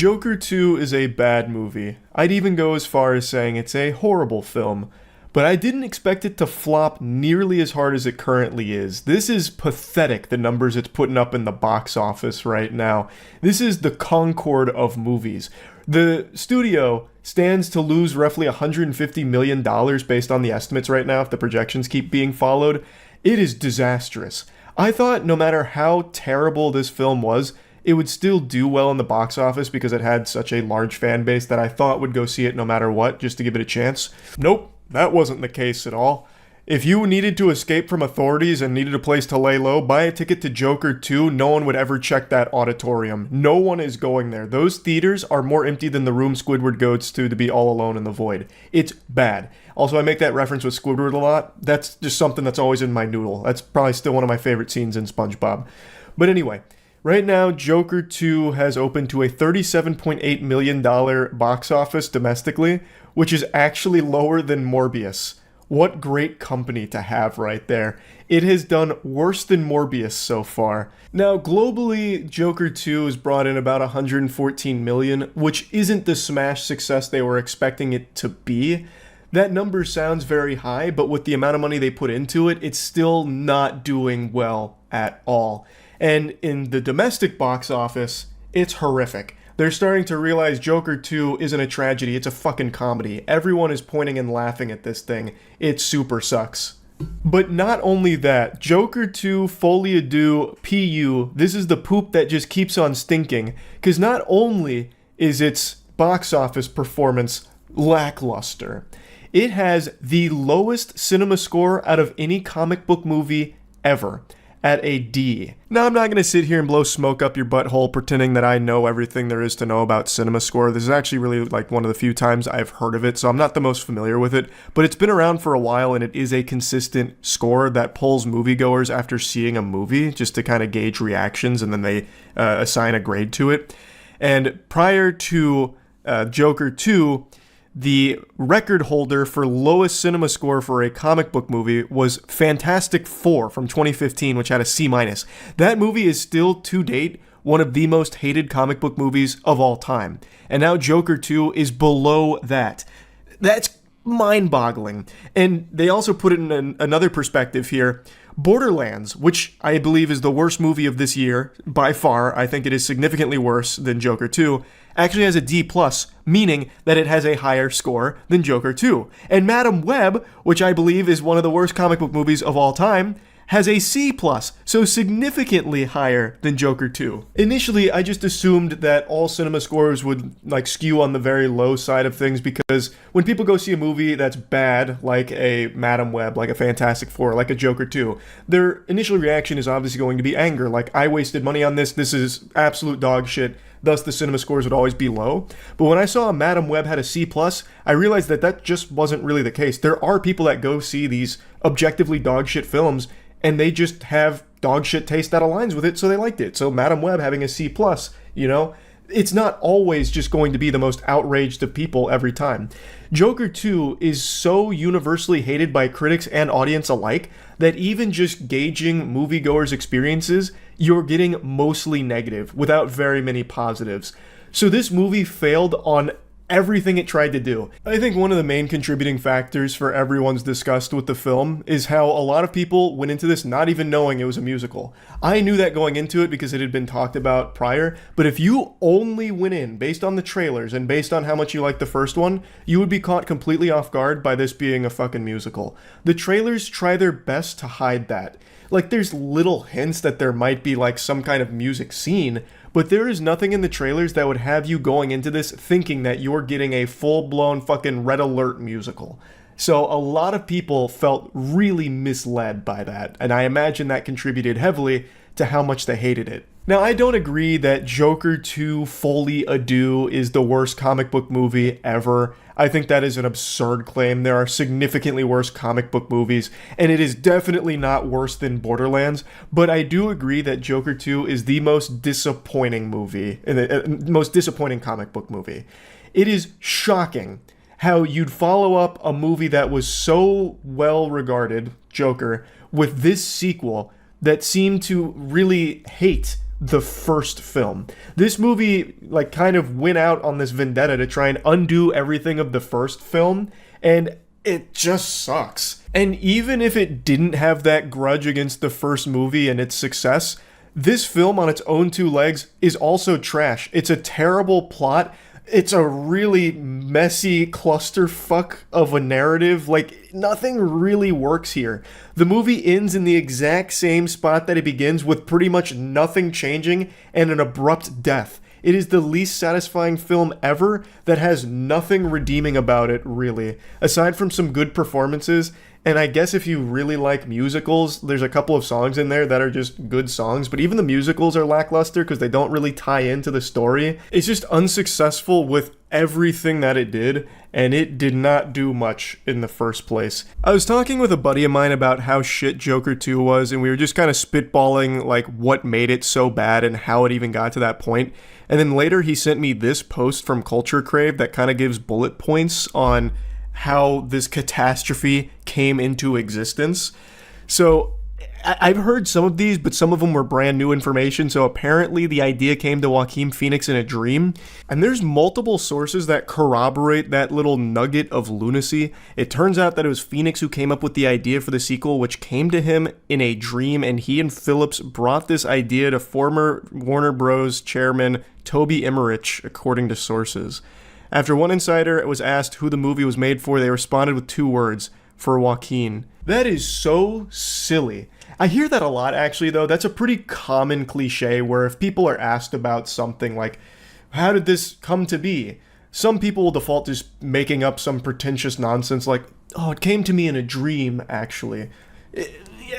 Joker 2 is a bad movie. I'd even go as far as saying it's a horrible film. But I didn't expect it to flop nearly as hard as it currently is. This is pathetic, the numbers it's putting up in the box office right now. This is the Concord of movies. The studio stands to lose roughly $150 million based on the estimates right now if the projections keep being followed. It is disastrous. I thought no matter how terrible this film was, it would still do well in the box office because it had such a large fan base that I thought would go see it no matter what, just to give it a chance. Nope. That wasn't the case at all. If you needed to escape from authorities and needed a place to lay low, buy a ticket to Joker 2. No one would ever check that auditorium. No one is going there. Those theaters are more empty than the room Squidward goes to be all alone in the void. It's bad. Also, I make that reference with Squidward a lot. That's just something that's always in my noodle. That's probably still one of my favorite scenes in SpongeBob. But anyway, right now, Joker 2 has opened to a $37.8 million box office domestically, which is actually lower than Morbius. What great company to have right there. It has done worse than Morbius so far. Now, globally, Joker 2 has brought in about $114 million, which isn't the smash success they were expecting it to be. That number sounds very high, but with the amount of money they put into it, it's still not doing well at all. And in the domestic box office, it's horrific. They're starting to realize Joker 2 isn't a tragedy, it's a fucking comedy. Everyone is pointing and laughing at this thing. It super sucks. But not only that, Joker 2 Folie à Deux PU, this is the poop that just keeps on stinking, because not only is its box office performance lackluster, it has the lowest cinema score out of any comic book movie ever, at a D. Now, I'm not going to sit here and blow smoke up your butthole pretending that I know everything there is to know about cinema score. This is actually really like one of the few times I've heard of it, so I'm not the most familiar with it, but it's been around for a while and it is a consistent score that pulls moviegoers after seeing a movie just to kind of gauge reactions, and then they assign a grade to it. And prior to Joker 2, the record holder for lowest cinema score for a comic book movie was Fantastic Four from 2015, which had a C-. That movie is still, to date, one of the most hated comic book movies of all time. And now Joker 2 is below that. That's mind-boggling. And they also put it in another perspective here. Borderlands, which I believe is the worst movie of this year, by far, I think it is significantly worse than Joker 2, actually has a D+, meaning that it has a higher score than Joker 2. And Madam Web, which I believe is one of the worst comic book movies of all time, has a C+, so significantly higher than Joker 2. Initially, I just assumed that all cinema scores would skew on the very low side of things, because when people go see a movie that's bad, like a Madam Web, like a Fantastic Four, like a Joker 2, their initial reaction is obviously going to be anger, like, I wasted money on this is absolute dog shit, thus the cinema scores would always be low. But when I saw Madam Web had a C+, I realized that just wasn't really the case. There are people that go see these objectively dog shit films, and they just have dog shit taste that aligns with it, so they liked it. So Madam Web having a C+, it's not always just going to be the most outraged of people every time. Joker 2 is so universally hated by critics and audience alike that even just gauging moviegoers' experiences, you're getting mostly negative without very many positives. So this movie failed on everything it tried to do. I think one of the main contributing factors for everyone's disgust with the film is how a lot of people went into this not even knowing it was a musical. I knew that going into it because it had been talked about prior, but if you only went in based on the trailers and based on how much you liked the first one, you would be caught completely off guard by this being a fucking musical. The trailers try their best to hide that. There's little hints that there might be some kind of music scene, but there is nothing in the trailers that would have you going into this thinking that you're getting a full-blown fucking Red Alert musical. So a lot of people felt really misled by that, and I imagine that contributed heavily to how much they hated it. Now, I don't agree that Joker 2 Folie à Deux is the worst comic book movie ever. I think that is an absurd claim. There are significantly worse comic book movies, and it is definitely not worse than Borderlands, but I do agree that Joker 2 is the most disappointing movie, most disappointing comic book movie. It is shocking how you'd follow up a movie that was so well regarded, Joker, with this sequel that seemed to really hate the first film. This movie like kind of went out on this vendetta to try and undo everything of the first film, and it just sucks. And even if it didn't have that grudge against the first movie and its success, this film on its own two legs is also trash. It's a terrible plot. It's a really messy clusterfuck of a narrative. Like, nothing really works here. The movie ends in the exact same spot that it begins, with pretty much nothing changing and an abrupt death. It is the least satisfying film ever that has nothing redeeming about it, really. Aside from some good performances, and I guess if you really like musicals, there's a couple of songs in there that are just good songs, but even the musicals are lackluster because they don't really tie into the story. It's just unsuccessful with everything that it did, and it did not do much in the first place. I was talking with a buddy of mine about how shit Joker 2 was, and we were just kind of spitballing like what made it so bad and how it even got to that point. And then later he sent me this post from Culture Crave that kind of gives bullet points on how this catastrophe came into existence. So I've heard some of these, but some of them were brand new information. So apparently the idea came to Joaquin Phoenix in a dream. And there's multiple sources that corroborate that little nugget of lunacy. It turns out that it was Phoenix who came up with the idea for the sequel, which came to him in a dream. And he and Phillips brought this idea to former Warner Bros. Chairman Toby Emmerich, according to sources. After one insider was asked who the movie was made for, they responded with two words: for Joaquin. That is so silly. I hear that a lot, actually, though. That's a pretty common cliche where if people are asked about something like, how did this come to be? Some people will default to just making up some pretentious nonsense like, oh, it came to me in a dream, actually.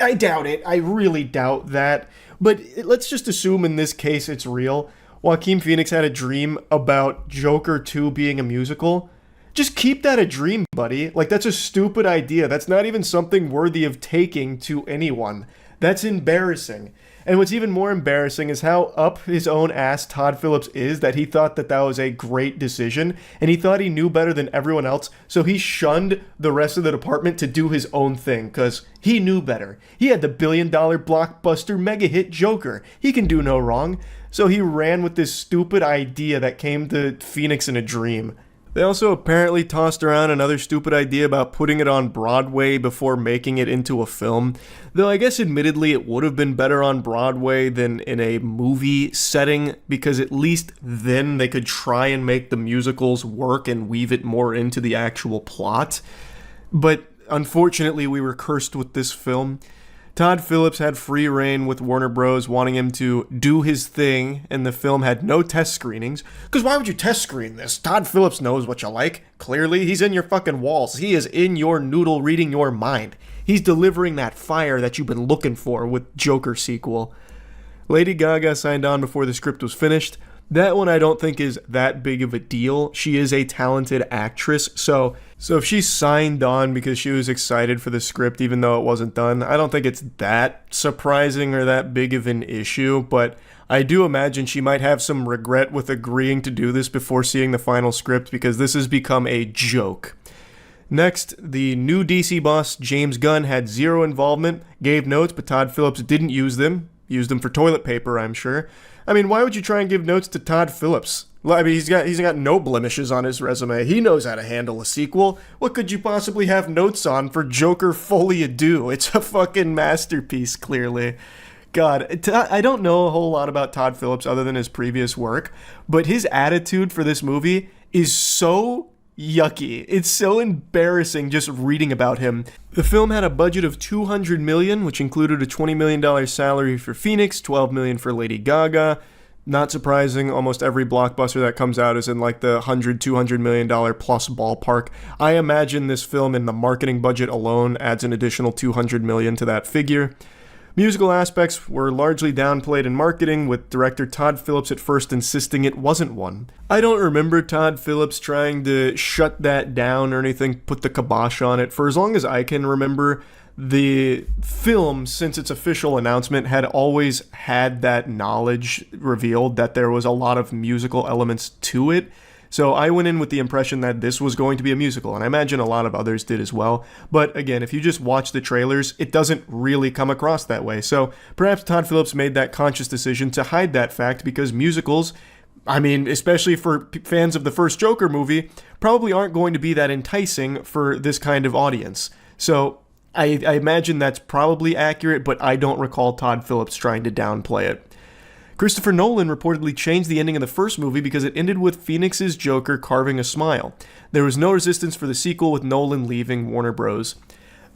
I doubt it. I really doubt that. But let's just assume in this case it's real. Joaquin Phoenix had a dream about Joker 2 being a musical. Just keep that a dream, buddy. Like, that's a stupid idea. That's not even something worthy of taking to anyone. That's embarrassing. And what's even more embarrassing is how up his own ass Todd Phillips is that he thought that that was a great decision, and he thought he knew better than everyone else, so he shunned the rest of the department to do his own thing, because he knew better. He had the billion-dollar blockbuster mega-hit Joker. He can do no wrong. So he ran with this stupid idea that came to Phoenix in a dream. They also apparently tossed around another stupid idea about putting it on Broadway before making it into a film. Though I guess admittedly it would have been better on Broadway than in a movie setting, because at least then they could try and make the musicals work and weave it more into the actual plot. But unfortunately we were cursed with this film. Todd Phillips had free reign with Warner Bros. Wanting him to do his thing, and the film had no test screenings. Because why would you test screen this? Todd Phillips knows what you like. Clearly, he's in your fucking walls. He is in your noodle reading your mind. He's delivering that fire that you've been looking for with Joker sequel. Lady Gaga signed on before the script was finished. That one I don't think is that big of a deal. She is a talented actress, so if she signed on because she was excited for the script even though it wasn't done, I don't think it's that surprising or that big of an issue, but I do imagine she might have some regret with agreeing to do this before seeing the final script, because this has become a joke. Next, the new DC boss, James Gunn, had zero involvement, gave notes, but Todd Phillips didn't use them. Used them for toilet paper, I'm sure. I mean, why would you try and give notes to Todd Phillips? I mean, he's got no blemishes on his resume. He knows how to handle a sequel. What could you possibly have notes on for Joker Folie à Deux? It's a fucking masterpiece, clearly. God, I don't know a whole lot about Todd Phillips other than his previous work, but his attitude for this movie is so yucky. It's so embarrassing just reading about him. The film had a budget of $200 million, which included a $20 million salary for Phoenix, $12 million for Lady Gaga. Not surprising, almost every blockbuster that comes out is in like the $100-200 million plus ballpark. I imagine this film in the marketing budget alone adds an additional $200 million to that figure. Musical aspects were largely downplayed in marketing, with director Todd Phillips at first insisting it wasn't one. I don't remember Todd Phillips trying to shut that down or anything, put the kibosh on it. For as long as I can remember, the film, since its official announcement, had always had that knowledge revealed that there was a lot of musical elements to it. So I went in with the impression that this was going to be a musical, and I imagine a lot of others did as well. But again, if you just watch the trailers, it doesn't really come across that way. So perhaps Todd Phillips made that conscious decision to hide that fact, because musicals, I mean, especially for fans of the first Joker movie, probably aren't going to be that enticing for this kind of audience. So I imagine that's probably accurate, but I don't recall Todd Phillips trying to downplay it. Christopher Nolan reportedly changed the ending of the first movie because it ended with Phoenix's Joker carving a smile. There was no resistance for the sequel, with Nolan leaving Warner Bros.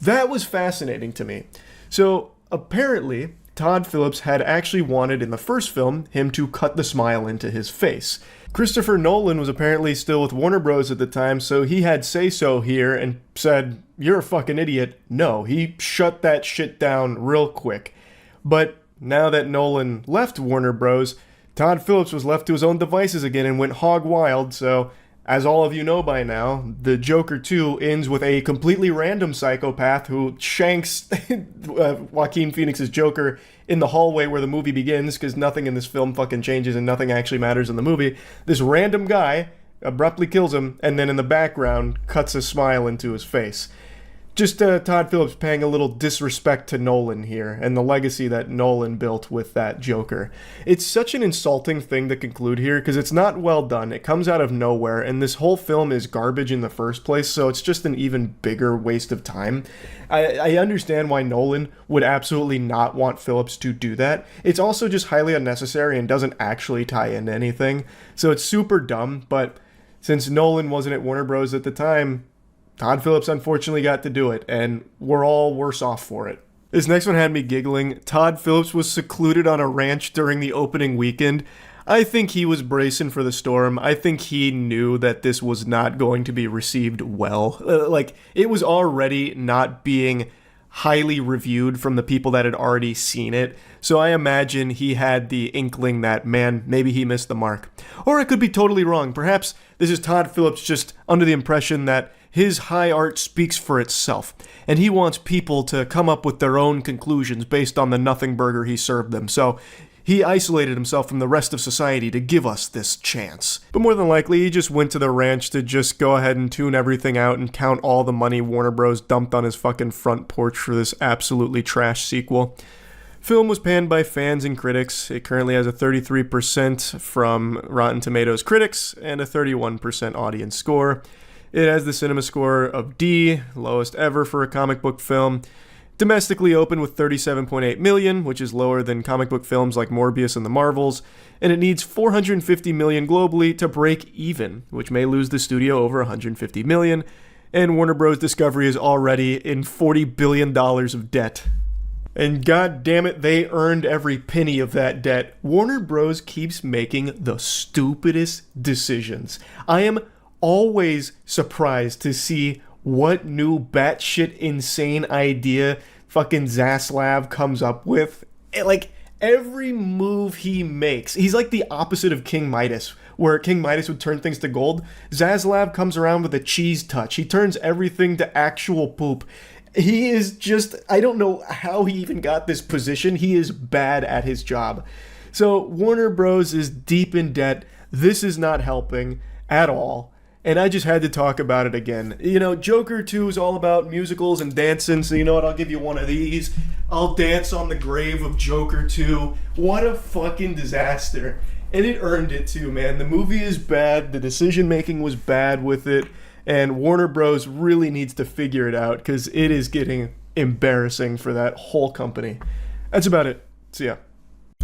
That was fascinating to me. So apparently, Todd Phillips had actually wanted in the first film him to cut the smile into his face. Christopher Nolan was apparently still with Warner Bros. At the time, so he had say-so here and said, "You're a fucking idiot." No, he shut that shit down real quick. But now that Nolan left Warner Bros., Todd Phillips was left to his own devices again and went hog wild, so as all of you know by now, the Joker 2 ends with a completely random psychopath who shanks Joaquin Phoenix's Joker in the hallway where the movie begins, because nothing in this film fucking changes and nothing actually matters in the movie. This random guy abruptly kills him, and then in the background cuts a smile into his face. Just Todd Phillips paying a little disrespect to Nolan here, and the legacy that Nolan built with that Joker. It's such an insulting thing to conclude here, because it's not well done. It comes out of nowhere, and this whole film is garbage in the first place, so it's just an even bigger waste of time. I understand why Nolan would absolutely not want Phillips to do that. It's also just highly unnecessary and doesn't actually tie into anything, so it's super dumb, but since Nolan wasn't at Warner Bros. At the time, Todd Phillips unfortunately got to do it, and we're all worse off for it. This next one had me giggling. Todd Phillips was secluded on a ranch during the opening weekend. I think he was bracing for the storm. I think he knew that this was not going to be received well. It was already not being highly reviewed from the people that had already seen it. So I imagine he had the inkling that, man, maybe he missed the mark. Or I could be totally wrong. Perhaps this is Todd Phillips just under the impression that his high art speaks for itself, and he wants people to come up with their own conclusions based on the nothing burger he served them. So he isolated himself from the rest of society to give us this chance. But more than likely, he just went to the ranch to just go ahead and tune everything out and count all the money Warner Bros. Dumped on his fucking front porch for this absolutely trash sequel. Film was panned by fans and critics. It currently has a 33% from Rotten Tomatoes critics and a 31% audience score. It has the cinema score of D, lowest ever for a comic book film. Domestically opened with $37.8 million, which is lower than comic book films like Morbius and the Marvels, and it needs $450 million globally to break even, which may lose the studio over $150 million, and Warner Bros. Discovery is already in $40 billion of debt. And god damn it, they earned every penny of that debt. Warner Bros. Keeps making the stupidest decisions. I am always surprised to see what new batshit insane idea fucking Zaslav comes up with. Every move he makes, he's like the opposite of King Midas, where King Midas would turn things to gold. Zaslav comes around with a cheese touch. He turns everything to actual poop. He is just, I don't know how he even got this position. He is bad at his job. So Warner Bros. Is deep in debt. This is not helping at all. And I just had to talk about it again. Joker 2 is all about musicals and dancing, so you know what? I'll give you one of these. I'll dance on the grave of Joker 2. What a fucking disaster. And it earned it too, man. The movie is bad. The decision-making was bad with it. And Warner Bros. Really needs to figure it out, because it is getting embarrassing for that whole company. That's about it. See ya.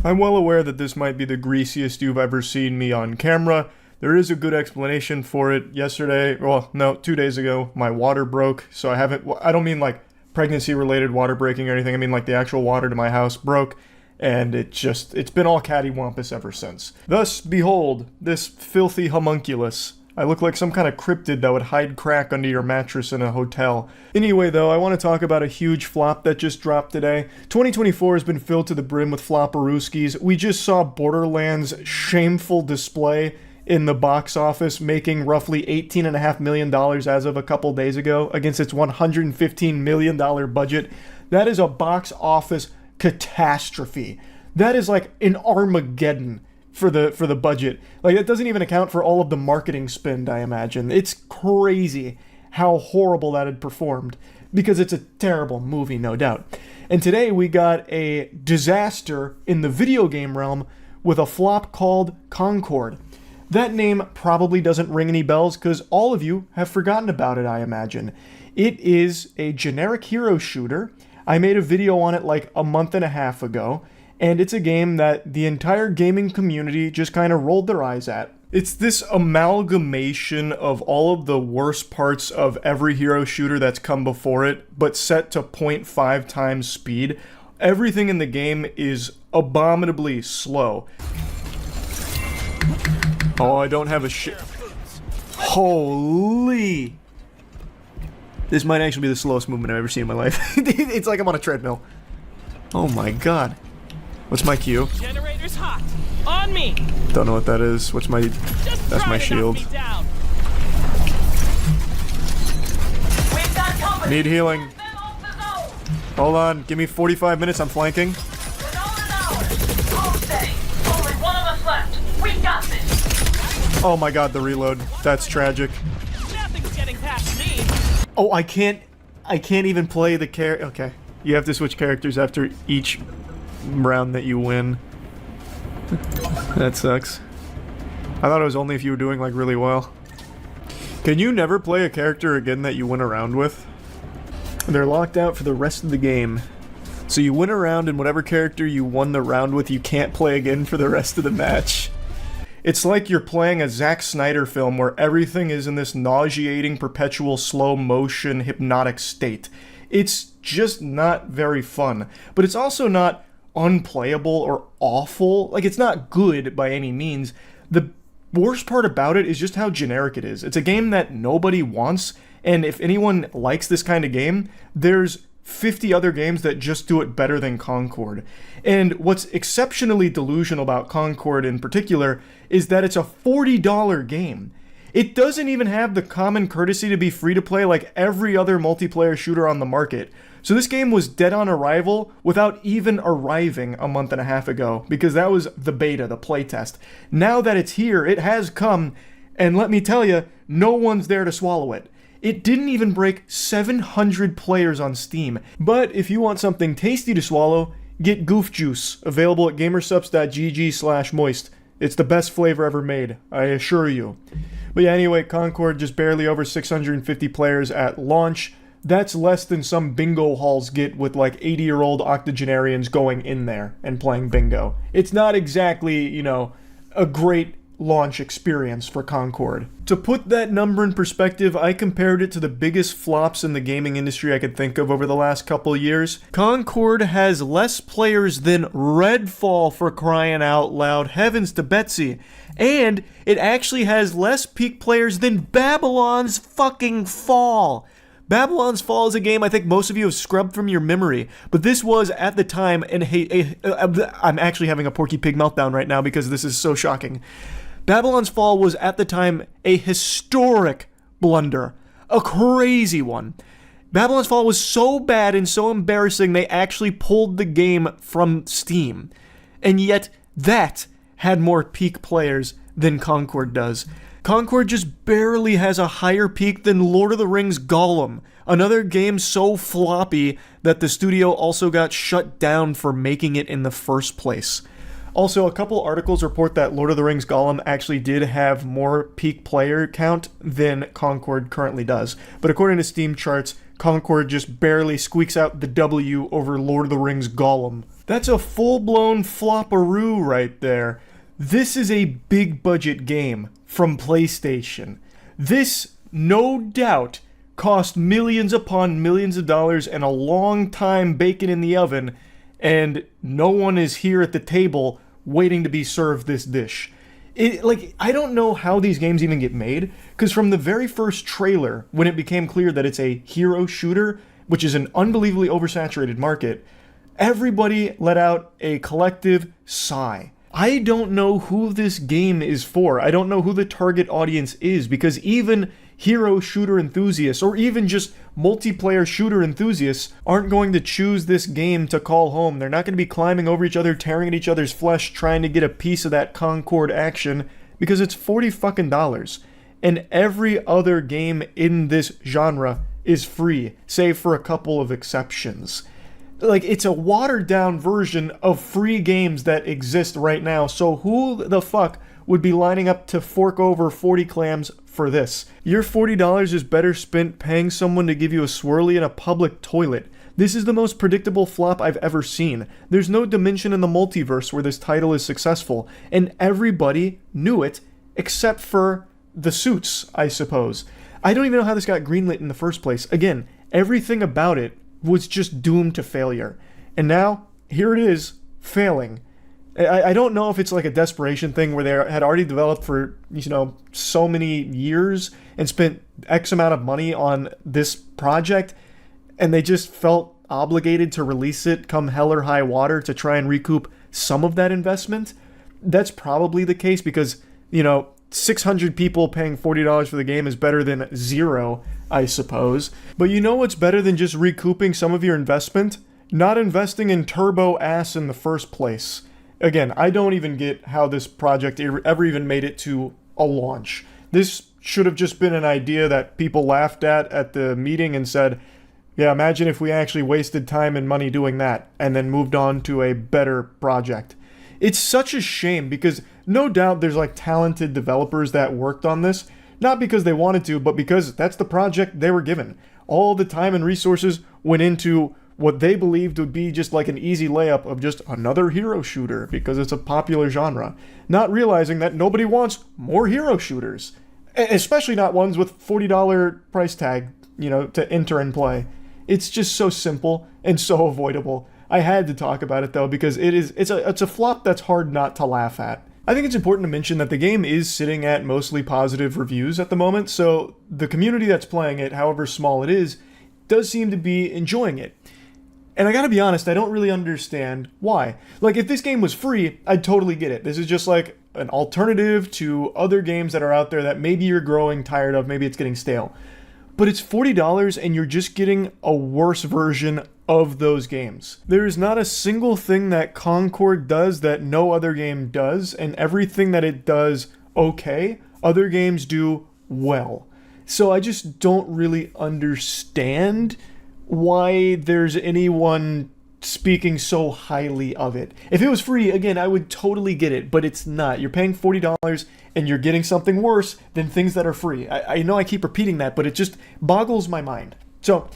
I'm well aware that this might be the greasiest you've ever seen me on camera. There is a good explanation for it. 2 days ago, my water broke, so I don't mean like pregnancy-related water breaking or anything, I mean like the actual water to my house broke, and it's been all cattywampus ever since. Thus, behold, this filthy homunculus. I look like some kind of cryptid that would hide crack under your mattress in a hotel. Anyway, though, I want to talk about a huge flop that just dropped today. 2024 has been filled to the brim with flopperooskies. We just saw Borderlands' shameful display in the box office, making roughly $18.5 million as of a couple days ago against its $115 million budget. That is a box office catastrophe. That is like an Armageddon for the budget. Like, that doesn't even account for all of the marketing spend, I imagine. It's crazy how horrible that had performed, because it's a terrible movie, no doubt. And today we got a disaster in the video game realm with a flop called Concord. That name probably doesn't ring any bells because all of you have forgotten about it, I imagine. It is a generic hero shooter. I made a video on it like a month and a half ago, and it's a game that the entire gaming community just kind of rolled their eyes at. It's this amalgamation of all of the worst parts of every hero shooter that's come before it, but set to 0.5 times speed. Everything in the game is abominably slow. Oh, I don't have a shit. Holy! This might actually be the slowest movement I've ever seen in my life. It's like I'm on a treadmill. Oh my god. What's my Q? Generator's hot. On me. Don't know what that is. What's my... That's my shield. Need healing. Hold on. Give me 45 minutes. I'm flanking. Oh my god, the reload. That's tragic. Nothing's getting past me. Oh, I can't even play the okay. You have to switch characters after each round that you win. That sucks. I thought it was only if you were doing like really well. Can you never play a character again that you win a round with? They're locked out for the rest of the game. So you win a round and whatever character you won the round with, you can't play again for the rest of the match. It's like you're playing a Zack Snyder film where everything is in this nauseating, perpetual, slow-motion, hypnotic state. It's just not very fun. But it's also not unplayable or awful. Like, it's not good by any means. The worst part about it is just how generic it is. It's a game that nobody wants, and if anyone likes this kind of game, there's 50 other games that just do it better than Concord. And what's exceptionally delusional about Concord in particular is that it's a $40 game. It doesn't even have the common courtesy to be free to play like every other multiplayer shooter on the market. So this game was dead on arrival without even arriving a month and a half ago, because that was the beta, the playtest. Now that it's here, it has come, and let me tell you, no one's there to swallow it. It didn't even break 700 players on Steam. But if you want something tasty to swallow, get Goof Juice, available at gamersupps.gg/moist. It's the best flavor ever made, I assure you. But yeah, anyway, Concord just barely over 650 players at launch. That's less than some bingo halls get with like 80-year-old octogenarians going in there and playing bingo. It's not exactly, you know, a great launch experience for Concord. To put that number in perspective, I compared it to the biggest flops in the gaming industry I could think of over the last couple years. Concord has less players than Redfall, for crying out loud, heavens to Betsy. And it actually has less peak players than Babylon's fucking Fall. Babylon's Fall is a game I think most of you have scrubbed from your memory, but this was, at the time, I'm actually having a Porky Pig meltdown right now because this is so shocking. Babylon's Fall was, at the time, a historic blunder. A crazy one. Babylon's Fall was so bad and so embarrassing they actually pulled the game from Steam. And yet, that had more peak players than Concord does. Concord just barely has a higher peak than Lord of the Rings Gollum, another game so floppy that the studio also got shut down for making it in the first place. Also, a couple articles report that Lord of the Rings Gollum actually did have more peak player count than Concord currently does. But according to Steam charts, Concord just barely squeaks out the W over Lord of the Rings Gollum. That's a full-blown flopperoo right there. This is a big budget game from PlayStation. This, no doubt, cost millions upon millions of dollars and a long time baking in the oven, and no one is here at the table waiting to be served this dish. I don't know how these games even get made, because from the very first trailer, when it became clear that it's a hero shooter, which is an unbelievably oversaturated market, everybody let out a collective sigh. I don't know who this game is for. I don't know who the target audience is, because even hero shooter enthusiasts or even just multiplayer shooter enthusiasts aren't going to choose this game to call home. They're not going to be climbing over each other, tearing at each other's flesh, trying to get a piece of that Concord action because it's $40 fucking dollars. And every other game in this genre is free, save for a couple of exceptions. Like, it's a watered down version of free games that exist right now, so who the fuck would be lining up to fork over 40 clams for this? Your $40 is better spent paying someone to give you a swirly in a public toilet. This is the most predictable flop I've ever seen. There's no dimension in the multiverse where this title is successful, and everybody knew it, except for the suits, I suppose. I don't even know how this got greenlit in the first place. Again, everything about it was just doomed to failure. And now, here it is, failing. I don't know if it's like a desperation thing where they had already developed for, so many years and spent X amount of money on this project, and they just felt obligated to release it come hell or high water to try and recoup some of that investment. That's probably the case because, 600 people paying $40 for the game is better than 0, I suppose. But you know what's better than just recouping some of your investment? Not investing in turbo ass in the first place. Again, I don't even get how this project ever even made it to a launch. This should have just been an idea that people laughed at the meeting and said, yeah, imagine if we actually wasted time and money doing that and then moved on to a better project. It's such a shame because no doubt there's like talented developers that worked on this, not because they wanted to, but because that's the project they were given. All the time and resources went into what they believed would be just like an easy layup of just another hero shooter because it's a popular genre, not realizing that nobody wants more hero shooters, especially not ones with $40 price tag, to enter and play. It's just so simple and so avoidable. I had to talk about it though because it's a flop that's hard not to laugh at. I think it's important to mention that the game is sitting at mostly positive reviews at the moment, so the community that's playing it, however small it is, does seem to be enjoying it. And I gotta be honest, I don't really understand why. Like, if this game was free, I'd totally get it. This is just like an alternative to other games that are out there that maybe you're growing tired of, maybe it's getting stale. But it's $40 and you're just getting a worse version of those games. There is not a single thing that Concord does that no other game does, and everything that it does okay, other games do well. So I just don't really understand why there's anyone speaking so highly of it. If it was free, again, I would totally get it, but it's not. You're paying $40 and you're getting something worse than things that are free. I know I keep repeating that, but it just boggles my mind. So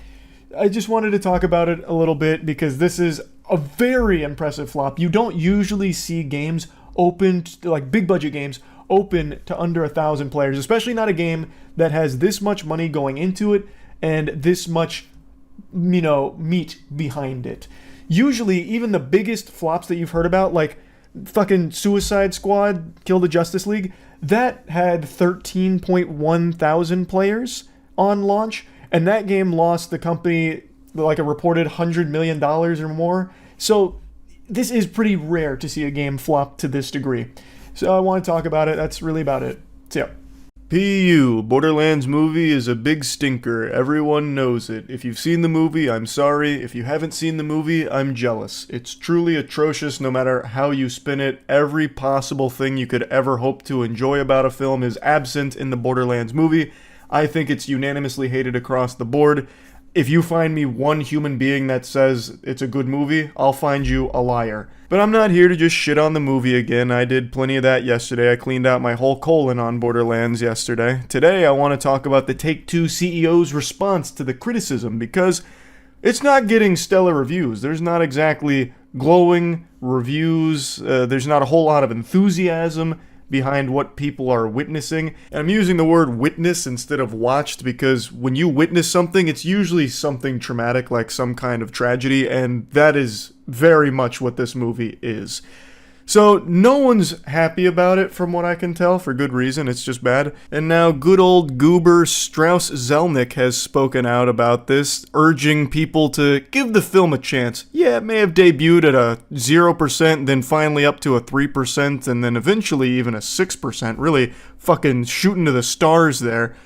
I just wanted to talk about it a little bit because this is a very impressive flop. You don't usually see games open, like big budget games, open to under 1,000 players, especially not a game that has this much money going into it and this much, meat behind it. Usually, even the biggest flops that you've heard about, like fucking Suicide Squad, Kill the Justice League, that had 13.1 thousand players on launch, and that game lost the company like a reported $100 million or more. So this is pretty rare to see a game flop to this degree. So I want to talk about it. That's really about it. So yeah. PU, Borderlands movie is a big stinker. Everyone knows it. If you've seen the movie, I'm sorry. If you haven't seen the movie, I'm jealous. It's truly atrocious no matter how you spin it. Every possible thing you could ever hope to enjoy about a film is absent in the Borderlands movie. I think it's unanimously hated across the board. If you find me one human being that says it's a good movie, I'll find you a liar. But I'm not here to just shit on the movie again. I did plenty of that yesterday. I cleaned out my whole colon on Borderlands yesterday. Today, I want to talk about the Take-Two CEO's response to the criticism, because it's not getting stellar reviews. There's not exactly glowing reviews. There's not a whole lot of enthusiasm behind what people are witnessing. And I'm using the word witness instead of watched because when you witness something, it's usually something traumatic, like some kind of tragedy, and that is very much what this movie is. So no one's happy about it from what I can tell, for good reason. It's just bad. And now good old goober Strauss Zelnick has spoken out about this, urging people to give the film a chance. Yeah, it may have debuted at a 0%, then finally up to a 3%, and then eventually even a 6%. Really fucking shooting to the stars there.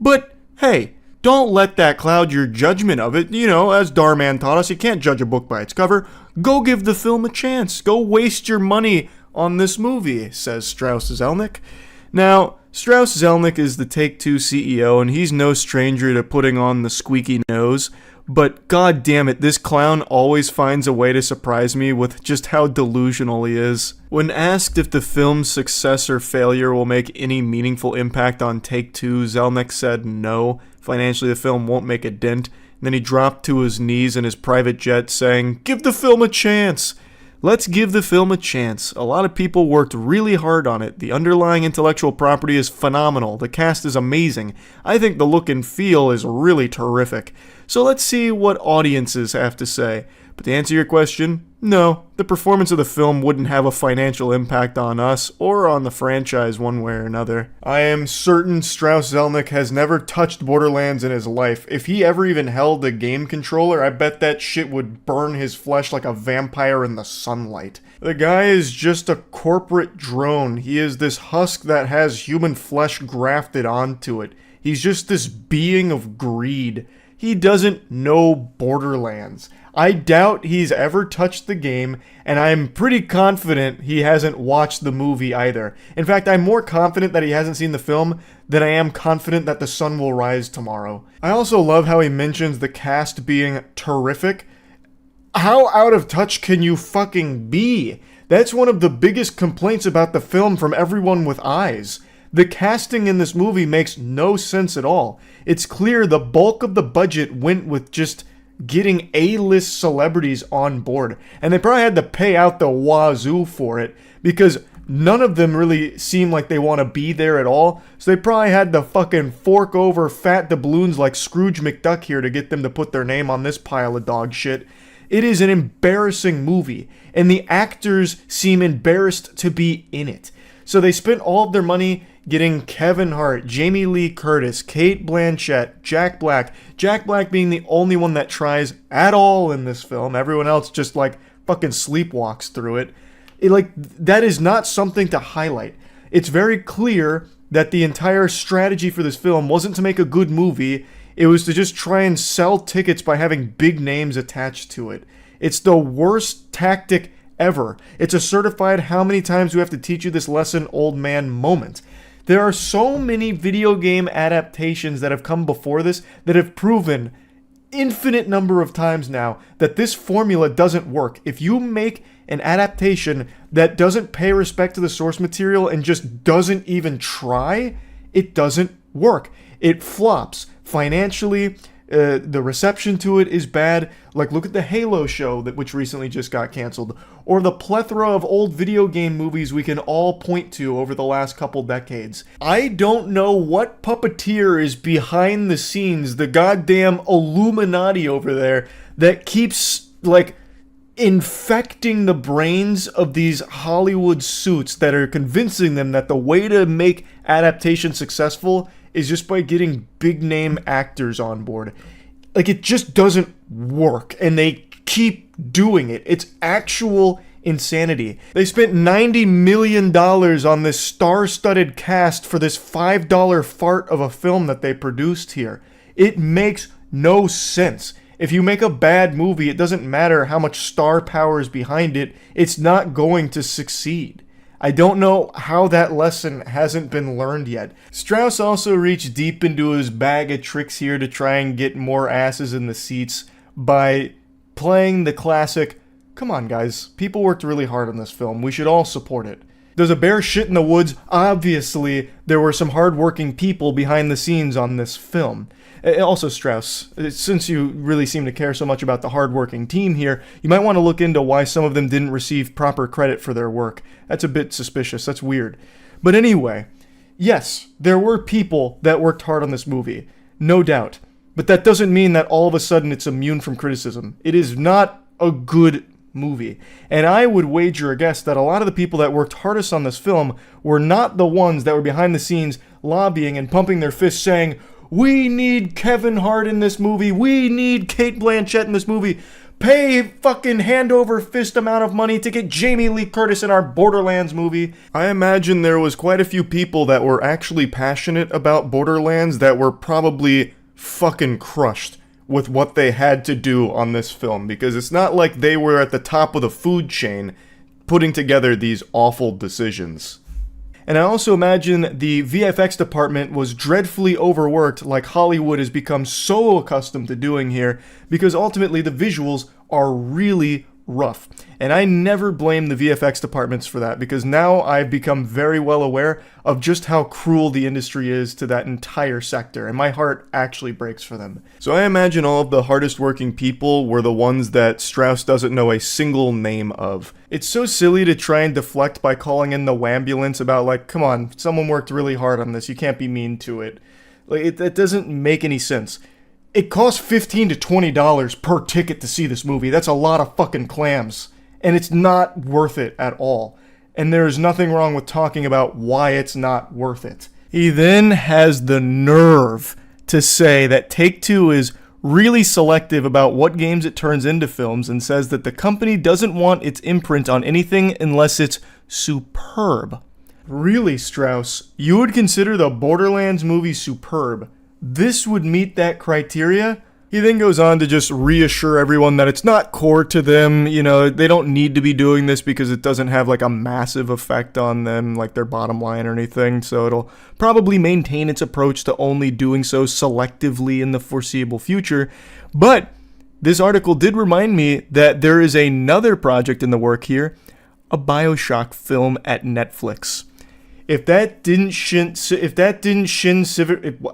But hey, don't let that cloud your judgment of it. You know, as Darman taught us, you can't judge a book by its cover. Go give the film a chance. Go waste your money on this movie, says Strauss-Zelnick. Now, Strauss-Zelnick is the Take-Two CEO, and he's no stranger to putting on the squeaky nose. But god damn it, this clown always finds a way to surprise me with just how delusional he is. When asked if the film's success or failure will make any meaningful impact on Take-Two, Zelnick said no. Financially, the film won't make a dent. And then he dropped to his knees in his private jet saying, "Give the film a chance." Let's give the film a chance. A lot of people worked really hard on it. The underlying intellectual property is phenomenal. The cast is amazing. I think the look and feel is really terrific. So let's see what audiences have to say. But to answer your question, no, the performance of the film wouldn't have a financial impact on us or on the franchise one way or another. I am certain Strauss-Zelnick has never touched Borderlands in his life. If he ever even held a game controller, I bet that shit would burn his flesh like a vampire in the sunlight. The guy is just a corporate drone. He is this husk that has human flesh grafted onto it. He's just this being of greed. He doesn't know Borderlands. I doubt he's ever touched the game, and I'm pretty confident he hasn't watched the movie either. In fact, I'm more confident that he hasn't seen the film than I am confident that the sun will rise tomorrow. I also love how he mentions the cast being terrific. How out of touch can you fucking be? That's one of the biggest complaints about the film from everyone with eyes. The casting in this movie makes no sense at all. It's clear the bulk of the budget went with just getting A-list celebrities on board. And they probably had to pay out the wazoo for it because none of them really seem like they want to be there at all. So they probably had to fucking fork over fat doubloons like Scrooge McDuck here to get them to put their name on this pile of dog shit. It is an embarrassing movie, and the actors seem embarrassed to be in it. So they spent all of their money getting Kevin Hart, Jamie Lee Curtis, Cate Blanchett, Jack Black being the only one that tries at all in this film. Everyone else just like fucking sleepwalks through it. That is not something to highlight. It's very clear that the entire strategy for this film wasn't to make a good movie. It was to just try and sell tickets by having big names attached to it. It's the worst tactic ever. It's a certified how many times do we have to teach you this lesson, old man moment. There are so many video game adaptations that have come before this that have proven infinite number of times now that this formula doesn't work. If you make an adaptation that doesn't pay respect to the source material and just doesn't even try, it doesn't work. It flops financially. The reception to it is bad. Like, look at the Halo show which recently just got canceled, or the plethora of old video game movies we can all point to over the last couple decades. I don't know what puppeteer is behind the scenes, the goddamn Illuminati over there, that keeps, infecting the brains of these Hollywood suits that are convincing them that the way to make adaptation successful is just by getting big name actors on board. It just doesn't work, and they keep doing it. It's actual insanity. They spent $90 million on this star-studded cast for this $5 fart of a film that they produced here. It makes no sense. If you make a bad movie, it doesn't matter how much star power is behind it, it's not going to succeed. I don't know how that lesson hasn't been learned yet. Strauss also reached deep into his bag of tricks here to try and get more asses in the seats by playing the classic, come on guys, people worked really hard on this film, we should all support it. There's a bear shit in the woods, obviously there were some hardworking people behind the scenes on this film. Also, Strauss, since you really seem to care so much about the hardworking team here, you might want to look into why some of them didn't receive proper credit for their work. That's a bit suspicious, that's weird. But anyway, yes, there were people that worked hard on this movie, no doubt. But that doesn't mean that all of a sudden it's immune from criticism. It is not a good movie. And I would wager a guess that a lot of the people that worked hardest on this film were not the ones that were behind the scenes lobbying and pumping their fists saying, we need Kevin Hart in this movie, we need Cate Blanchett in this movie, pay fucking hand over fist amount of money to get Jamie Lee Curtis in our Borderlands movie. I imagine there was quite a few people that were actually passionate about Borderlands that were probably fucking crushed with what they had to do on this film, because it's not like they were at the top of the food chain putting together these awful decisions. And I also imagine the VFX department was dreadfully overworked, like Hollywood has become so accustomed to doing here, because ultimately the visuals are really rough. And I never blame the VFX departments for that, because now I've become very well aware of just how cruel the industry is to that entire sector, and my heart actually breaks for them. So I imagine all of the hardest working people were the ones that Strauss doesn't know a single name of. It's so silly to try and deflect by calling in the wambulance about, like, come on, someone worked really hard on this, you can't be mean to it. Like, that doesn't make any sense. It costs $15 to $20 per ticket to see this movie. That's a lot of fucking clams. And it's not worth it at all. And there's nothing wrong with talking about why it's not worth it. He then has the nerve to say that Take-Two is really selective about what games it turns into films, and says that the company doesn't want its imprint on anything unless it's superb. Really, Strauss? You would consider the Borderlands movie superb? This would meet that criteria? He then goes on to just reassure everyone that it's not core to them, you know, they don't need to be doing this because it doesn't have like a massive effect on them, like their bottom line or anything, so it'll probably maintain its approach to only doing so selectively in the foreseeable future. But this article did remind me that there is another project in the work here, a BioShock film at Netflix. If that didn't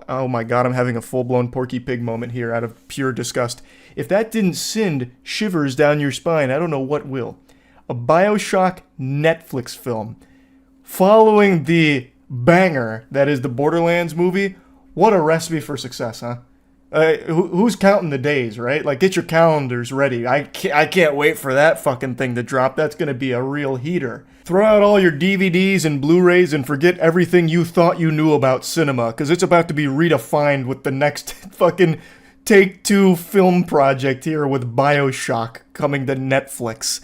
oh my god, I'm having a full-blown Porky Pig moment here out of pure disgust. If that didn't send shivers down your spine, I don't know what will. A BioShock Netflix film following the banger that is the Borderlands movie. What a recipe for success, huh? Who's counting the days, right? Like, get your calendars ready. I can't wait for that fucking thing to drop. That's gonna be a real heater. Throw out all your DVDs and Blu-rays and forget everything you thought you knew about cinema, because it's about to be redefined with the next fucking Take-Two film project here with BioShock coming to Netflix.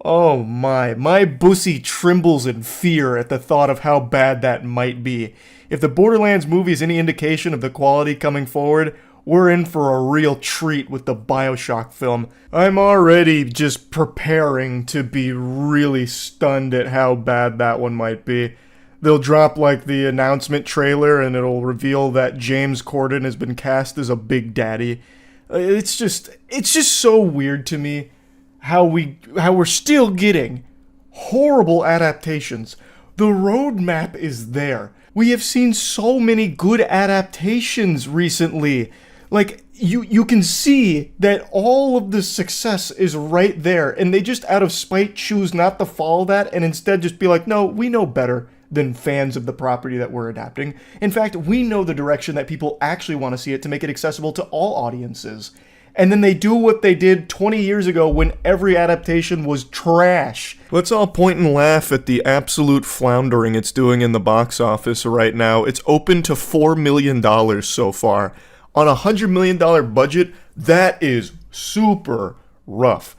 Oh my bussy trembles in fear at the thought of how bad that might be. If the Borderlands movie is any indication of the quality coming forward, we're in for a real treat with the BioShock film. I'm already just preparing to be really stunned at how bad that one might be. They'll drop like the announcement trailer and it'll reveal that James Corden has been cast as a Big Daddy. It's just so weird to me how we're still getting horrible adaptations. The roadmap is there. We have seen so many good adaptations recently. Like, you can see that all of the success is right there, and they just out of spite choose not to follow that and instead just be like, no, we know better than fans of the property that we're adapting. In fact, we know the direction that people actually want to see it to make it accessible to all audiences. And then they do what they did 20 years ago when every adaptation was trash. Let's all point and laugh at the absolute floundering it's doing in the box office right now. It's open to $4 million so far. On a $100 million budget, that is super rough.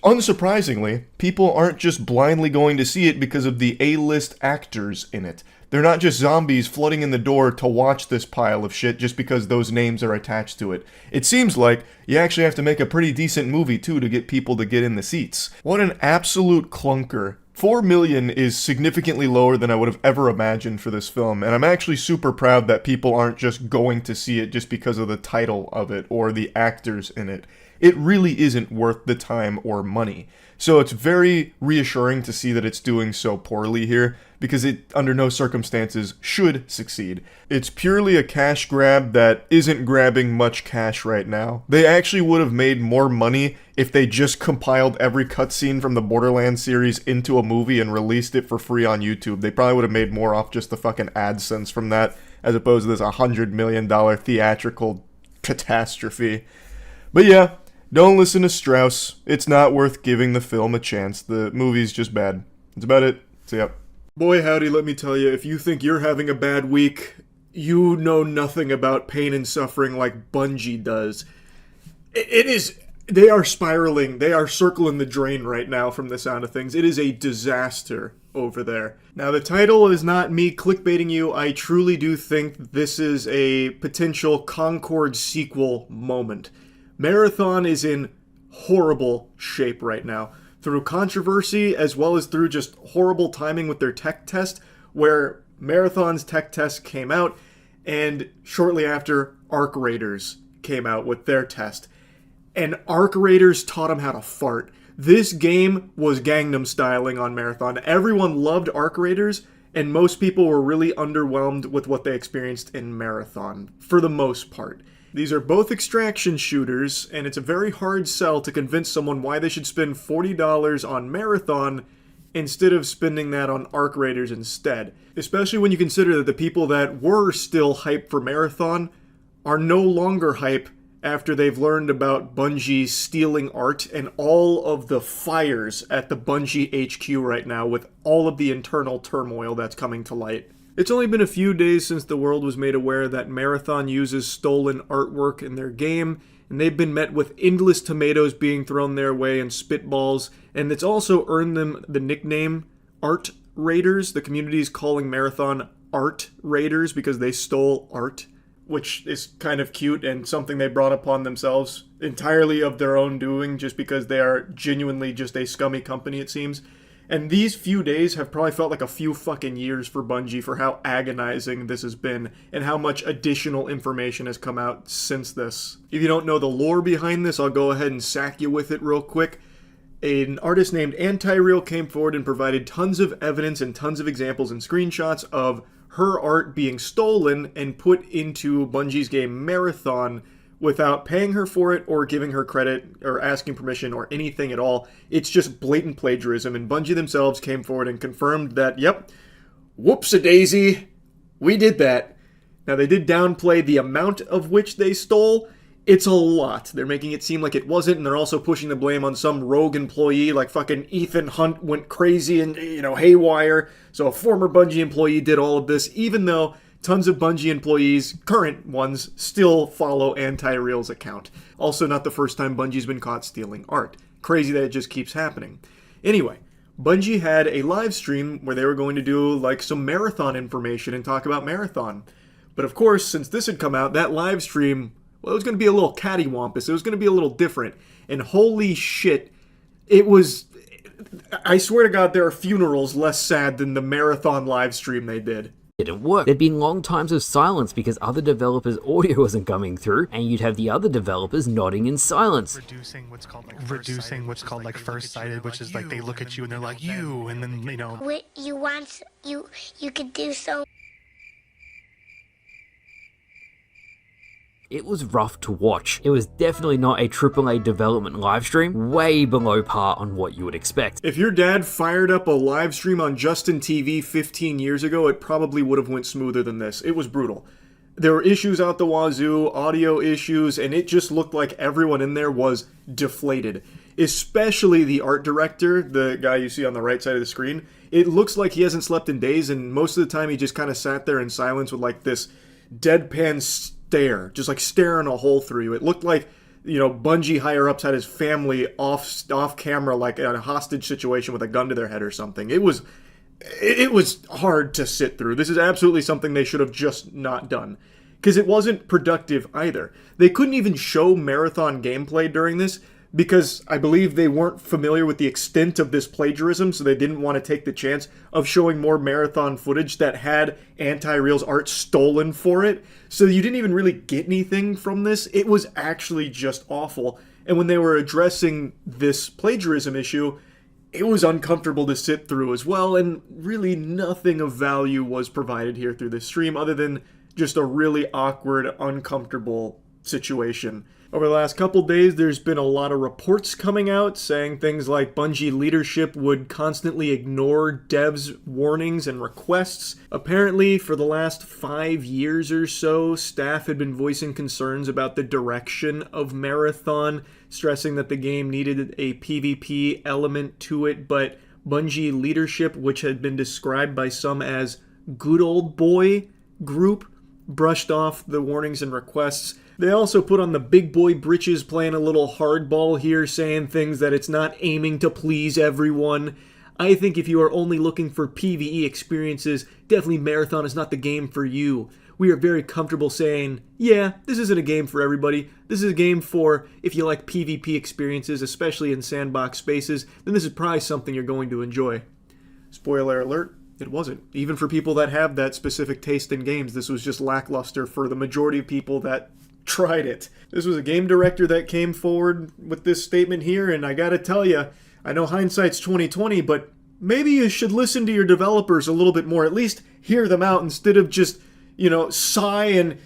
Unsurprisingly, people aren't just blindly going to see it because of the A-list actors in it. They're not just zombies flooding in the door to watch this pile of shit just because those names are attached to it. It seems like you actually have to make a pretty decent movie too to get people to get in the seats. What an absolute clunker. $4 million is significantly lower than I would have ever imagined for this film, and I'm actually super proud that people aren't just going to see it just because of the title of it or the actors in it. It really isn't worth the time or money. So it's very reassuring to see that it's doing so poorly here, because it, under no circumstances, should succeed. It's purely a cash grab that isn't grabbing much cash right now. They actually would have made more money if they just compiled every cutscene from the Borderlands series into a movie and released it for free on YouTube. They probably would have made more off just the fucking AdSense from that, as opposed to this $100 million theatrical catastrophe. But yeah, don't listen to Strauss. It's not worth giving the film a chance. The movie's just bad. That's about it. See ya. Boy howdy, let me tell you, if you think you're having a bad week, you know nothing about pain and suffering like Bungie does. It is They are spiraling. They are circling the drain right now from the sound of things. It is a disaster over there. Now, the title is not me clickbaiting you. I truly do think this is a potential Concord sequel moment. Marathon is in horrible shape right now. Through controversy, as well as through just horrible timing with their tech test, where Marathon's tech test came out, and shortly after, Arc Raiders came out with their test. And Arc Raiders taught them how to fart. This game was Gangnam styling on Marathon. Everyone loved Arc Raiders, and most people were really underwhelmed with what they experienced in Marathon, for the most part. These are both extraction shooters, and it's a very hard sell to convince someone why they should spend $40 on Marathon instead of spending that on Arc Raiders instead. Especially when you consider that the people that were still hyped for Marathon are no longer hype after they've learned about Bungie stealing art and all of the fires at the Bungie HQ right now with all of the internal turmoil that's coming to light. It's only been a few days since the world was made aware that Marathon uses stolen artwork in their game, and they've been met with endless tomatoes being thrown their way and spitballs, and it's also earned them the nickname Art Raiders. The community is calling Marathon Art Raiders because they stole art, which is kind of cute and something they brought upon themselves entirely of their own doing just because they are genuinely just a scummy company, it seems. And these few days have probably felt like a few fucking years for Bungie for how agonizing this has been and how much additional information has come out since this. If you don't know the lore behind this, I'll go ahead and sack you with it real quick. An artist named Anti-Real came forward and provided tons of evidence and tons of examples and screenshots of her art being stolen and put into Bungie's game Marathon without paying her for it or giving her credit or asking permission or anything at all. It's just blatant plagiarism, and Bungie themselves came forward and confirmed that, yep, whoops-a-daisy, we did that. Now, they did downplay the amount of which they stole. It's a lot. They're making it seem like it wasn't, and they're also pushing the blame on some rogue employee, like fucking Ethan Hunt went crazy and, haywire. So a former Bungie employee did all of this, even though tons of Bungie employees, current ones, still follow Anti-Real's account. Also, not the first time Bungie's been caught stealing art. Crazy that it just keeps happening. Anyway, Bungie had a live stream where they were going to do, like, some Marathon information and talk about Marathon. But of course, since this had come out, that live stream, well, it was going to be a little cattywampus. It was going to be a little different. And holy shit, it was... I swear to God, there are funerals less sad than the Marathon live stream they did. Didn't work. There'd been long times of silence because other developers' audio wasn't coming through, and you'd have the other developers nodding in silence. Reducing what's called like first sighted, which is like they look at you and they're like you, and then What you want, you could do so. It was rough to watch. It was definitely not a AAA development livestream, way below par on what you would expect. If your dad fired up a live stream on Justin TV 15 years ago, it probably would have went smoother than this. It was brutal. There were issues out the wazoo, audio issues, and it just looked like everyone in there was deflated. Especially the art director, the guy you see on the right side of the screen. It looks like he hasn't slept in days, and most of the time he just kind of sat there in silence with like this deadpan stare, just like staring a hole through you. It looked like, Bungie higher-ups had his family off camera, like in a hostage situation with a gun to their head or something. It was hard to sit through. This is absolutely something they should have just not done, because it wasn't productive either. They couldn't even show Marathon gameplay during this because I believe they weren't familiar with the extent of this plagiarism, so they didn't want to take the chance of showing more Marathon footage that had Anti-Real's art stolen for it. So you didn't even really get anything from this. It was actually just awful. And when they were addressing this plagiarism issue, it was uncomfortable to sit through as well, and really nothing of value was provided here through this stream other than just a really awkward, uncomfortable situation. Over the last couple days, there's been a lot of reports coming out saying things like Bungie leadership would constantly ignore devs' warnings and requests. Apparently, for the last 5 years or so, staff had been voicing concerns about the direction of Marathon, stressing that the game needed a PvP element to it, but Bungie leadership, which had been described by some as good old boy group, brushed off the warnings and requests. They also put on the big boy britches, playing a little hardball here, saying things that it's not aiming to please everyone. I think if you are only looking for PvE experiences, definitely Marathon is not the game for you. We are very comfortable saying, yeah, this isn't a game for everybody. This is a game for if you like PvP experiences, especially in sandbox spaces, then this is probably something you're going to enjoy. Spoiler alert, it wasn't. Even for people that have that specific taste in games, this was just lackluster for the majority of people that tried it. This was a game director that came forward with this statement here, and I gotta tell you, I know hindsight's 20/20, but maybe you should listen to your developers a little bit more. At least hear them out instead of just, sigh and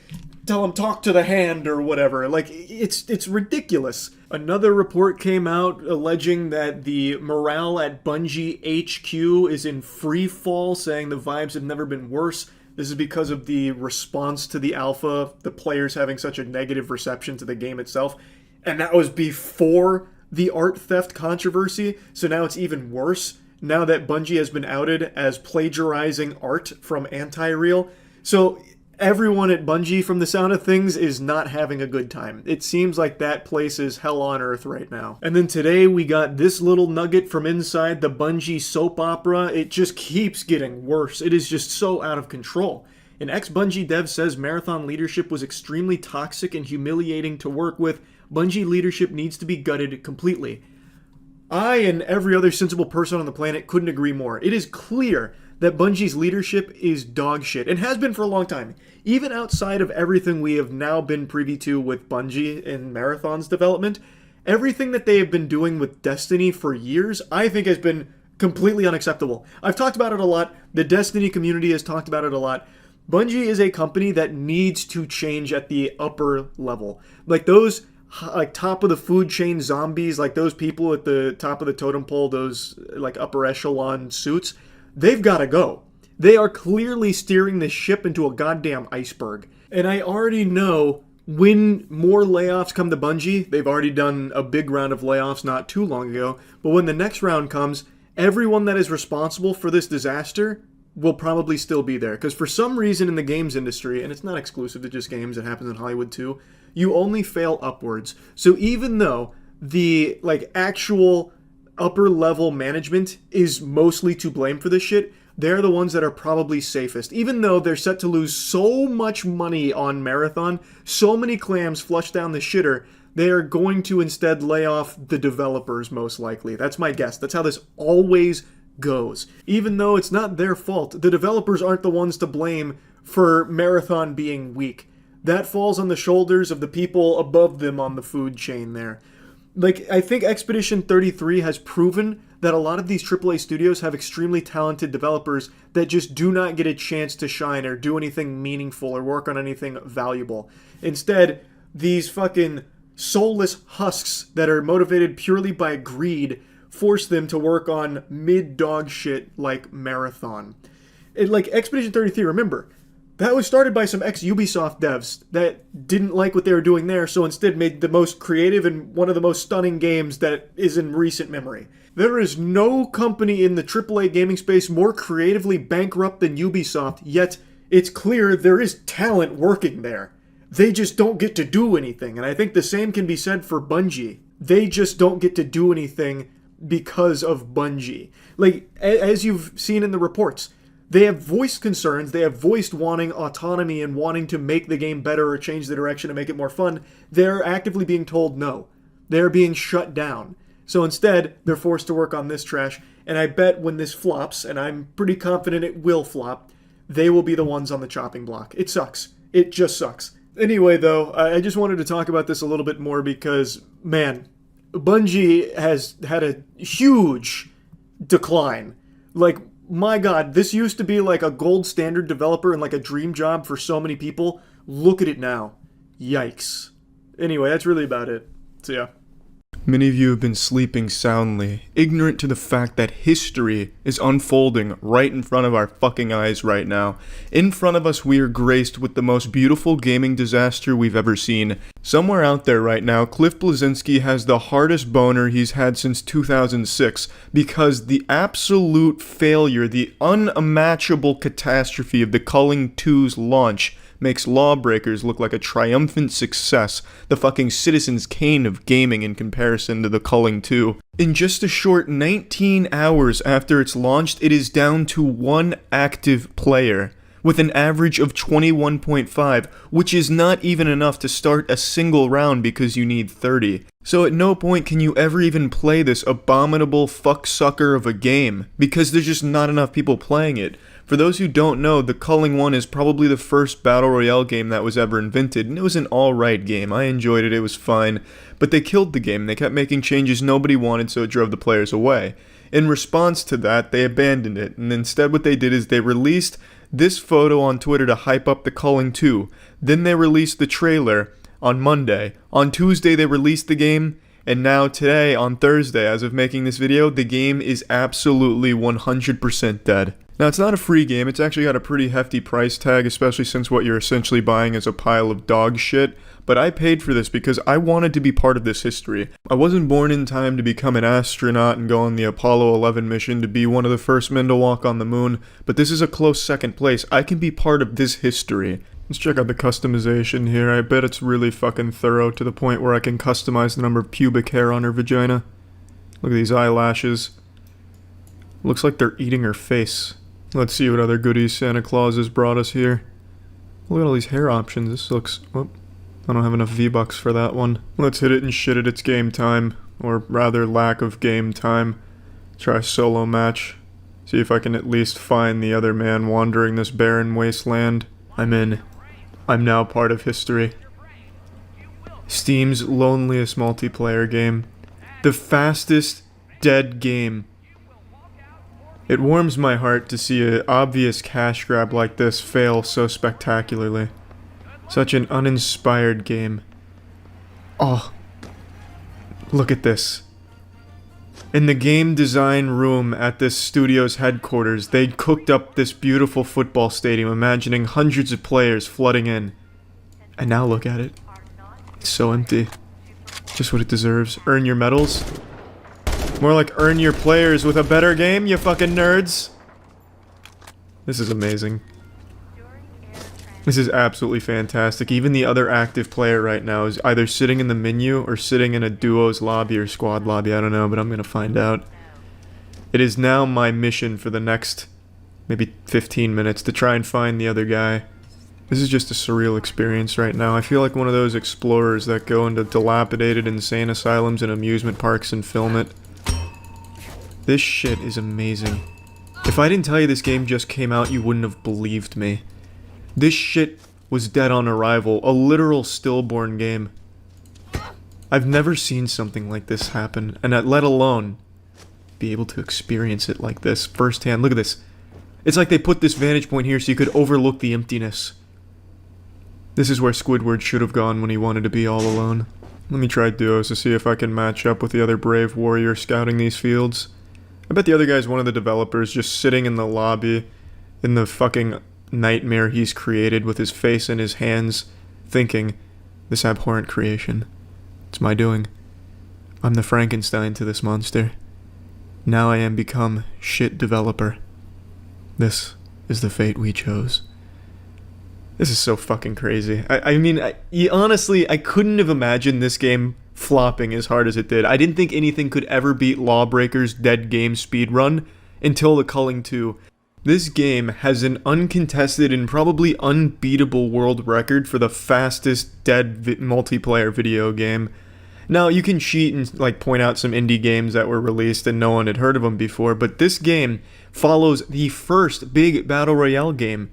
tell them talk to the hand or whatever. Like, it's ridiculous. Another report came out alleging that the morale at Bungie HQ is in free fall, saying the vibes have never been worse. This is because of the response to the alpha, the players having such a negative reception to the game itself. And that was before the art theft controversy, so now it's even worse now that Bungie has been outed as plagiarizing art from Anti-Real. So everyone at Bungie, from the sound of things, is not having a good time. It seems like that place is hell on earth right now. And then today we got this little nugget from inside the Bungie soap opera. It just keeps getting worse. It is just so out of control. An ex-Bungie dev says Marathon leadership was extremely toxic and humiliating to work with. Bungie leadership needs to be gutted completely. I and every other sensible person on the planet couldn't agree more. It is clear that Bungie's leadership is dog shit, and has been for a long time. Even outside of everything we have now been privy to with Bungie and Marathon's development, everything that they have been doing with Destiny for years, I think has been completely unacceptable. I've talked about it a lot. The Destiny community has talked about it a lot. Bungie is a company that needs to change at the upper level. Like those top of the food chain zombies, like those people at the top of the totem pole, those like upper echelon suits, they've got to go. They are clearly steering this ship into a goddamn iceberg. And I already know when more layoffs come to Bungie, they've already done a big round of layoffs not too long ago, but when the next round comes, everyone that is responsible for this disaster will probably still be there. Because for some reason in the games industry, and it's not exclusive to just games, it happens in Hollywood too, you only fail upwards. So even though the actual upper level management is mostly to blame for this shit, they're the ones that are probably safest. Even though they're set to lose so much money on Marathon, so many clams flush down the shitter, they are going to instead lay off the developers most likely. That's my guess. That's how this always goes. Even though it's not their fault, the developers aren't the ones to blame for Marathon being weak. That falls on the shoulders of the people above them on the food chain there. I think Expedition 33 has proven that a lot of these AAA studios have extremely talented developers that just do not get a chance to shine or do anything meaningful or work on anything valuable. Instead, these fucking soulless husks that are motivated purely by greed force them to work on mid-dog shit like Marathon. Expedition 33, remember, that was started by some ex-Ubisoft devs that didn't like what they were doing there, so instead made the most creative and one of the most stunning games that is in recent memory. There is no company in the AAA gaming space more creatively bankrupt than Ubisoft, yet it's clear there is talent working there. They just don't get to do anything, and I think the same can be said for Bungie. They just don't get to do anything because of Bungie. As you've seen in the reports, they have voiced concerns, they have voiced wanting autonomy and wanting to make the game better or change the direction to make it more fun. They're actively being told no. They're being shut down. So instead, they're forced to work on this trash, and I bet when this flops, and I'm pretty confident it will flop, they will be the ones on the chopping block. It sucks. It just sucks. Anyway, though, I just wanted to talk about this a little bit more because, man, Bungie has had a huge decline. My God, this used to be a gold standard developer and a dream job for so many people. Look at it now. Yikes. Anyway, that's really about it. So yeah. Many of you have been sleeping soundly, ignorant to the fact that history is unfolding right in front of our fucking eyes right now. In front of us, we are graced with the most beautiful gaming disaster we've ever seen. Somewhere out there right now, Cliff Bleszinski has the hardest boner he's had since 2006 because the absolute failure, the unmatchable catastrophe of the Culling 2's launch makes Lawbreakers look like a triumphant success, the fucking Citizen's Kane of gaming in comparison to the Culling 2. In just a short 19 hours after it's launched, it is down to 1 active player, with an average of 21.5, which is not even enough to start a single round because you need 30. So at no point can you ever even play this abominable fucksucker of a game, because there's just not enough people playing it. For those who don't know, the Culling 1 is probably the first Battle Royale game that was ever invented, and it was an alright game. I enjoyed it, it was fine, but they killed the game. They kept making changes nobody wanted, so it drove the players away. In response to that, they abandoned it, and instead what they did is they released this photo on Twitter to hype up the Culling 2. Then they released the trailer on Monday. On Tuesday they released the game, and now today, on Thursday, as of making this video, the game is absolutely 100% dead. Now, it's not a free game, it's actually got a pretty hefty price tag, especially since what you're essentially buying is a pile of dog shit, but I paid for this because I wanted to be part of this history. I wasn't born in time to become an astronaut and go on the Apollo 11 mission to be one of the first men to walk on the moon, but this is a close second place. I can be part of this history. Let's check out the customization here. I bet it's really fucking thorough to the point where I can customize the number of pubic hair on her vagina. Look at these eyelashes. Looks like they're eating her face. Let's see what other goodies Santa Claus has brought us here. Look at all these hair options. This looks... Oh, I don't have enough V-Bucks for that one. Let's hit it and shit it. It's game time. Or rather, lack of game time. Try a solo match. See if I can at least find the other man wandering this barren wasteland. I'm in. I'm now part of history. Steam's loneliest multiplayer game. The fastest dead game. It warms my heart to see an obvious cash grab like this fail so spectacularly. Such an uninspired game. Oh, look at this. In the game design room at this studio's headquarters, they cooked up this beautiful football stadium, imagining hundreds of players flooding in. And now look at it. It's so empty. Just what it deserves. Earn your medals. More like earn your players with a better game, you fucking nerds. This is amazing. This is absolutely fantastic. Even the other active player right now is either sitting in the menu or sitting in a duos lobby or squad lobby. I don't know, but I'm gonna find out. It is now my mission for the next maybe 15 minutes to try and find the other guy. This is just a surreal experience right now. I feel like one of those explorers that go into dilapidated insane asylums and amusement parks and film it. This shit is amazing. If I didn't tell you this game just came out, you wouldn't have believed me. This shit was dead on arrival, a literal stillborn game. I've never seen something like this happen, and let alone be able to experience it like this firsthand. Look at this. It's like they put this vantage point here so you could overlook the emptiness. This is where Squidward should have gone when he wanted to be all alone. Let me try duos to see if I can match up with the other brave warrior scouting these fields. I bet the other guy's one of the developers just sitting in the lobby in the fucking nightmare he's created with his face in his hands, thinking, this abhorrent creation. It's my doing. I'm the Frankenstein to this monster. Now I am become shit developer. This is the fate we chose. This is so fucking crazy. I mean, honestly, I couldn't have imagined this game flopping as hard as it did. I didn't think anything could ever beat Lawbreakers' dead game speedrun until the Culling 2. This game has an uncontested and probably unbeatable world record for the fastest dead multiplayer video game. Now, you can cheat and like point out some indie games that were released and no one had heard of them before, but this game follows the first big Battle Royale game.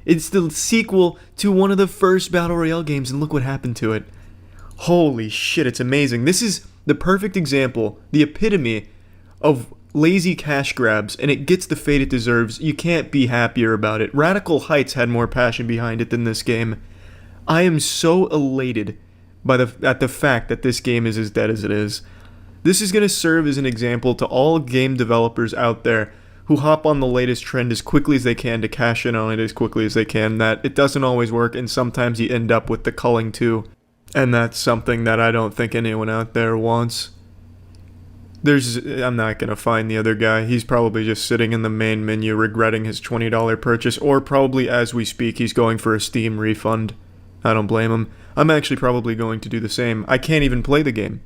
It's the sequel to one of the first Battle Royale games, and look what happened to it. Holy shit, it's amazing. This is the perfect example, the epitome of lazy cash grabs, and it gets the fate it deserves. You can't be happier about it. Radical Heights had more passion behind it than this game. I am so elated at the fact that this game is as dead as it is. This is going to serve as an example to all game developers out there who hop on the latest trend as quickly as they can to cash in on it as quickly as they can, that it doesn't always work, and sometimes you end up with the Culling 2. And that's something that I don't think anyone out there wants. I'm not gonna find the other guy. He's probably just sitting in the main menu regretting his $20 purchase, or probably as we speak he's going for a Steam refund. I don't blame him. I'm actually probably going to do the same. I can't even play the game.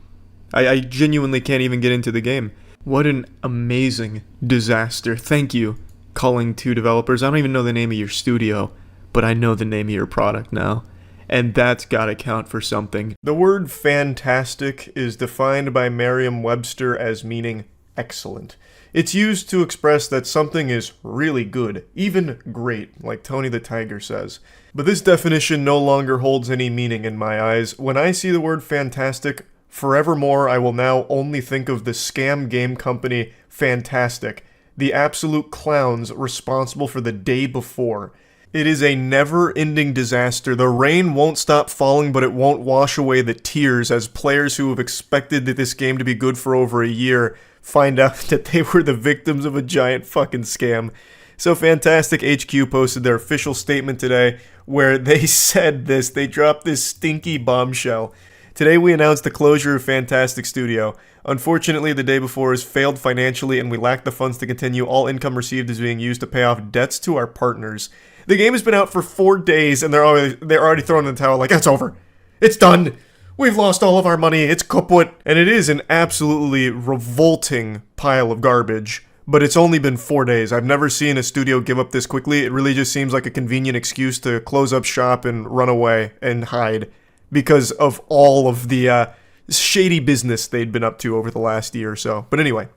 I genuinely can't even get into the game. What an amazing disaster. Thank you, Culling 2 developers. I don't even know the name of your studio, but I know the name of your product now. And that's gotta count for something. The word fantastic is defined by Merriam-Webster as meaning excellent. It's used to express that something is really good, even great, like Tony the Tiger says. But this definition no longer holds any meaning in my eyes. When I see the word fantastic, forevermore I will now only think of the scam game company Fantastic, the absolute clowns responsible for the day before. It is a never-ending disaster. The rain won't stop falling, but it won't wash away the tears as players who have expected that this game to be good for over a year find out that they were the victims of a giant fucking scam. So Fantastic HQ posted their official statement today where they said this. They dropped this stinky bombshell. Today we announced the closure of Fantastic Studio. Unfortunately, the day before has failed financially and we lack the funds to continue. All income received is being used to pay off debts to our partners. The game has been out for 4 days and they're already throwing in the towel like, it's over. It's done. We've lost all of our money. It's kaput. And it is an absolutely revolting pile of garbage. But it's only been 4 days. I've never seen a studio give up this quickly. It really just seems like a convenient excuse to close up shop and run away and hide because of all of the shady business they'd been up to over the last year or so. But anyway,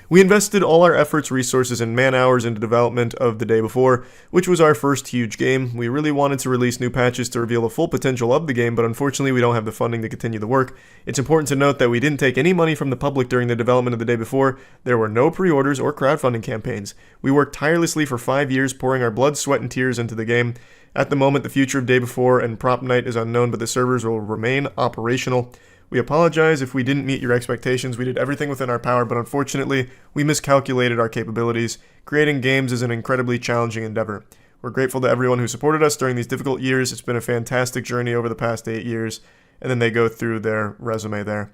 we invested all our efforts, resources, and man-hours into development of the day before, which was our first huge game. We really wanted to release new patches to reveal the full potential of the game, but unfortunately we don't have the funding to continue the work. It's important to note that we didn't take any money from the public during the development of the day before. There were no pre-orders or crowdfunding campaigns. We worked tirelessly for 5 years, pouring our blood, sweat, and tears into the game. At the moment, the future of Day Before and Prop Night is unknown, but the servers will remain operational. We apologize if we didn't meet your expectations. We did everything within our power, but unfortunately, we miscalculated our capabilities. Creating games is an incredibly challenging endeavor. We're grateful to everyone who supported us during these difficult years. It's been a fantastic journey over the past 8 years. And then they go through their resume there.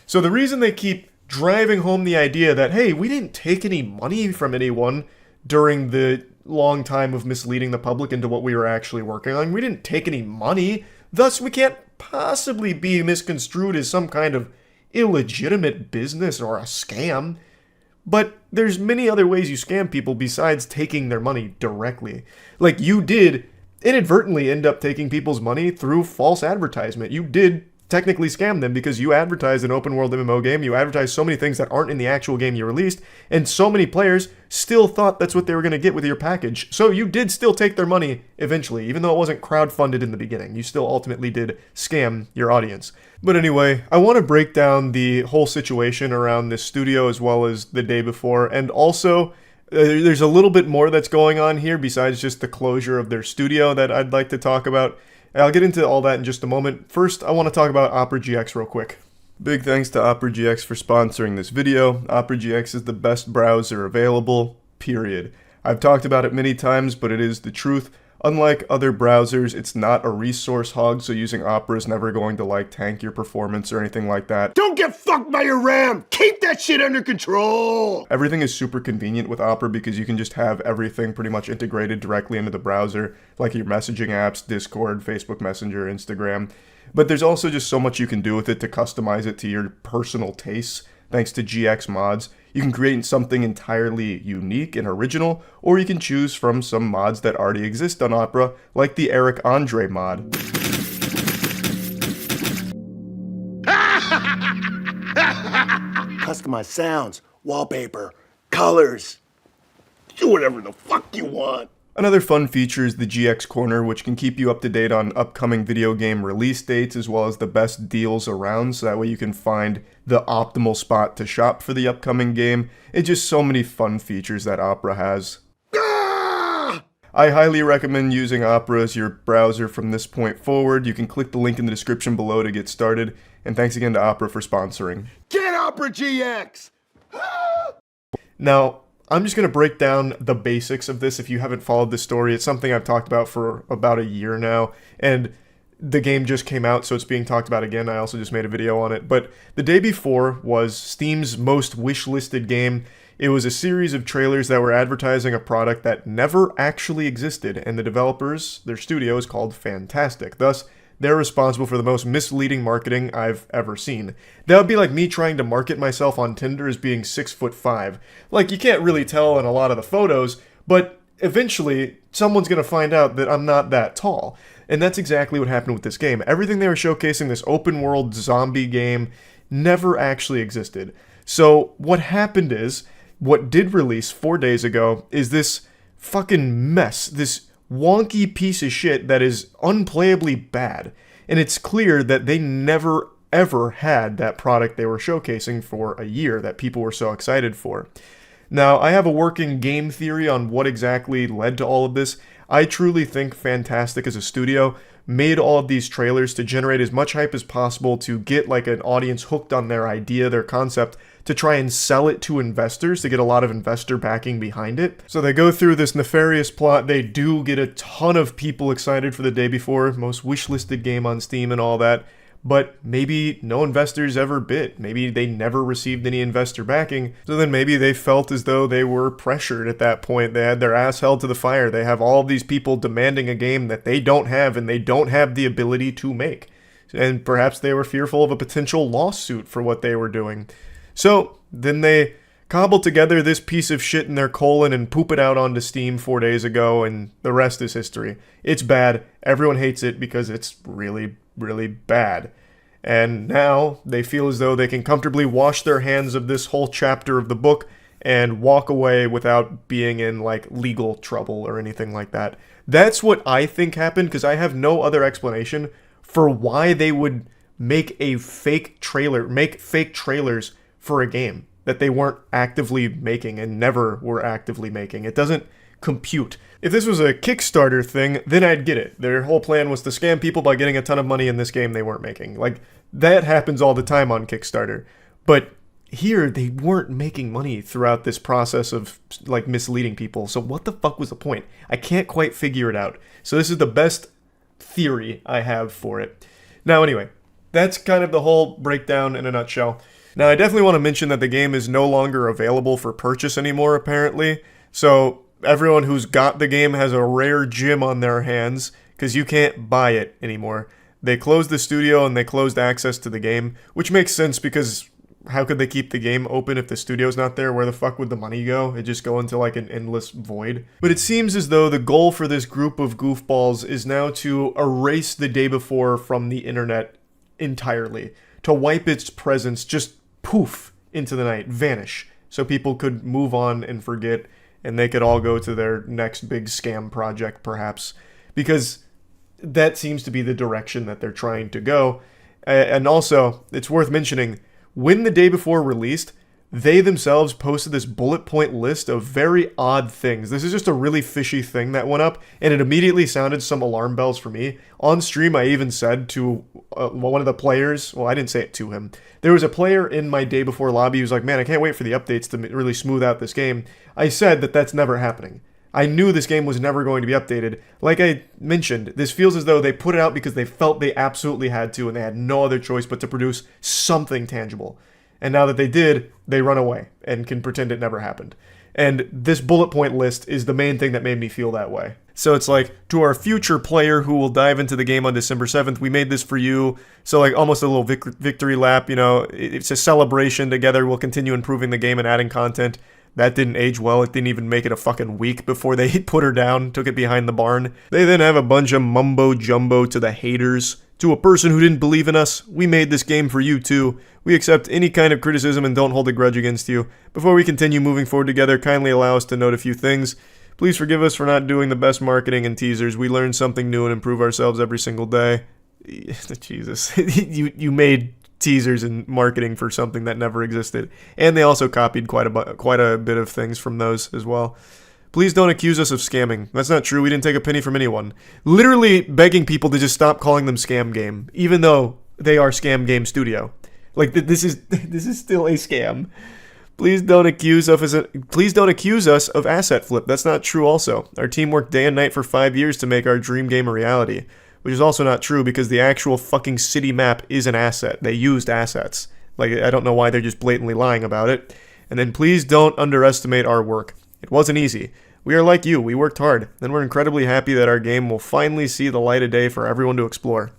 So the reason they keep driving home the idea that, hey, we didn't take any money from anyone during the long time of misleading the public into what we were actually working on. We didn't take any money. Thus, we can't possibly be misconstrued as some kind of illegitimate business or a scam. But there's many other ways you scam people besides taking their money directly. Like, you did inadvertently end up taking people's money through false advertisement. You did technically scam them because you advertised an open world MMO game, you advertised so many things that aren't in the actual game you released, and so many players still thought that's what they were going to get with your package. So you did still take their money eventually, even though it wasn't crowdfunded in the beginning. You still ultimately did scam your audience. But anyway, I want to break down the whole situation around this studio as well as the day before, and also there's a little bit more that's going on here besides just the closure of their studio that I'd like to talk about. I'll get into all that in just a moment. First, I want to talk about Opera GX real quick. Big thanks to Opera GX for sponsoring this video. Opera GX is the best browser available, period. I've talked about it many times, but it is the truth. Unlike other browsers, it's not a resource hog, so using Opera is never going to tank your performance or anything like that. Don't get fucked by your RAM! Keep that shit under control! Everything is super convenient with Opera because you can just have everything pretty much integrated directly into the browser, like your messaging apps, Discord, Facebook Messenger, Instagram. But there's also just so much you can do with it to customize it to your personal tastes, thanks to GX mods. You can create something entirely unique and original, or you can choose from some mods that already exist on Opera, like the Eric Andre mod. Customize sounds, wallpaper, colors. Do whatever the fuck you want. Another fun feature is the GX Corner, which can keep you up to date on upcoming video game release dates as well as the best deals around, so that way you can find the optimal spot to shop for the upcoming game. It's just so many fun features that Opera has. I highly recommend using Opera as your browser from this point forward. You can click the link in the description below to get started, and thanks again to Opera for sponsoring. Get Opera GX! Now, I'm just going to break down the basics of this if you haven't followed this story. It's something I've talked about for about a year now, and the game just came out, so it's being talked about again. I also just made a video on it. But the day before was Steam's most wish-listed game. It was a series of trailers that were advertising a product that never actually existed, and the developers, their studio, is called Fantastic. Thus, they're responsible for the most misleading marketing I've ever seen. That would be like me trying to market myself on Tinder as being 6'5". Like, you can't really tell in a lot of the photos, but eventually, someone's going to find out that I'm not that tall. And that's exactly what happened with this game. Everything they were showcasing, this open world zombie game, never actually existed. So what happened is, what did release 4 days ago is this fucking mess, this wonky piece of shit that is unplayably bad. And it's clear that they never ever had that product they were showcasing for a year that people were so excited for. Now, I have a working game theory on what exactly led to all of this. I truly think Fantastic as a studio made all of these trailers to generate as much hype as possible to get like an audience hooked on their idea, their concept, to try and sell it to investors, to get a lot of investor backing behind it. So they go through this nefarious plot. They do get a ton of people excited for the day before, most wishlisted game on Steam and all that. But maybe no investors ever bid. Maybe they never received any investor backing. So then maybe they felt as though they were pressured at that point. They had their ass held to the fire. They have all of these people demanding a game that they don't have and they don't have the ability to make. And perhaps they were fearful of a potential lawsuit for what they were doing. So then they cobbled together this piece of shit in their colon and poop it out onto Steam 4 days ago, and the rest is history. It's bad. Everyone hates it because it's really, really bad. And now they feel as though they can comfortably wash their hands of this whole chapter of the book and walk away without being in like legal trouble or anything like that. That's what I think happened, because I have no other explanation for why they would make a fake trailer, make fake trailers for a game that they weren't actively making and never were actively making. It doesn't compute. If this was a Kickstarter thing, then I'd get it. Their whole plan was to scam people by getting a ton of money in this game they weren't making. Like, that happens all the time on Kickstarter. But here, they weren't making money throughout this process of, like, misleading people. So what the fuck was the point? I can't quite figure it out. So this is the best theory I have for it. Now, anyway, that's kind of the whole breakdown in a nutshell. Now, I definitely want to mention that the game is no longer available for purchase anymore, apparently. So everyone who's got the game has a rare gem on their hands, because you can't buy it anymore. They closed the studio and they closed access to the game, which makes sense because how could they keep the game open if the studio's not there? Where the fuck would the money go? It'd just go into like an endless void. But it seems as though the goal for this group of goofballs is now to erase the day before from the internet entirely. To wipe its presence, just poof into the night, vanish, so people could move on and forget, and they could all go to their next big scam project, perhaps, because that seems to be the direction that they're trying to go. And also, it's worth mentioning, when the day before released, they themselves posted this bullet point list of very odd things. This is just a really fishy thing that went up, and it immediately sounded some alarm bells for me. On stream, I even said to one of the players, well, I didn't say it to him. There was a player in my day before lobby who was like, man, I can't wait for the updates to really smooth out this game. I said that that's never happening. I knew this game was never going to be updated. Like I mentioned, this feels as though they put it out because they felt they absolutely had to, and they had no other choice but to produce something tangible. And now that they did, they run away and can pretend it never happened. And this bullet point list is the main thing that made me feel that way. So it's like, to our future player who will dive into the game on December 7th, we made this for you. So like almost a little victory lap, you know, it's a celebration together. We'll continue improving the game and adding content. That didn't age well. It didn't even make it a fucking week before they put her down, took it behind the barn. They then have a bunch of mumbo jumbo to the haters. To a person who didn't believe in us, we made this game for you too. We accept any kind of criticism and don't hold a grudge against you. Before we continue moving forward together, kindly allow us to note a few things. Please forgive us for not doing the best marketing and teasers. We learn something new and improve ourselves every single day. Jesus. you made teasers and marketing for something that never existed. And they also copied quite a bit of things from those as well. Please don't accuse us of scamming. That's not true. We didn't take a penny from anyone. Literally begging people to just stop calling them Scam Game, even though they are Scam Game Studio. Like, this is still a scam. Please don't accuse us of asset flip. That's not true also. Our team worked day and night for 5 years to make our dream game a reality. which is also not true because the actual fucking city map is an asset. They used assets. Like, I don't know why they're just blatantly lying about it. And then please don't underestimate our work. It wasn't easy. We are like you, we worked hard, and we're incredibly happy that our game will finally see the light of day for everyone to explore.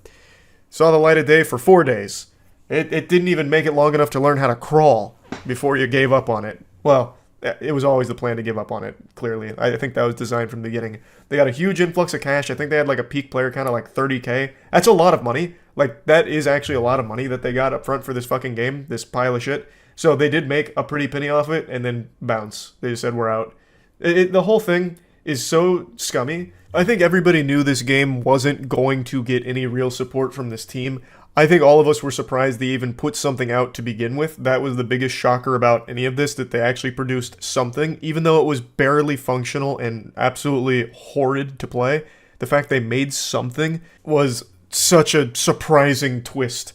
Saw the light of day for 4 days. It didn't even make it long enough to learn how to crawl before you gave up on it. Well, it was always the plan to give up on it, clearly. I think that was designed from the beginning. They got a huge influx of cash. I think they had like a peak player count of like 30K. That's a lot of money. Like, that is actually a lot of money that they got up front for this fucking game, this pile of shit. So they did make a pretty penny off it and then bounce. They just said, we're out. The whole thing is so scummy. I think everybody knew this game wasn't going to get any real support from this team. I think all of us were surprised they even put something out to begin with. That was the biggest shocker about any of this, that they actually produced something, even though it was barely functional and absolutely horrid to play. The fact they made something was such a surprising twist.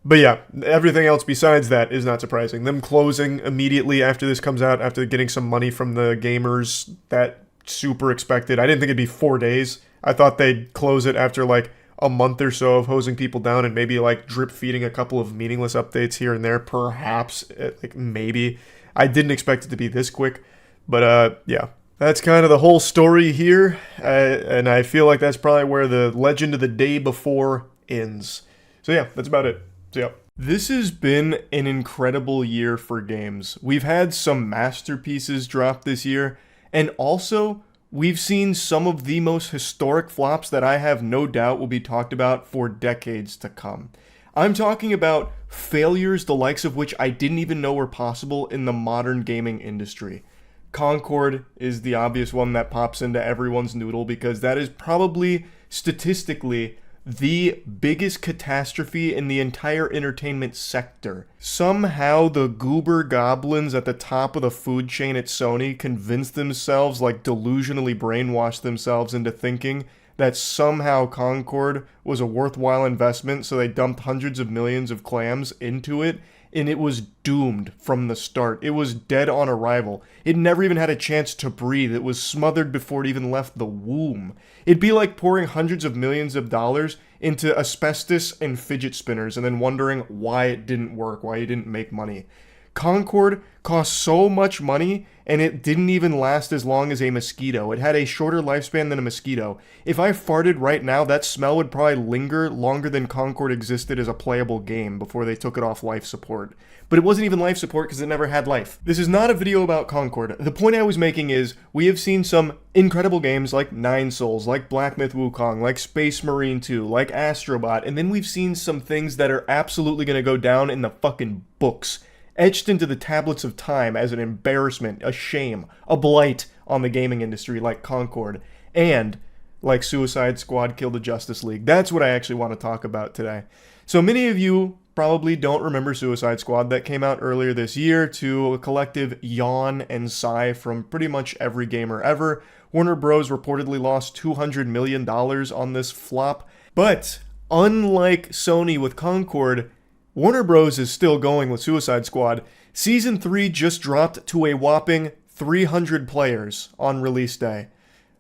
But yeah, everything else besides that is not surprising. Them closing immediately after this comes out, after getting some money from the gamers, that super expected. I didn't think it'd be 4 days. I thought they'd close it after like a month or so of hosing people down and maybe like drip feeding a couple of meaningless updates here and there, perhaps, like maybe. I didn't expect it to be this quick, but yeah. That's kind of the whole story here, and I feel like that's probably where the legend of the day before ends. So yeah, that's about it. So yeah. This has been an incredible year for games. We've had some masterpieces drop this year, and also we've seen some of the most historic flops that I have no doubt will be talked about for decades to come. I'm talking about failures the likes of which I didn't even know were possible in the modern gaming industry. Concord is the obvious one that pops into everyone's noodle because that is probably statistically the biggest catastrophe in the entire entertainment sector. Somehow the goober goblins at the top of the food chain at Sony convinced themselves, like delusionally brainwashed themselves into thinking that somehow Concord was a worthwhile investment, so they dumped hundreds of millions of clams into it, and it was doomed from the start. It was dead on arrival. It never even had a chance to breathe. It was smothered before it even left the womb. It'd be like pouring hundreds of millions of dollars into asbestos and fidget spinners and then wondering why it didn't work, why it didn't make money. Concord cost so much money, and it didn't even last as long as a mosquito. It had a shorter lifespan than a mosquito. If I farted right now, that smell would probably linger longer than Concord existed as a playable game before they took it off life support. But it wasn't even life support because it never had life. This is not a video about Concord. The point I was making is, we have seen some incredible games like Nine Souls, like Black Myth Wukong, like Space Marine 2, like Astrobot, and then we've seen some things that are absolutely going to go down in the fucking books, etched into the tablets of time as an embarrassment, a shame, a blight on the gaming industry, like Concord, and like Suicide Squad Kill the Justice League. That's what I actually want to talk about today. So many of you probably don't remember Suicide Squad. That came out earlier this year to a collective yawn and sigh from pretty much every gamer ever. Warner Bros. Reportedly lost $200 million on this flop, but unlike Sony with Concord, Warner Bros. Is still going with Suicide Squad. Season 3 just dropped to a whopping 300 players on release day.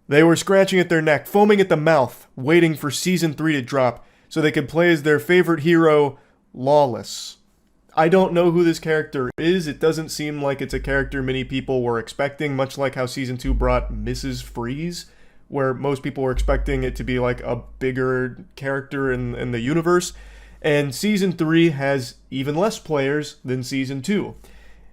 They were scratching at their neck, foaming at the mouth, waiting for Season 3 to drop so they could play as their favorite hero, Lawless. I don't know who this character is. It doesn't seem like it's a character many people were expecting, much like how Season 2 brought Mrs. Freeze, where most people were expecting it to be like a bigger character in the universe. And Season 3 has even less players than Season 2.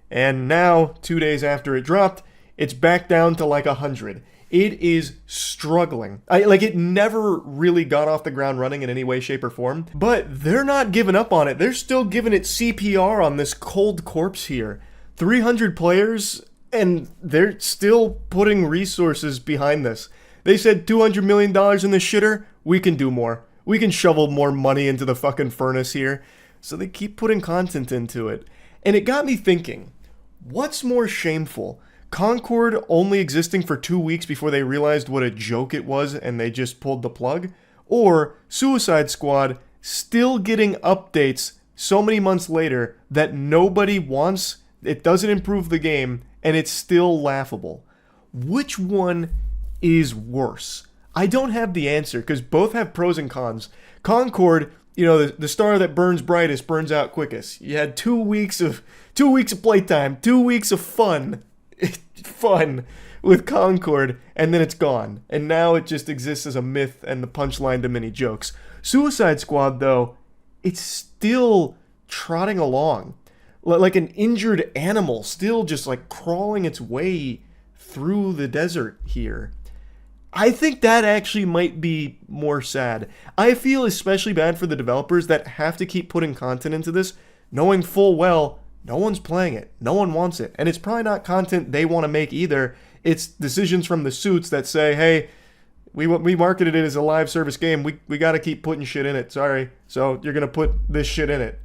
And now, 2 days after it dropped, it's back down to like 100. It is struggling. It never really got off the ground running in any way, shape, or form. But they're not giving up on it. They're still giving it CPR on this cold corpse here. 300 players, and they're still putting resources behind this. They said $200 million in the shitter, we can do more. We can shovel more money into the fucking furnace here. So they keep putting content into it. And it got me thinking, what's more shameful? Concord only existing for 2 weeks before they realized what a joke it was and they just pulled the plug? Or Suicide Squad still getting updates so many months later that nobody wants, it doesn't improve the game, and it's still laughable? Which one is worse? I don't have the answer because both have pros and cons. Concord, you know, the star that burns brightest burns out quickest. You had 2 weeks of playtime, 2 weeks of fun with Concord, and then it's gone. And now it just exists as a myth and the punchline to many jokes. Suicide Squad, though, it's still trotting along like an injured animal, still just like crawling its way through the desert here. I think that actually might be more sad. I feel especially bad for the developers that have to keep putting content into this, knowing full well no one's playing it, no one wants it, and it's probably not content they want to make either. It's decisions from the suits that say, hey, we marketed it as a live service game, we got to keep putting shit in it, sorry, so you're going to put this shit in it.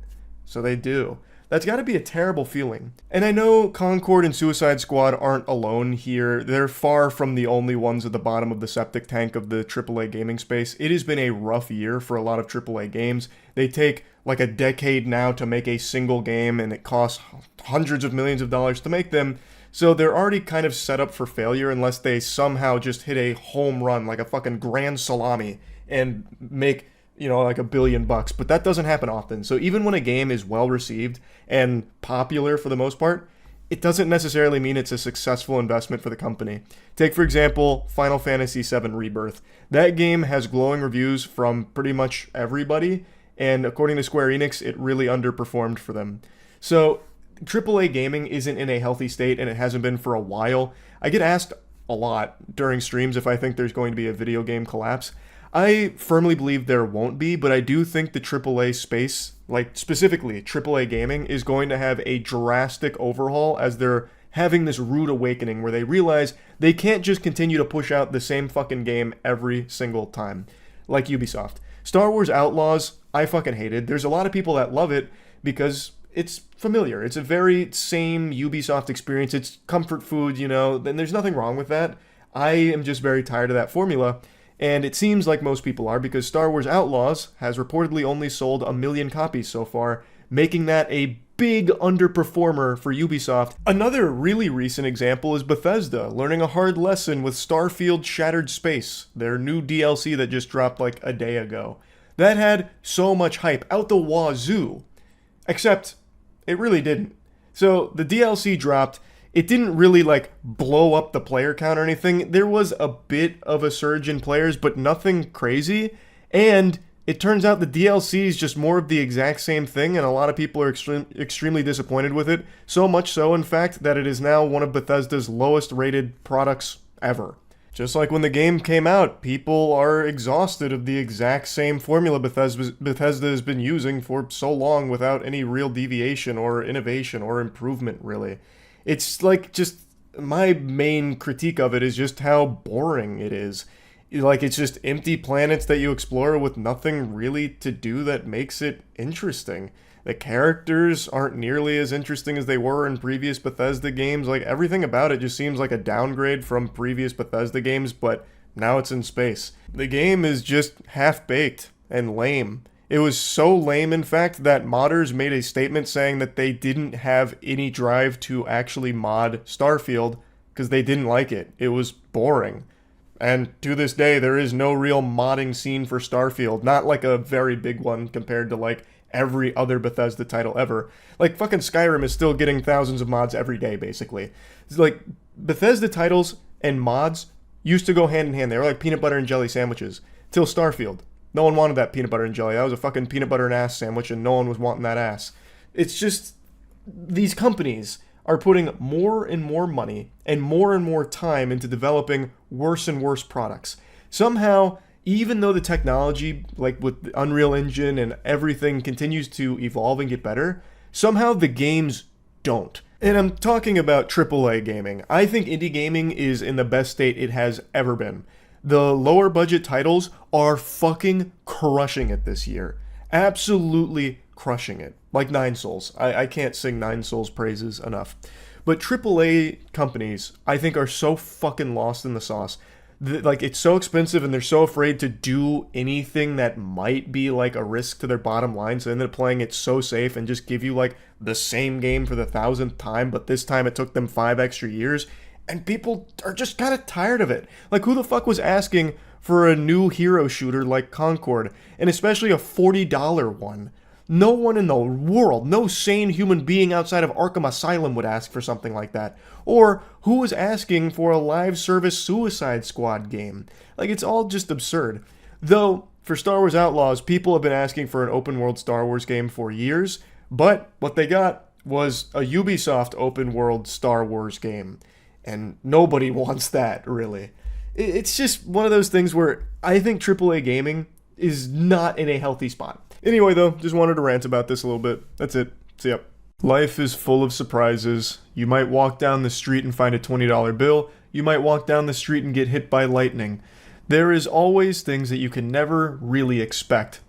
So they do. That's got to be a terrible feeling. And I know Concord and Suicide Squad aren't alone here. They're far from the only ones at the bottom of the septic tank of the AAA gaming space. It has been a rough year for a lot of AAA games. They take like a decade now to make a single game, and it costs hundreds of millions of dollars to make them. So they're already kind of set up for failure unless they somehow just hit a home run, like a fucking grand salami, and make, you know, like $1 billion. But that doesn't happen often. So even when a game is well received and popular for the most part, it doesn't necessarily mean it's a successful investment for the company. Take, for example, Final Fantasy VII Rebirth. That game has glowing reviews from pretty much everybody, and according to Square Enix, it really underperformed for them. So AAA gaming isn't in a healthy state, and it hasn't been for a while. I get asked a lot during streams if I think there's going to be a video game collapse. I firmly believe there won't be, but I do think the AAA space, like specifically AAA gaming, is going to have a drastic overhaul as they're having this rude awakening where they realize they can't just continue to push out the same fucking game every single time, like Ubisoft. Star Wars Outlaws, I fucking hated. There's a lot of people that love it because it's familiar. It's a very same Ubisoft experience. It's comfort food, you know, and there's nothing wrong with that. I am just very tired of that formula. And it seems like most people are, because Star Wars Outlaws has reportedly only sold 1 million copies so far, making that a big underperformer for Ubisoft. Another really recent example is Bethesda, learning a hard lesson with Starfield Shattered Space, their new DLC that just dropped like a day ago. That had so much hype, out the wazoo, except it really didn't. So the DLC dropped. It didn't really like blow up the player count or anything. There was a bit of a surge in players, but nothing crazy. And it turns out the DLC is just more of the exact same thing, and a lot of people are extremely disappointed with it. So much so, in fact, that it is now one of Bethesda's lowest rated products ever. Just like when the game came out, people are exhausted of the exact same formula Bethesda has been using for so long without any real deviation or innovation or improvement, really. It's like, just, my main critique of it is just how boring it is. Like, it's just empty planets that you explore with nothing really to do that makes it interesting. The characters aren't nearly as interesting as they were in previous Bethesda games. Like, everything about it just seems like a downgrade from previous Bethesda games, but now it's in space. The game is just half-baked and lame. It was so lame, in fact, that modders made a statement saying that they didn't have any drive to actually mod Starfield because they didn't like it. It was boring. And to this day, there is no real modding scene for Starfield. Not like a very big one compared to like every other Bethesda title ever. Like fucking Skyrim is still getting thousands of mods every day, basically. It's like Bethesda titles and mods used to go hand in hand. They were like peanut butter and jelly sandwiches. Till Starfield. No one wanted that peanut butter and jelly. That was a fucking peanut butter and ass sandwich, and no one was wanting that ass. It's just, these companies are putting more and more money and more time into developing worse and worse products. Somehow, even though the technology, like with the Unreal Engine and everything, continues to evolve and get better, somehow the games don't. And I'm talking about AAA gaming. I think indie gaming is in the best state it has ever been. The lower budget titles are fucking crushing it this year. Absolutely crushing it. Like Nine Souls. I can't sing Nine Souls praises enough. But AAA companies, I think, are so fucking lost in the sauce. Like, it's so expensive and they're so afraid to do anything that might be like a risk to their bottom line, so they end up playing it so safe and just give you like the same game for the 1,000th time, but this time it took them 5 extra years. And people are just kind of tired of it. Like, who the fuck was asking for a new hero shooter like Concord, and especially a $40 one. No one in the world, no sane human being outside of Arkham Asylum would ask for something like that. Or who was asking for a live service Suicide Squad game? Like, it's all just absurd. Though, for Star Wars Outlaws, people have been asking for an open world Star Wars game for years, but what they got was a Ubisoft open world Star Wars game. And nobody wants that, really. It's just one of those things where I think AAA gaming is not in a healthy spot. Anyway, though, just wanted to rant about this a little bit. That's it. See ya. Life is full of surprises. You might walk down the street and find a $20 bill. You might walk down the street and get hit by lightning. There is always things that you can never really expect.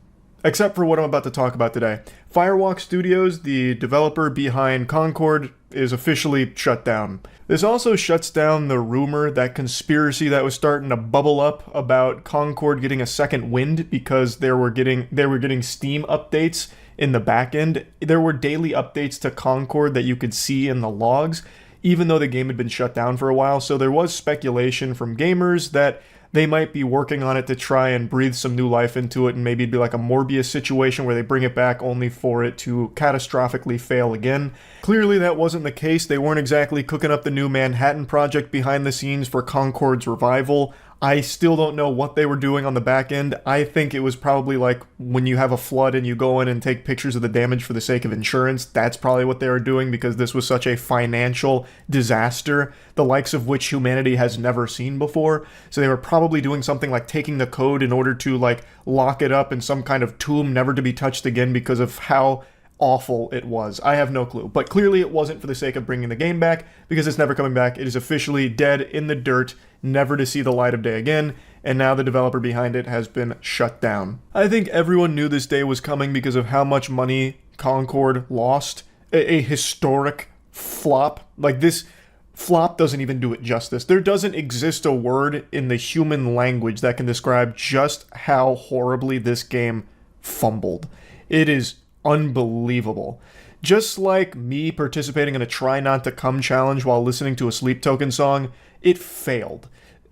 Except for what I'm about to talk about today. Firewalk Studios, the developer behind Concord, is officially shut down. This also shuts down the rumor, that conspiracy that was starting to bubble up about Concord getting a second wind because they were getting Steam updates in the back end. There were daily updates to Concord that you could see in the logs, even though the game had been shut down for a while. So there was speculation from gamers that they might be working on it to try and breathe some new life into it, and maybe it'd be like a Morbius situation where they bring it back only for it to catastrophically fail again. Clearly that wasn't the case. They weren't exactly cooking up the new Manhattan Project behind the scenes for Concord's revival. I still don't know what they were doing on the back end. I think it was probably like when you have a flood and you go in and take pictures of the damage for the sake of insurance. That's probably what they were doing, because this was such a financial disaster, the likes of which humanity has never seen before. So they were probably doing something like taking the code in order to like lock it up in some kind of tomb, never to be touched again because of how awful it was. I have no clue. But clearly it wasn't for the sake of bringing the game back, because it's never coming back. It is officially dead in the dirt, never to see the light of day again, and now the developer behind it has been shut down. I think everyone knew this day was coming because of how much money Concord lost. A historic flop. Like, this flop doesn't even do it justice. There doesn't exist a word in the human language that can describe just how horribly this game fumbled. It is unbelievable. Just like me participating in a Try Not to Come challenge while listening to a Sleep Token song, it failed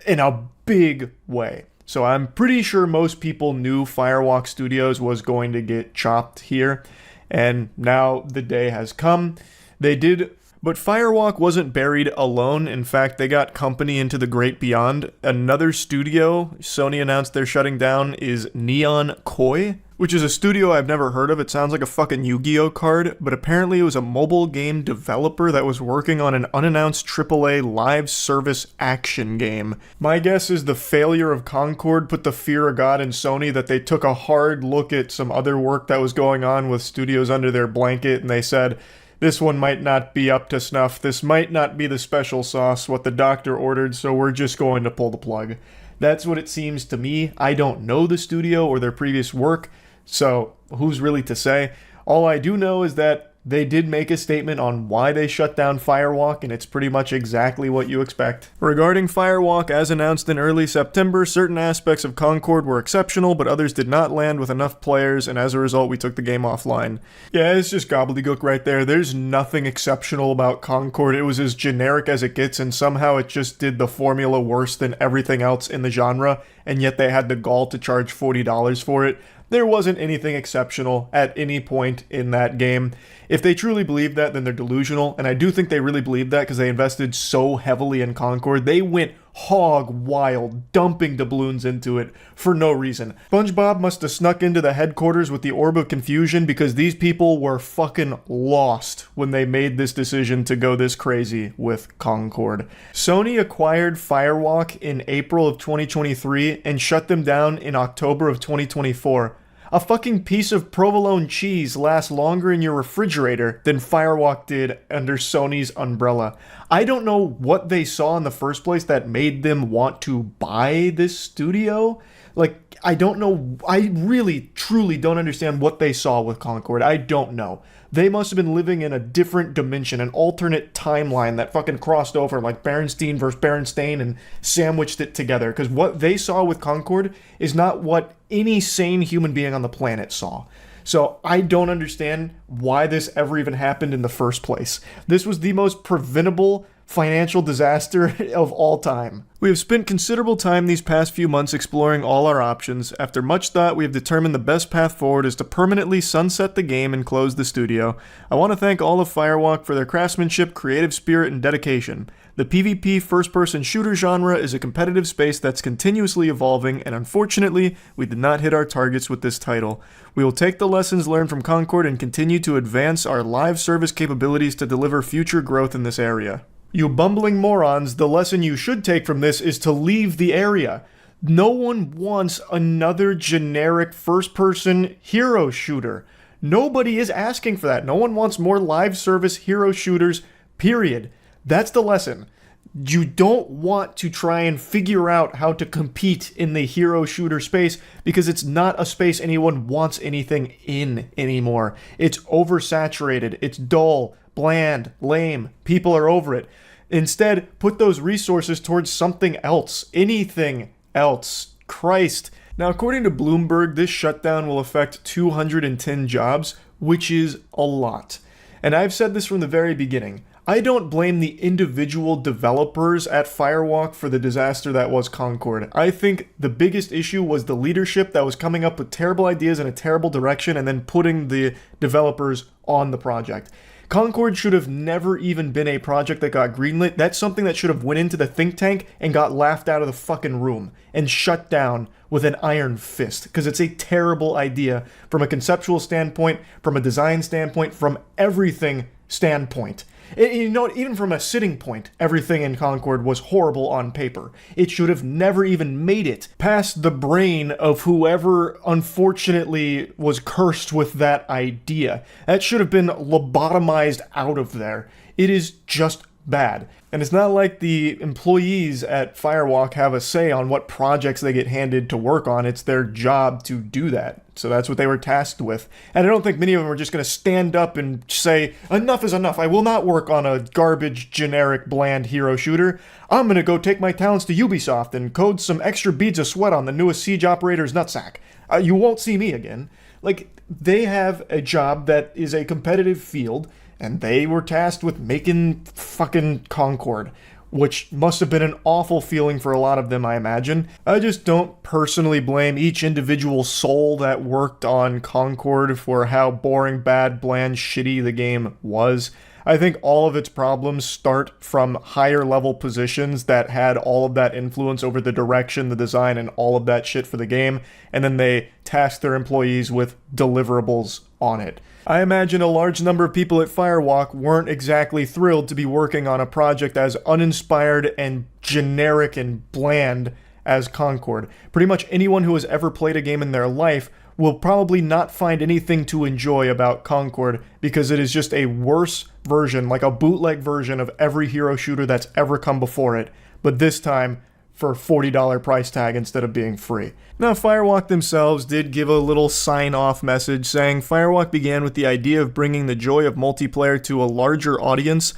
in a big way. So I'm pretty sure most people knew Firewalk Studios was going to get chopped here, and now the day has come. They did, but Firewalk wasn't buried alone. In fact, they got company into the great beyond. Another studio Sony announced they're shutting down is Neon Koi, which is a studio I've never heard of. It sounds like a fucking Yu-Gi-Oh card, but apparently it was a mobile game developer that was working on an unannounced AAA live service action game. My guess is the failure of Concord put the fear of God in Sony, that they took a hard look at some other work that was going on with studios under their blanket, and they said, this one might not be up to snuff, this might not be the special sauce, what the doctor ordered, so we're just going to pull the plug. That's what it seems to me. I don't know the studio or their previous work, so who's really to say? All I do know is that they did make a statement on why they shut down Firewalk, and it's pretty much exactly what you expect. Regarding Firewalk, as announced in early September, certain aspects of Concord were exceptional, but others did not land with enough players, and as a result, we took the game offline. Yeah, it's just gobbledygook right there. There's nothing exceptional about Concord. It was as generic as it gets, and somehow it just did the formula worse than everything else in the genre, and yet they had the gall to charge $40 for it. There wasn't anything exceptional at any point in that game. If they truly believe that, then they're delusional, and I do think they really believe that because they invested so heavily in Concord. They went hog wild, dumping doubloons into it for no reason. SpongeBob must have snuck into the headquarters with the Orb of Confusion, because these people were fucking lost when they made this decision to go this crazy with Concord. Sony acquired Firewalk in April of 2023 and shut them down in October of 2024. A fucking piece of provolone cheese lasts longer in your refrigerator than Firewalk did under Sony's umbrella. I don't know what they saw in the first place that made them want to buy this studio. Like, I don't know. I really, truly don't understand what they saw with Concord. I don't know. They must have been living in a different dimension, an alternate timeline that fucking crossed over like Berenstein versus Berenstain and sandwiched it together. Because what they saw with Concord is not what any sane human being on the planet saw. So I don't understand why this ever even happened in the first place. This was the most preventable financial disaster of all time. We have spent considerable time these past few months exploring all our options. After much thought, we have determined the best path forward is to permanently sunset the game and close the studio. I want to thank all of Firewalk for their craftsmanship, creative spirit, and dedication. The PvP first-person shooter genre is a competitive space that's continuously evolving, and unfortunately, we did not hit our targets with this title. We will take the lessons learned from Concord and continue to advance our live service capabilities to deliver future growth in this area. You bumbling morons, the lesson you should take from this is to leave the area. No one wants another generic first-person hero shooter. Nobody is asking for that. No one wants more live service hero shooters, period. That's the lesson. You don't want to try and figure out how to compete in the hero shooter space because it's not a space anyone wants anything in anymore. It's oversaturated. It's dull, bland, lame. People are over it. Instead, put those resources towards something else. Anything else. Christ. Now, according to Bloomberg, this shutdown will affect 210 jobs, which is a lot. And I've said this from the very beginning. I don't blame the individual developers at Firewalk for the disaster that was Concord. I think the biggest issue was the leadership that was coming up with terrible ideas in a terrible direction and then putting the developers on the project. Concord should have never even been a project that got greenlit. That's something that should have went into the think tank and got laughed out of the fucking room and shut down with an iron fist, because it's a terrible idea from a conceptual standpoint, from a design standpoint, from everything standpoint. You know, even from a sitting point, everything in Concord was horrible on paper. It should have never even made it past the brain of whoever unfortunately was cursed with that idea. That should have been lobotomized out of there. It is just bad. And it's not like the employees at Firewalk have a say on what projects they get handed to work on. It's their job to do that. So that's what they were tasked with. And I don't think many of them are just going to stand up and say, enough is enough. I will not work on a garbage, generic, bland hero shooter. I'm going to go take my talents to Ubisoft and code some extra beads of sweat on the newest siege operator's nutsack. You won't see me again. Like, they have a job that is a competitive field, and they were tasked with making fucking Concord, which must have been an awful feeling for a lot of them, I imagine. I just don't personally blame each individual soul that worked on Concord for how boring, bad, bland, shitty the game was. I think all of its problems start from higher level positions that had all of that influence over the direction, the design, and all of that shit for the game, and then they tasked their employees with deliverables on it. I imagine a large number of people at Firewalk weren't exactly thrilled to be working on a project as uninspired and generic and bland as Concord. Pretty much anyone who has ever played a game in their life will probably not find anything to enjoy about Concord because it is just a worse version, like a bootleg version of every hero shooter that's ever come before it, but this time for a $40 price tag instead of being free. Now, Firewalk themselves did give a little sign-off message saying Firewalk began with the idea of bringing the joy of multiplayer to a larger audience.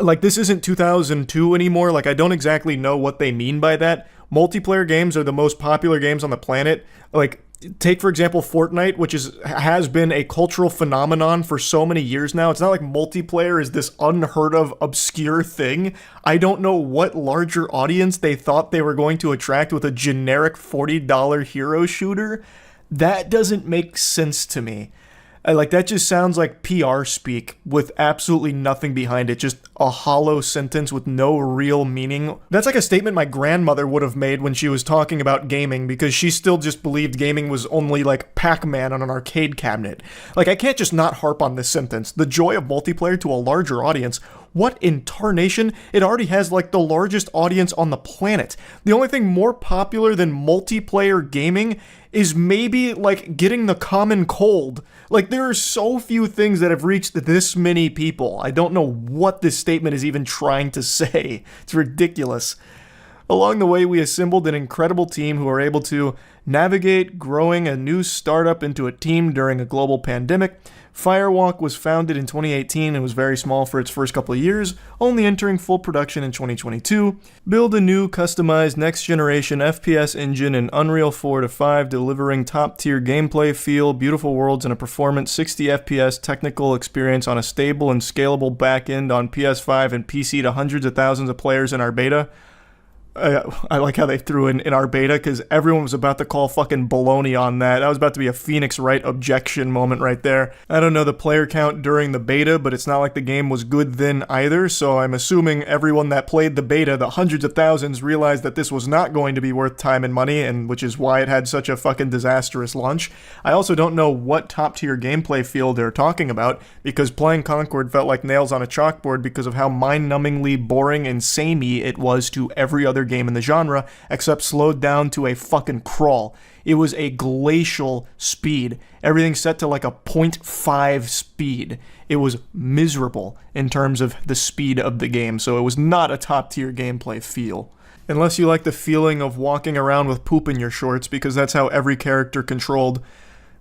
Like, this isn't 2002 anymore. Like, I don't exactly know what they mean by that. Multiplayer games are the most popular games on the planet. Like, take, for example, Fortnite, which has been a cultural phenomenon for so many years now. It's not like multiplayer is this unheard of, obscure thing. I don't know what larger audience they thought they were going to attract with a generic $40 hero shooter. That doesn't make sense to me. That just sounds like PR speak with absolutely nothing behind it. Just a hollow sentence with no real meaning. That's like a statement my grandmother would have made when she was talking about gaming, because she still just believed gaming was only like Pac-Man on an arcade cabinet. Like, I can't just not harp on this sentence. The joy of multiplayer to a larger audience. What in tarnation? It already has like the largest audience on the planet. The only thing more popular than multiplayer gaming is maybe like getting the common cold. Like, there are so few things that have reached this many people. I don't know what this statement is even trying to say. It's ridiculous. Along the way, we assembled an incredible team who are able to navigate growing a new startup into a team during a global pandemic. Firewalk was founded in 2018 and was very small for its first couple of years, only entering full production in 2022. Build a new customized next-generation FPS engine in Unreal 4 to 5, delivering top-tier gameplay feel, beautiful worlds, and a performance 60 FPS technical experience on a stable and scalable backend on PS5 and PC to hundreds of thousands of players in our beta. I like how they threw in our beta, because everyone was about to call fucking baloney on that. That was about to be a Phoenix Wright objection moment right there. I don't know the player count during the beta, but it's not like the game was good then either, so I'm assuming everyone that played the beta, the hundreds of thousands, realized that this was not going to be worth time and money, and which is why it had such a fucking disastrous launch. I also don't know what top-tier gameplay feel they're talking about, because playing Concord felt like nails on a chalkboard because of how mind-numbingly boring and samey it was to every other game in the genre, except slowed down to a fucking crawl. It was a glacial speed. Everything set to like a 0.5 speed. It was miserable in terms of the speed of the game, so it was not a top-tier gameplay feel. Unless you like the feeling of walking around with poop in your shorts, because that's how every character controlled.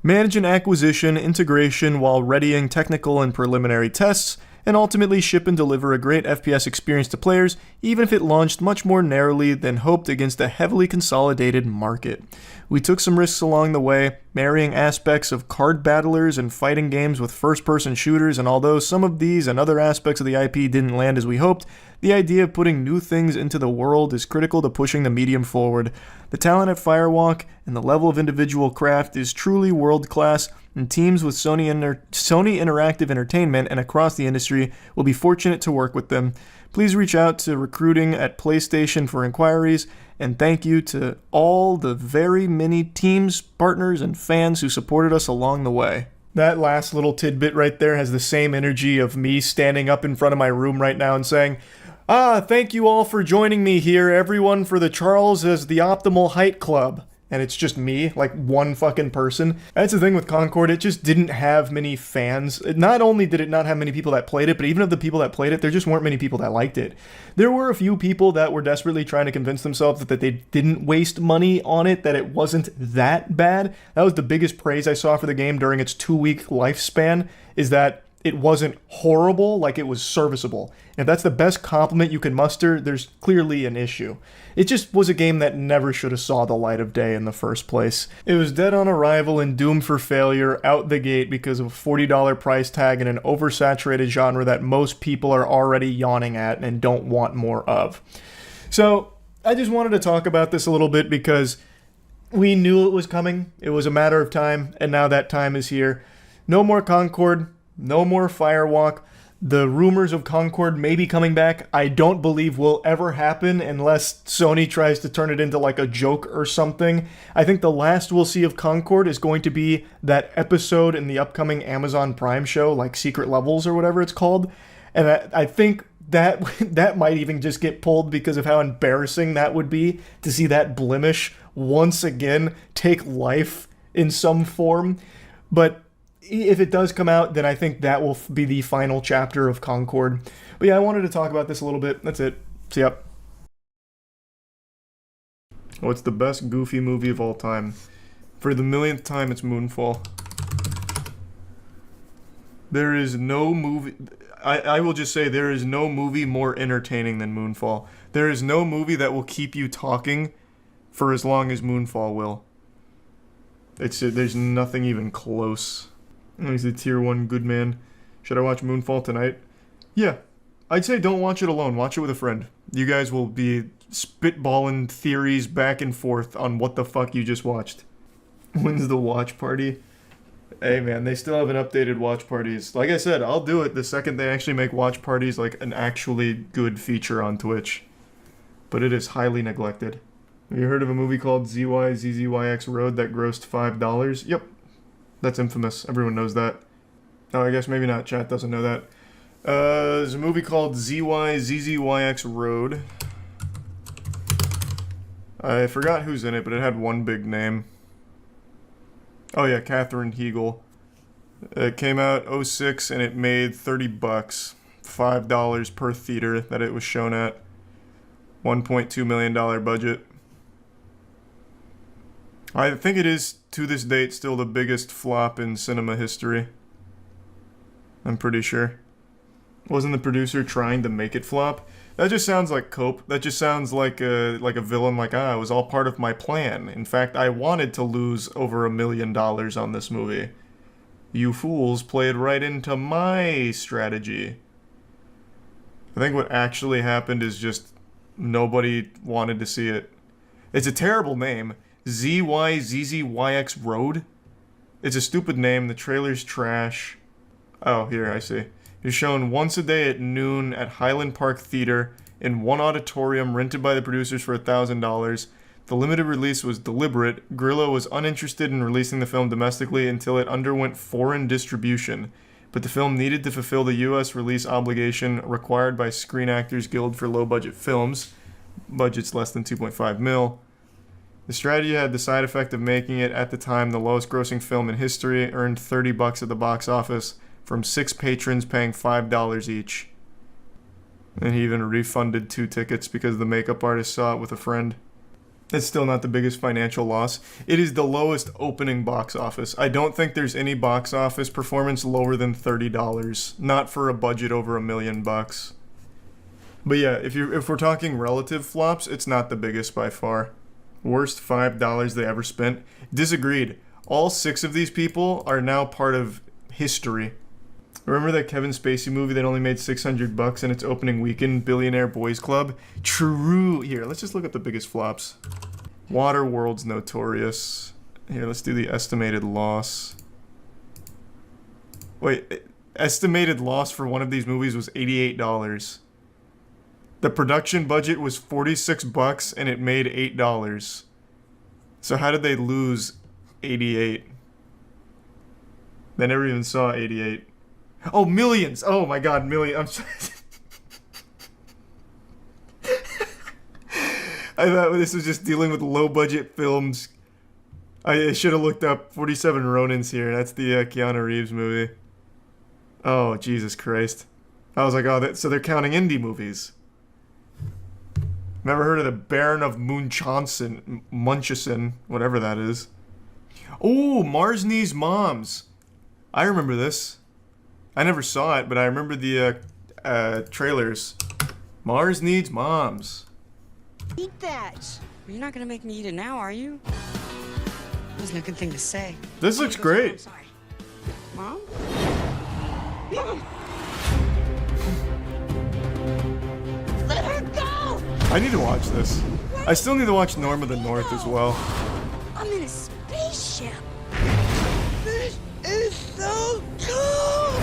Manage an acquisition, integration while readying technical and preliminary tests, and ultimately ship and deliver a great FPS experience to players, even if it launched much more narrowly than hoped against a heavily consolidated market. We took some risks along the way, marrying aspects of card battlers and fighting games with first-person shooters, and although some of these and other aspects of the IP didn't land as we hoped, the idea of putting new things into the world is critical to pushing the medium forward. The talent at Firewalk and the level of individual craft is truly world-class, and teams with Sony Interactive Entertainment and across the industry will be fortunate to work with them. Please reach out to recruiting at PlayStation for inquiries, and thank you to all the very many teams, partners, and fans who supported us along the way. That last little tidbit right there has the same energy of me standing up in front of my room right now and saying, thank you all for joining me here, everyone, for the Charles as the Optimal Height Club. And it's just me, like one fucking person. That's the thing with Concord, it just didn't have many fans. Not only did it not have many people that played it, but even of the people that played it, there just weren't many people that liked it. There were a few people that were desperately trying to convince themselves that they didn't waste money on it, that it wasn't that bad. That was the biggest praise I saw for the game during its 2-week lifespan, is that it wasn't horrible, like it was serviceable. If that's the best compliment you can muster, there's clearly an issue. It just was a game that never should have saw the light of day in the first place. It was dead on arrival and doomed for failure out the gate because of a $40 price tag in an oversaturated genre that most people are already yawning at and don't want more of. So, I just wanted to talk about this a little bit because we knew it was coming. It was a matter of time, and now that time is here. No more Concord. No more Firewalk. The rumors of Concord maybe coming back, I don't believe will ever happen unless Sony tries to turn it into like a joke or something. I think the last we'll see of Concord is going to be that episode in the upcoming Amazon Prime show, like Secret Levels or whatever it's called. And I think that might even just get pulled because of how embarrassing that would be to see that blemish once again take life in some form. But if it does come out, then I think that will be the final chapter of Concord. But yeah, I wanted to talk about this a little bit. That's it. See ya. What's the best Goofy movie of all time? For the millionth time, it's Moonfall. There is no movie... I will just say there is no movie more entertaining than Moonfall. There is no movie that will keep you talking for as long as Moonfall will. There's nothing even close. He's the tier 1 good man. Should I watch Moonfall tonight? Yeah. I'd say don't watch it alone. Watch it with a friend. You guys will be spitballing theories back and forth on what the fuck you just watched. When's the watch party? Hey man, they still haven't updated watch parties. Like I said, I'll do it the second they actually make watch parties like an actually good feature on Twitch. But it is highly neglected. Have you heard of a movie called ZYZZYX Road that grossed $5? Yep. That's infamous. Everyone knows that. Oh, I guess maybe not. Chat doesn't know that. There's a movie called ZYZZYX Road. I forgot who's in it, but it had one big name. Oh yeah, Katherine Heigl. It came out 2006 and it made $30. $5 per theater that it was shown at. $1.2 million budget. I think it is, to this date, still the biggest flop in cinema history. I'm pretty sure. Wasn't the producer trying to make it flop? That just sounds like cope. That just sounds like a villain, like, it was all part of my plan. In fact, I wanted to lose over $1 million on this movie. You fools played right into my strategy. I think what actually happened is just nobody wanted to see it. It's a terrible name. ZYZZYX Road? It's a stupid name. The trailer's trash. Oh, here, I see. You're shown once a day at noon at Highland Park Theater in one auditorium rented by the producers for $1,000. The limited release was deliberate. Grillo was uninterested in releasing the film domestically until it underwent foreign distribution, but the film needed to fulfill the U.S. release obligation required by Screen Actors Guild for low-budget films. Budget's less than 2.5 mil. The strategy had the side effect of making it, at the time, the lowest-grossing film in history, earned $30 at the box office, from 6 patrons paying $5 each. And he even refunded 2 tickets because the makeup artist saw it with a friend. It's still not the biggest financial loss. It is the lowest opening box office. I don't think there's any box office performance lower than $30. Not for a budget over $1 million. But yeah, if we're talking relative flops, it's not the biggest by far. Worst $5 they ever spent. Disagreed. All 6 of these people are now part of history. Remember that Kevin Spacey movie that only made $600 in its opening weekend, Billionaire Boys Club? True. Here, let's just look up the biggest flops. Waterworld's notorious. Here, let's do the estimated loss. Wait, estimated loss for one of these movies was $88. The production budget was $46 and it made $8. So how did they lose 88? They never even saw 88. Oh, millions! Oh my god, millions. I'm I thought this was just dealing with low-budget films. I should have looked up 47 Ronins here. That's the Keanu Reeves movie. Oh, Jesus Christ. I was like, oh, so they're counting indie movies. Never heard of the Baron of Munchausen, whatever that is. Oh, Mars Needs Moms. I remember this. I never saw it, but I remember the trailers. Mars Needs Moms. Eat that. You're not gonna make me eat it now, are you? There's no good thing to say. This looks great. I'm sorry. Mom? Let her go! I need to watch this. I still need to watch Norm of the North as well. I'm in a spaceship. This is so cool!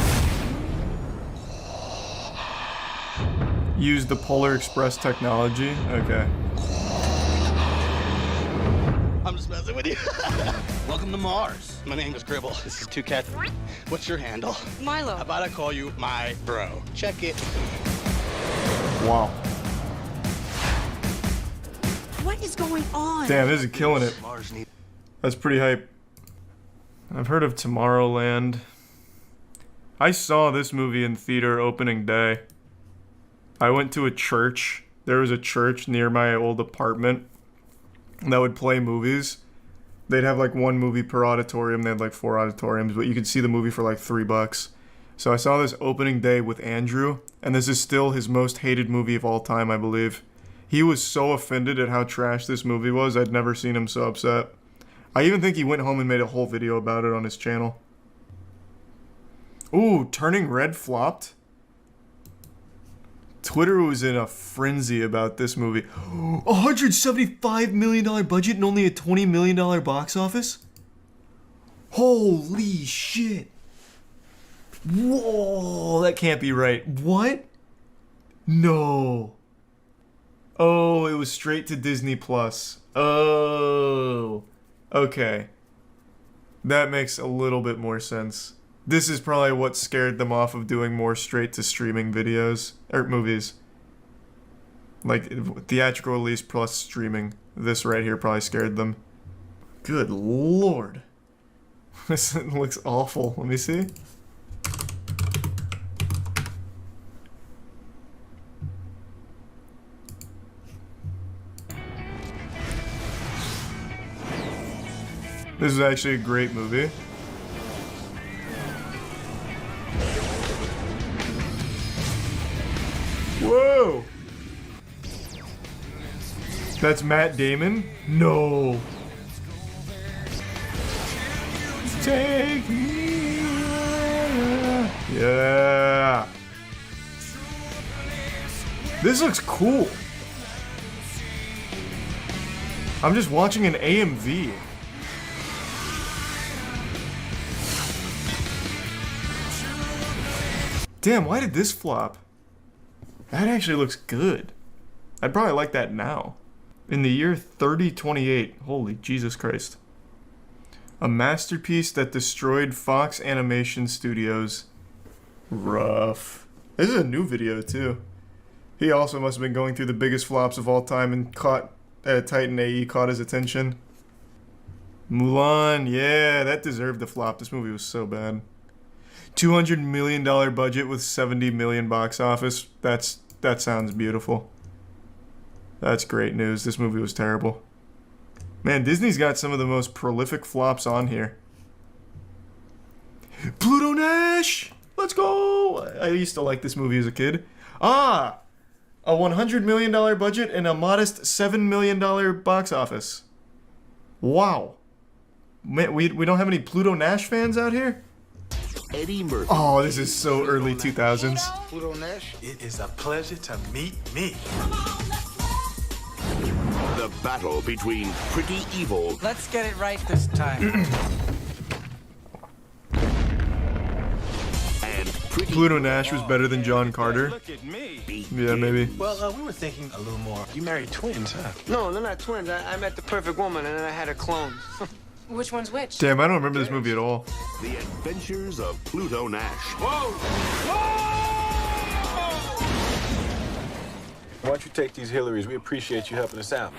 Use the Polar Express technology. Okay. I'm just messing with you. Welcome to Mars. My name is Gribble. This is Two Cat. What's your handle? Milo. How about I call you my bro? Check it. Wow. What is going on? Damn, this is killing it. That's pretty hype. I've heard of Tomorrowland. I saw this movie in theater opening day. I went to a church. There was a church near my old apartment that would play movies. They'd have like one movie per auditorium. They had like 4 auditoriums, but you could see the movie for like $3. So I saw this opening day with Andrew, and this is still his most hated movie of all time, I believe. He was so offended at how trash this movie was. I'd never seen him so upset. I even think he went home and made a whole video about it on his channel. Ooh, Turning Red flopped. Twitter was in a frenzy about this movie. $175 million budget and only a $20 million box office? Holy shit. Whoa, that can't be right. What? No. Oh, it was straight to Disney Plus. Oh. Okay. That makes a little bit more sense. This is probably what scared them off of doing more straight to streaming videos or movies. Like theatrical release plus streaming. This right here probably scared them. Good lord. This looks awful. Let me see. This is actually a great movie. Whoa! That's Matt Damon? No. Take me. Yeah. This looks cool. I'm just watching an AMV. Damn, why did this flop? That actually looks good. I'd probably like that now. In the year 3028. Holy Jesus Christ. A masterpiece that destroyed Fox Animation Studios. Rough. This is a new video too. He also must have been going through the biggest flops of all time and caught Titan AE caught his attention. Mulan, yeah, that deserved the flop. This movie was so bad. $200 million budget with $70 million box office. That sounds beautiful. That's great news. This movie was terrible. Man, Disney's got some of the most prolific flops on here. Pluto Nash! Let's go! I used to like this movie as a kid. Ah! A $100 million budget and a modest $7 million box office. Wow. Man, we don't have any Pluto Nash fans out here? Eddie Murphy. Oh, this is so early 2000s. Pluto Nash. It is a pleasure to meet me. The battle between Pretty Evil. Let's get it right this time. And Pretty Pluto Nash was better than John Carter. Look at me. Yeah, maybe. Well, we were thinking a little more. You married twins, huh? No, they're not twins. I met the perfect woman and then I had a clone. Which one's which? Damn, I don't remember this movie at all. The Adventures of Pluto Nash. Whoa! Why don't you take these Hillarys? We appreciate you helping us out.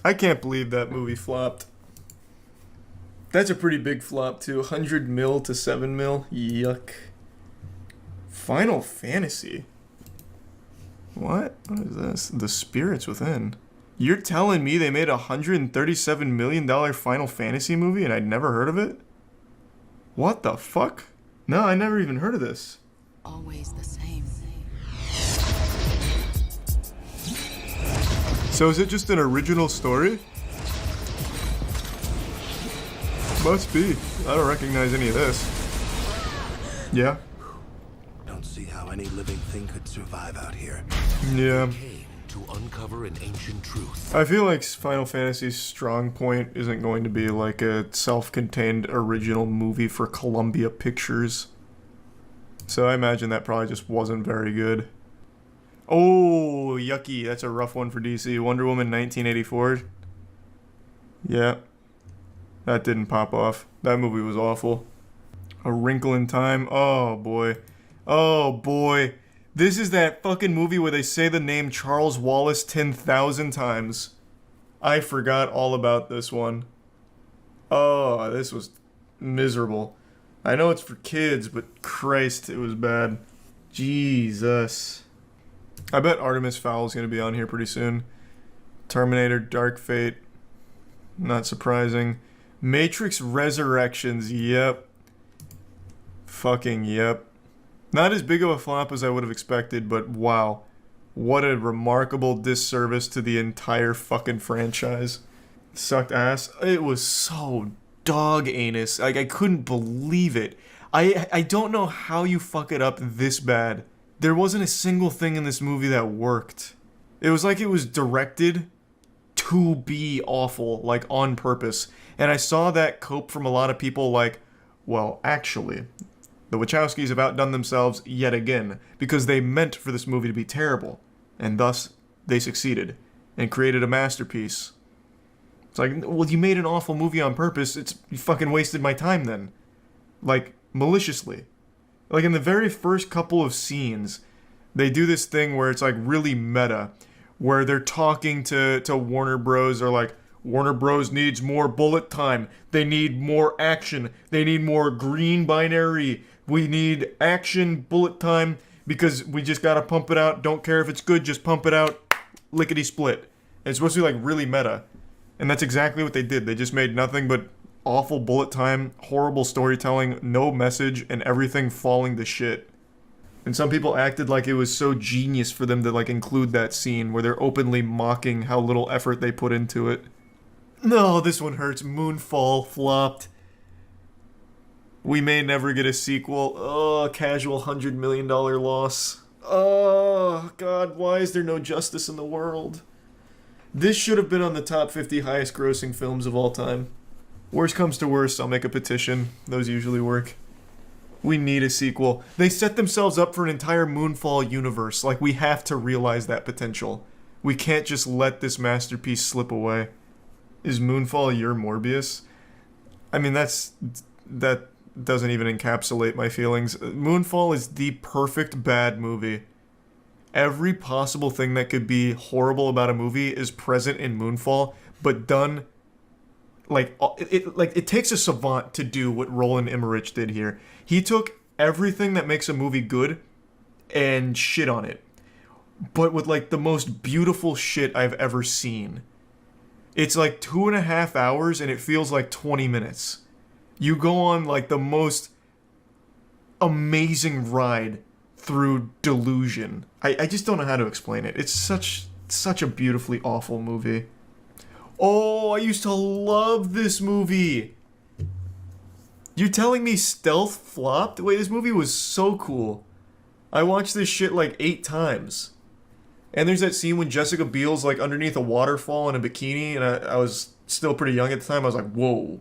I can't believe that movie flopped. That's a pretty big flop too. 100 mil to 7 mil. Yuck. Final Fantasy. What? What is this? The Spirits Within. You're telling me they made a $137 million Final Fantasy movie and I'd never heard of it? What the fuck? No, I never even heard of this. Always the same. So is it just an original story? Must be. I don't recognize any of this. Yeah. Don't see how any living thing could survive out here. Yeah. To uncover an ancient truth. I feel like Final Fantasy's strong point isn't going to be like a self-contained original movie for Columbia Pictures. So I imagine that probably just wasn't very good. Oh, yucky. That's a rough one for DC. Wonder Woman 1984. Yeah. That didn't pop off. That movie was awful. A Wrinkle in Time. Oh, boy. Oh, boy. This is that fucking movie where they say the name Charles Wallace 10,000 times. I forgot all about this one. Oh, this was miserable. I know it's for kids, but Christ, it was bad. Jesus. I bet Artemis Fowl's gonna be on here pretty soon. Terminator Dark Fate. Not surprising. Matrix Resurrections. Yep. Fucking yep. Not as big of a flop as I would have expected, but wow. What a remarkable disservice to the entire fucking franchise. Sucked ass. It was so dog anus. Like, I couldn't believe it. I don't know how you fuck it up this bad. There wasn't a single thing in this movie that worked. It was like it was directed to be awful, like on purpose. And I saw that cope from a lot of people like, well, actually, the Wachowskis have outdone themselves yet again because they meant for this movie to be terrible. And thus, they succeeded and created a masterpiece. It's like, well, you made an awful movie on purpose. You fucking wasted my time then. Like, maliciously. Like, in the very first couple of scenes, they do this thing where it's like really meta, where they're talking to Warner Bros. Or like, Warner Bros. Needs more bullet time. They need more action. They need more green binary. We need action bullet time because we just gotta pump it out. Don't care if it's good, just pump it out. Lickety split. And it's supposed to be like really meta. And that's exactly what they did. They just made nothing but awful bullet time, horrible storytelling, no message, and everything falling to shit. And some people acted like it was so genius for them to like include that scene where they're openly mocking how little effort they put into it. No, this one hurts. Moonfall flopped. We may never get a sequel. Oh, casual $100 million loss. Oh, God, why is there no justice in the world? This should have been on the top 50 highest grossing films of all time. Worst comes to worst, I'll make a petition. Those usually work. We need a sequel. They set themselves up for an entire Moonfall universe. Like, we have to realize that potential. We can't just let this masterpiece slip away. Is Moonfall your Morbius? I mean, that doesn't even encapsulate my feelings. Moonfall is the perfect bad movie. Every possible thing that could be horrible about a movie is present in Moonfall, but done it takes a savant to do what Roland Emmerich did here. He took everything that makes a movie good and shit on it, but with like the most beautiful shit I've ever seen. It's like 2.5 hours and it feels like 20 minutes. You go on like the most amazing ride through delusion. I just don't know how to explain it. It's such a beautifully awful movie. Oh, I used to love this movie. You're telling me Stealth flopped? Wait, this movie was so cool. I watched this shit like 8 times. And there's that scene when Jessica Biel's like underneath a waterfall in a bikini, and I was still pretty young at the time. I was like, whoa,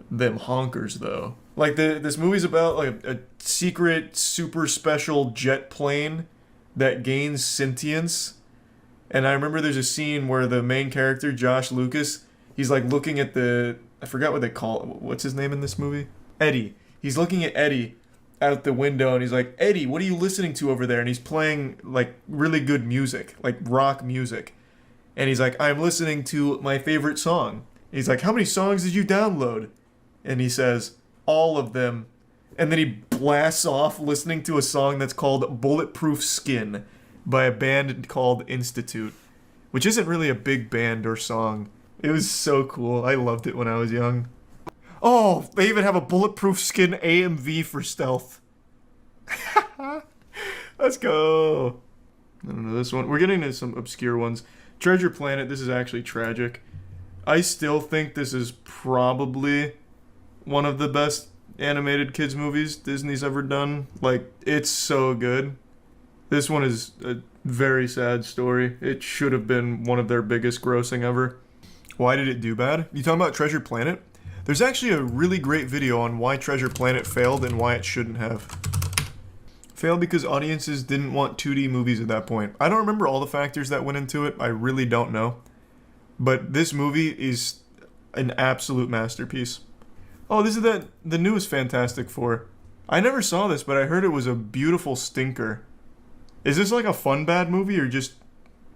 them honkers though. Like this movie's about like a secret super special jet plane that gains sentience. And I remember there's a scene where the main character, Josh Lucas, he's like looking at I forgot what they call it. What's his name in this movie? Eddie. He's looking at Eddie out the window and he's like, Eddie, what are you listening to over there? And he's playing like really good music, like rock music. And he's like, I'm listening to my favorite song. He's like, how many songs did you download? And he says, all of them. And then he blasts off listening to a song that's called Bulletproof Skin by a band called Institute, which isn't really a big band or song. It was so cool. I loved it when I was young. Oh, they even have a Bulletproof Skin AMV for Stealth. Let's go. I don't know this one. We're getting into some obscure ones. Treasure Planet, this is actually tragic. I still think this is probably one of the best animated kids movies Disney's ever done. Like, it's so good. This one is a very sad story. It should have been one of their biggest grossing ever. Why did it do bad? You talking about Treasure Planet? There's actually a really great video on why Treasure Planet failed and why it shouldn't have. Failed because audiences didn't want 2D movies at that point. I don't remember all the factors that went into it. I really don't know. But this movie is an absolute masterpiece. Oh, this is the newest Fantastic Four. I never saw this, but I heard it was a beautiful stinker. Is this like a fun bad movie or just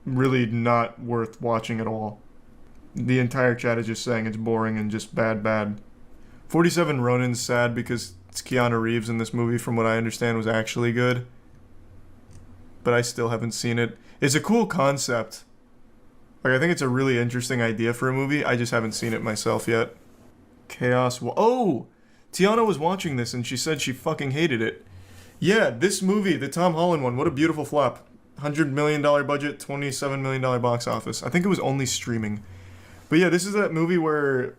really not worth watching at all? The entire chat is just saying it's boring and just bad. 47 Ronin's sad because it's Keanu Reeves in this movie, from what I understand, was actually good. But I still haven't seen it. It's a cool concept. Like, I think it's a really interesting idea for a movie. I just haven't seen it myself yet. Chaos. Oh! Tiana was watching this and she said she fucking hated it. Yeah, this movie, the Tom Holland one, what a beautiful flop. $100 million budget, $27 million box office. I think it was only streaming. But yeah, this is that movie where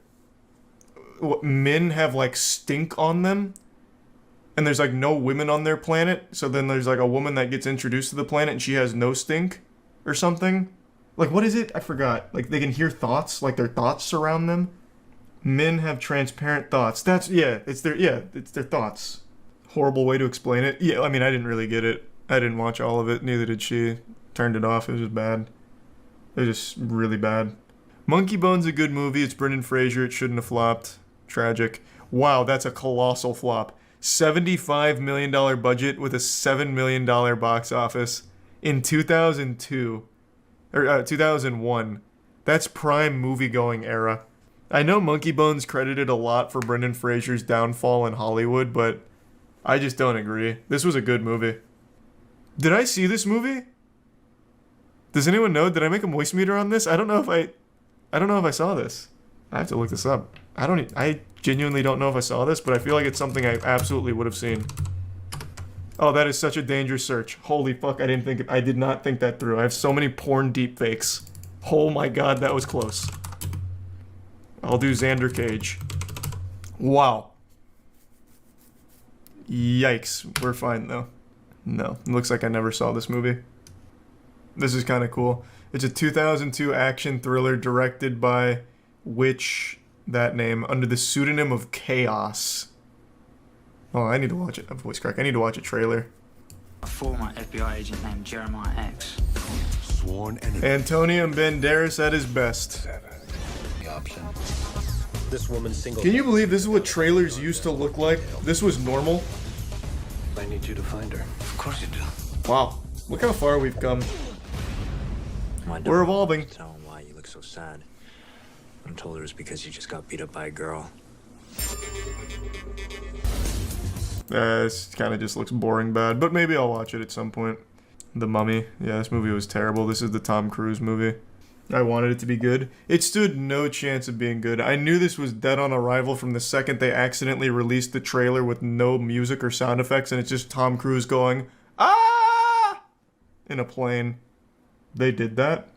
men have like stink on them. And there's like no women on their planet. So then there's like a woman that gets introduced to the planet and she has no stink or something. Like, what is it? I forgot. Like, they can hear thoughts, like their thoughts surround them. Men have transparent thoughts. It's their thoughts. Horrible way to explain it. Yeah, I mean, I didn't really get it. I didn't watch all of it. Neither did she. Turned it off. It was just bad. It was just really bad. Monkey Bone's a good movie. It's Brendan Fraser. It shouldn't have flopped. Tragic. Wow, that's a colossal flop. $75 million budget with a $7 million box office in 2002. Or 2001. That's prime movie-going era. I know Monkey Bone's credited a lot for Brendan Fraser's downfall in Hollywood, but I just don't agree. This was a good movie. Did I see this movie? Does anyone know? Did I make a moist meter on this? I don't know if I don't know if I saw this. I have to look this up. I genuinely don't know if I saw this, but I feel like it's something I absolutely would have seen. Oh, that is such a dangerous search. Holy fuck, I did not think that through. I have so many porn deepfakes. Oh my god, that was close. I'll do Xander Cage. Wow. Yikes. We're fine though. No, it looks like I never saw this movie. This is kind of cool. It's a 2002 action thriller directed by that name, under the pseudonym of Chaos. Oh, I need to watch it. A voice crack. I need to watch a trailer. A former FBI agent named Jeremiah X. Sworn enemy. Antonio Banderas at his best. This woman's single. Can you believe this is what trailers used to look like? This was normal? I need you to find her. Of course you do. Wow. Look how far we've come. My We're evolving. Tell him why you look so sad. I'm told it was because you just got beat up by a girl. This kind of just looks boring bad, but maybe I'll watch it at some point. The Mummy. Yeah, this movie was terrible. This is the Tom Cruise movie. I wanted it to be good. It stood no chance of being good. I knew this was dead on arrival from the second they accidentally released the trailer with no music or sound effects, and it's just Tom Cruise going, "Ah!" in a plane. They did that.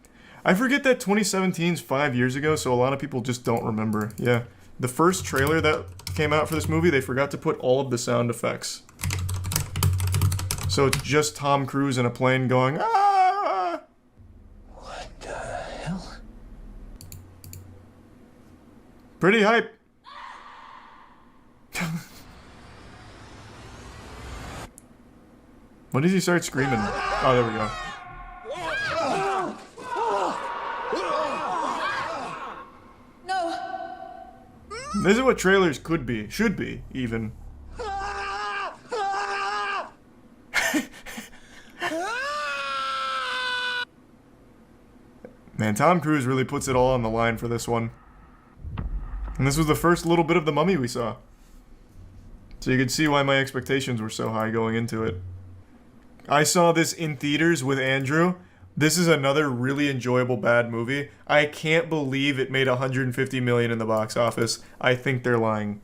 I forget that 2017's 5 years ago, so a lot of people just don't remember. Yeah. The first trailer that came out for this movie, they forgot to put all of the sound effects. So it's just Tom Cruise in a plane going, "Ah!" What the hell? Pretty hype. When does he start screaming? Oh, there we go. This is what trailers could be. Should be, even. Man, Tom Cruise really puts it all on the line for this one. And this was the first little bit of The Mummy we saw. So you could see why my expectations were so high going into it. I saw this in theaters with Andrew. This is another really enjoyable bad movie. I can't believe it made $150 million in the box office. I think they're lying.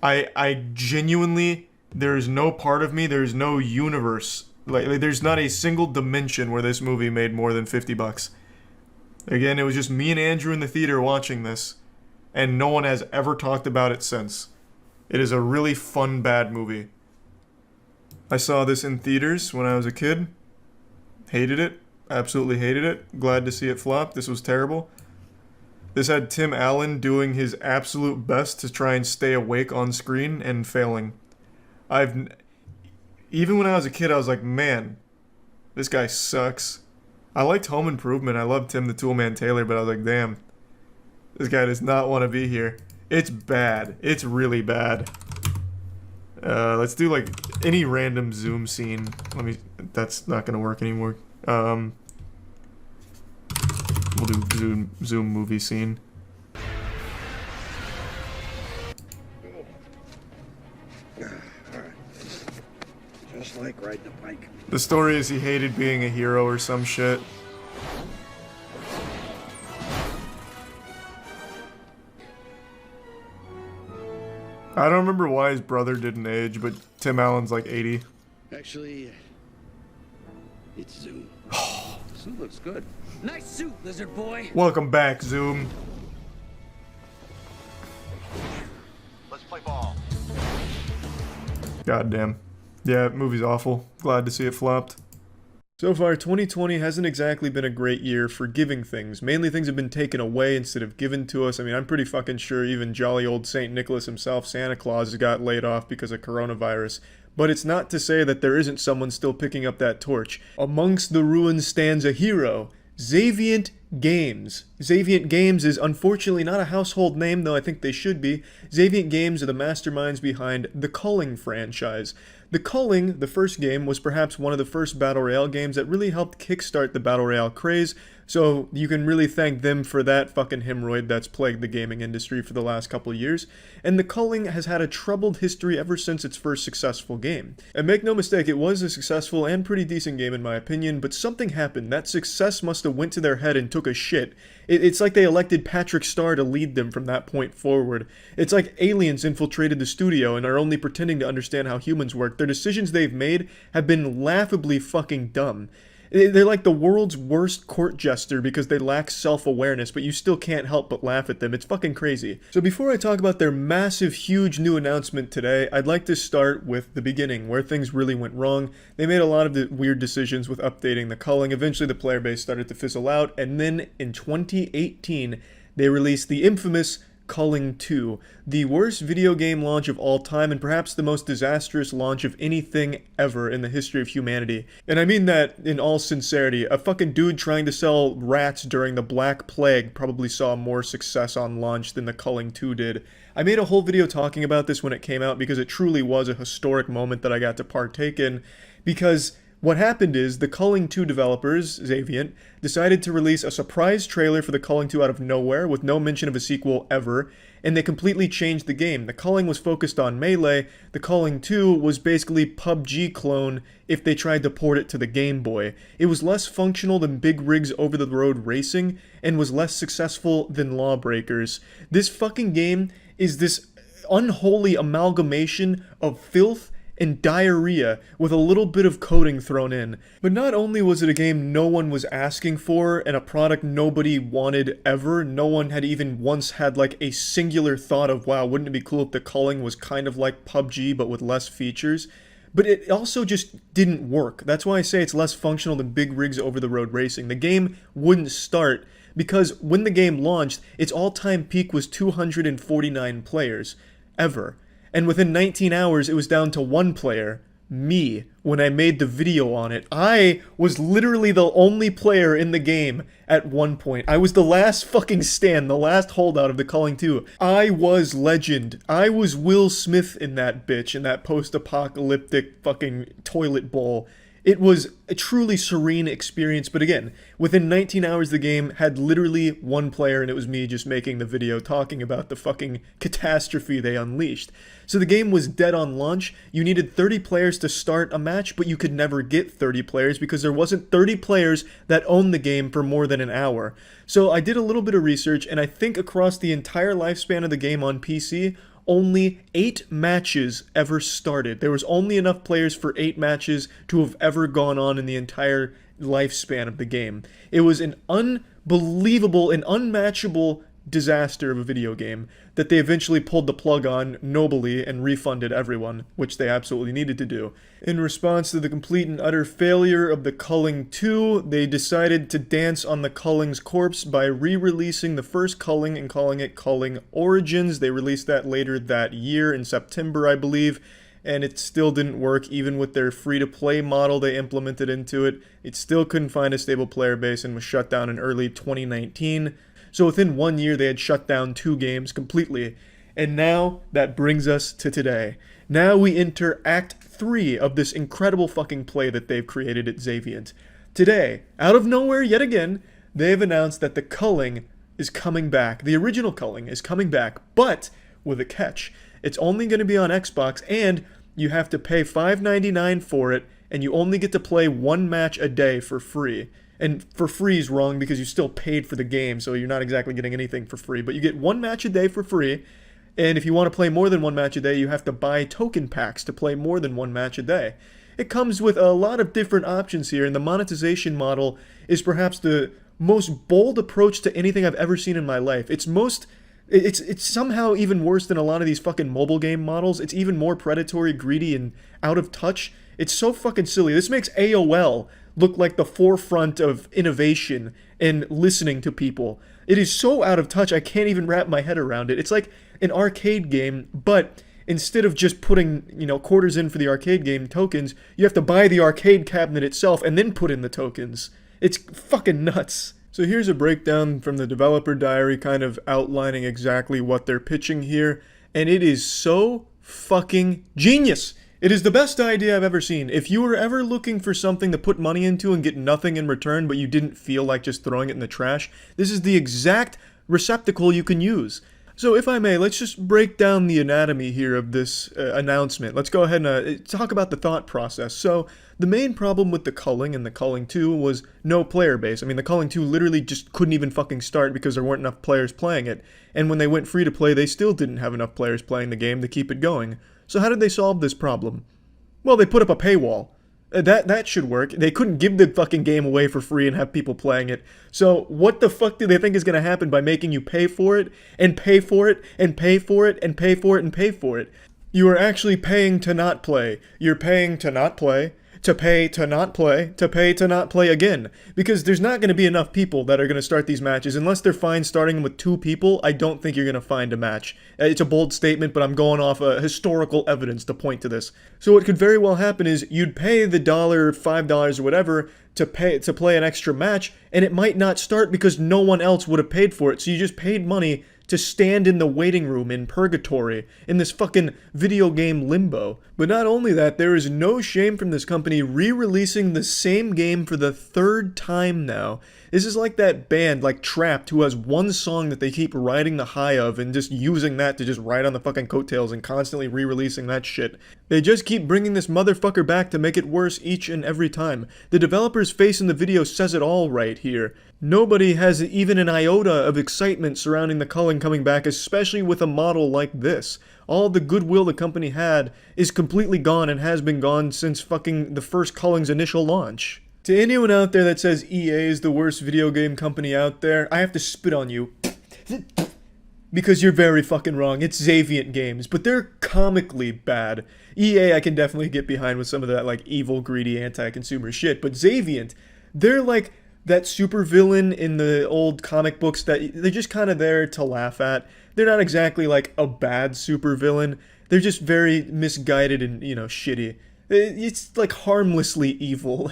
I genuinely, there's no part of me, there's no universe. Like there's not a single dimension where this movie made more than $50. Again, it was just me and Andrew in the theater watching this, and no one has ever talked about it since. It is a really fun bad movie. I saw this in theaters when I was a kid. Hated it. Absolutely hated it. Glad to see it flop. This was terrible. This had Tim Allen doing his absolute best to try and stay awake on screen and failing. Even when I was a kid, I was like, man, this guy sucks. I liked Home Improvement. I loved Tim the Toolman Taylor, but I was like, damn, this guy does not want to be here. It's bad. It's really bad. Let's do like any random Zoom scene. That's not gonna work anymore. We'll do Zoom movie scene. Alright. Just like riding a bike. The story is he hated being a hero or some shit. I don't remember why his brother didn't age, but Tim Allen's like 80. Actually, it's Zoom. Zoom looks good. Nice suit, lizard boy. Welcome back, Zoom. Let's play ball. Goddamn. Yeah, movie's awful. Glad to see it flopped. So far, 2020 hasn't exactly been a great year for giving things. Mainly things have been taken away instead of given to us. I mean, I'm pretty fucking sure even jolly old St. Nicholas himself, Santa Claus, got laid off because of coronavirus. But it's not to say that there isn't someone still picking up that torch. Amongst the ruins stands a hero, Xavient Games. Xavient Games is unfortunately not a household name, though I think they should be. Xavient Games are the masterminds behind the Culling franchise. The Culling, the first game, was perhaps one of the first Battle Royale games that really helped kickstart the Battle Royale craze. So you can really thank them for that fucking hemorrhoid that's plagued the gaming industry for the last couple of years. And the Culling has had a troubled history ever since its first successful game. And make no mistake, it was a successful and pretty decent game in my opinion, but something happened. That success must have went to their head and took a shit. It's like they elected Patrick Star to lead them from that point forward. It's like aliens infiltrated the studio and are only pretending to understand how humans work. Their decisions they've made have been laughably fucking dumb. They're like the world's worst court jester because they lack self-awareness, but you still can't help but laugh at them. It's fucking crazy. So before I talk about their massive, huge new announcement today, I'd like to start with the beginning, where things really went wrong. They made a lot of the weird decisions with updating the Culling. Eventually the player base started to fizzle out, and then in 2018, they released the infamous Culling 2, the worst video game launch of all time and perhaps the most disastrous launch of anything ever in the history of humanity. And I mean that in all sincerity. A fucking dude trying to sell rats during the Black Plague probably saw more success on launch than the Culling 2 did. I made a whole video talking about this when it came out because it truly was a historic moment that I got to partake in, because what happened is the Culling 2 developers, Xaviant, decided to release a surprise trailer for the Culling 2 out of nowhere with no mention of a sequel ever, and they completely changed the game. The Culling was focused on melee, the Culling 2 was basically PUBG clone if they tried to port it to the Game Boy. It was less functional than Big Rig's over-the-road racing, and was less successful than Lawbreakers. This fucking game is this unholy amalgamation of filth and diarrhea with a little bit of coding thrown in. But not only was it a game no one was asking for and a product nobody wanted ever, no one had even once had like a singular thought of, wow, wouldn't it be cool if the Culling was kind of like PUBG but with less features? But it also just didn't work. That's why I say it's less functional than Big Rig's over-the-road racing. The game wouldn't start because when the game launched, its all-time peak was 249 players, ever. And within 19 hours, it was down to one player, me, when I made the video on it. I was literally the only player in the game at one point. I was the last fucking stand, the last holdout of the Culling 2. I was legend. I was Will Smith in that bitch, in that post-apocalyptic fucking toilet bowl. It was a truly serene experience, but again, within 19 hours the game had literally one player, and it was me just making the video talking about the fucking catastrophe they unleashed. So the game was dead on launch. You needed 30 players to start a match, but you could never get 30 players because there wasn't 30 players that owned the game for more than an hour. So I did a little bit of research, and I think across the entire lifespan of the game on PC, only 8 matches ever started. There was only enough players for 8 matches to have ever gone on in the entire lifespan of the game. It was an unbelievable and unmatchable disaster of a video game that they eventually pulled the plug on nobly and refunded everyone, which they absolutely needed to do. In response to the complete and utter failure of the Culling 2, they decided to dance on the Culling's corpse by re-releasing the first Culling and calling it Culling Origins. They released that later that year in September, I believe, and it still didn't work. Even with their free-to-play model they implemented into it, it still couldn't find a stable player base and was shut down in early 2019. So within 1 year, they had shut down 2 games completely. And now, that brings us to today. Now we enter Act 3 of this incredible fucking play that they've created at Xaviant. Today, out of nowhere yet again, they've announced that the Culling is coming back. The original Culling is coming back, but with a catch. It's only going to be on Xbox, and you have to pay $5.99 for it, and you only get to play 1 match a day for free. And for free is wrong because you still paid for the game, so you're not exactly getting anything for free. But you get 1 match a day for free, and if you want to play more than 1 match a day, you have to buy token packs to play more than 1 match a day. It comes with a lot of different options here, and the monetization model is perhaps the most bold approach to anything I've ever seen in my life. It's somehow even worse than a lot of these fucking mobile game models. It's even more predatory, greedy, and out of touch. It's so fucking silly. This makes AOL look like the forefront of innovation and listening to people. It is so out of touch, I can't even wrap my head around it. It's like an arcade game, but instead of just putting, quarters in for the arcade game tokens, you have to buy the arcade cabinet itself and then put in the tokens. It's fucking nuts. So here's a breakdown from the developer diary kind of outlining exactly what they're pitching here, and it is so fucking genius. It is the best idea I've ever seen. If you were ever looking for something to put money into and get nothing in return, but you didn't feel like just throwing it in the trash, this is the exact receptacle you can use. So if I may, let's just break down the anatomy here of this announcement. Let's go ahead and talk about the thought process. So the main problem with the Culling and the Culling 2 was no player base. I mean, the Culling 2 literally just couldn't even fucking start because there weren't enough players playing it. And when they went free to play, they still didn't have enough players playing the game to keep it going. So how did they solve this problem? Well, they put up a paywall. That should work. They couldn't give the fucking game away for free and have people playing it. So what the fuck do they think is going to happen by making you pay for it, and pay for it, and pay for it, and pay for it, and pay for it? You are actually paying to not play. You're paying to not play, to pay to not play, to pay to not play again. Because there's not going to be enough people that are going to start these matches. Unless they're fine starting with 2 people, I don't think you're going to find a match. It's a bold statement, but I'm going off historical evidence to point to this. So what could very well happen is you'd pay the $1, $5 or whatever to play an extra match, and it might not start because no one else would have paid for it. So you just paid money to stand in the waiting room in purgatory, in this fucking video game limbo. But not only that, there is no shame from this company re-releasing the same game for the 3rd time now. This is like that band, like Trapped, who has one song that they keep riding the high of and just using that to just ride on the fucking coattails and constantly re-releasing that shit. They just keep bringing this motherfucker back to make it worse each and every time. The developer's face in the video says it all right here. Nobody has even an iota of excitement surrounding the Culling coming back, especially with a model like this. All the goodwill the company had is completely gone and has been gone since fucking the first Culling's initial launch. To anyone out there that says EA is the worst video game company out there, I have to spit on you. Because you're very fucking wrong. It's Xavient Games, but they're comically bad. EA I can definitely get behind with some of that like evil, greedy, anti-consumer shit, but Xavient, they're like that supervillain in the old comic books that they're just kind of there to laugh at. They're not exactly like a bad supervillain. They're just very misguided and, shitty. It's like harmlessly evil.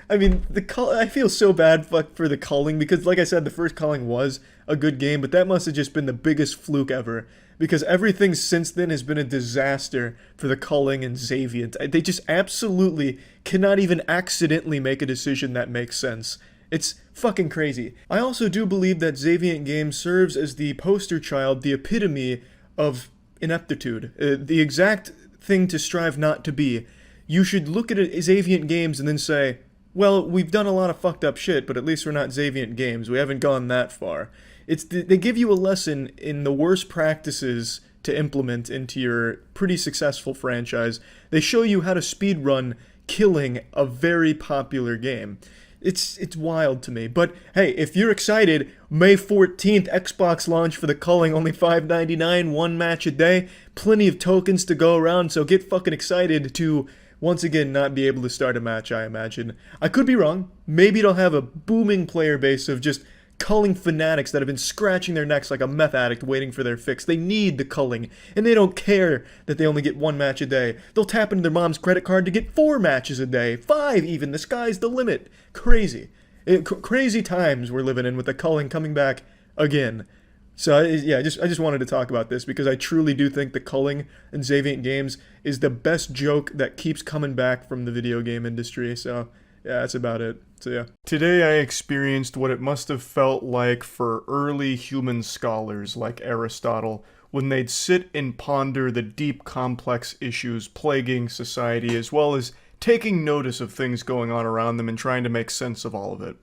I feel so bad for the Culling because, like I said, the first Culling was a good game, but that must have just been the biggest fluke ever because everything since then has been a disaster for the Culling and Xavient. They just absolutely cannot even accidentally make a decision that makes sense. It's fucking crazy. I also do believe that Xavient Games serves as the poster child, the epitome of ineptitude, the exact thing to strive not to be. You should look at Xavient Games and then say, well, we've done a lot of fucked up shit, but at least we're not Xavient Games. We haven't gone that far. They give you a lesson in the worst practices to implement into your pretty successful franchise. They show you how to speedrun killing a very popular game. It's wild to me. But hey, if you're excited, May 14th, Xbox launch for the Culling, only $5.99, 1 match a day. Plenty of tokens to go around, so get fucking excited to once again not be able to start a match, I imagine. I could be wrong. Maybe it'll have a booming player base of just Culling fanatics that have been scratching their necks like a meth addict waiting for their fix. They need the Culling, and they don't care that they only get 1 match a day. They'll tap into their mom's credit card to get 4 matches a day, 5 even. The sky's the limit. Crazy. Crazy times we're living in with the Culling coming back again. So yeah, I just wanted to talk about this because I truly do think the Culling and Xavient Games is the best joke that keeps coming back from the video game industry. So yeah, that's about it. So yeah. Today I experienced what it must have felt like for early human scholars like Aristotle when they'd sit and ponder the deep, complex issues plaguing society, as well as taking notice of things going on around them and trying to make sense of all of it.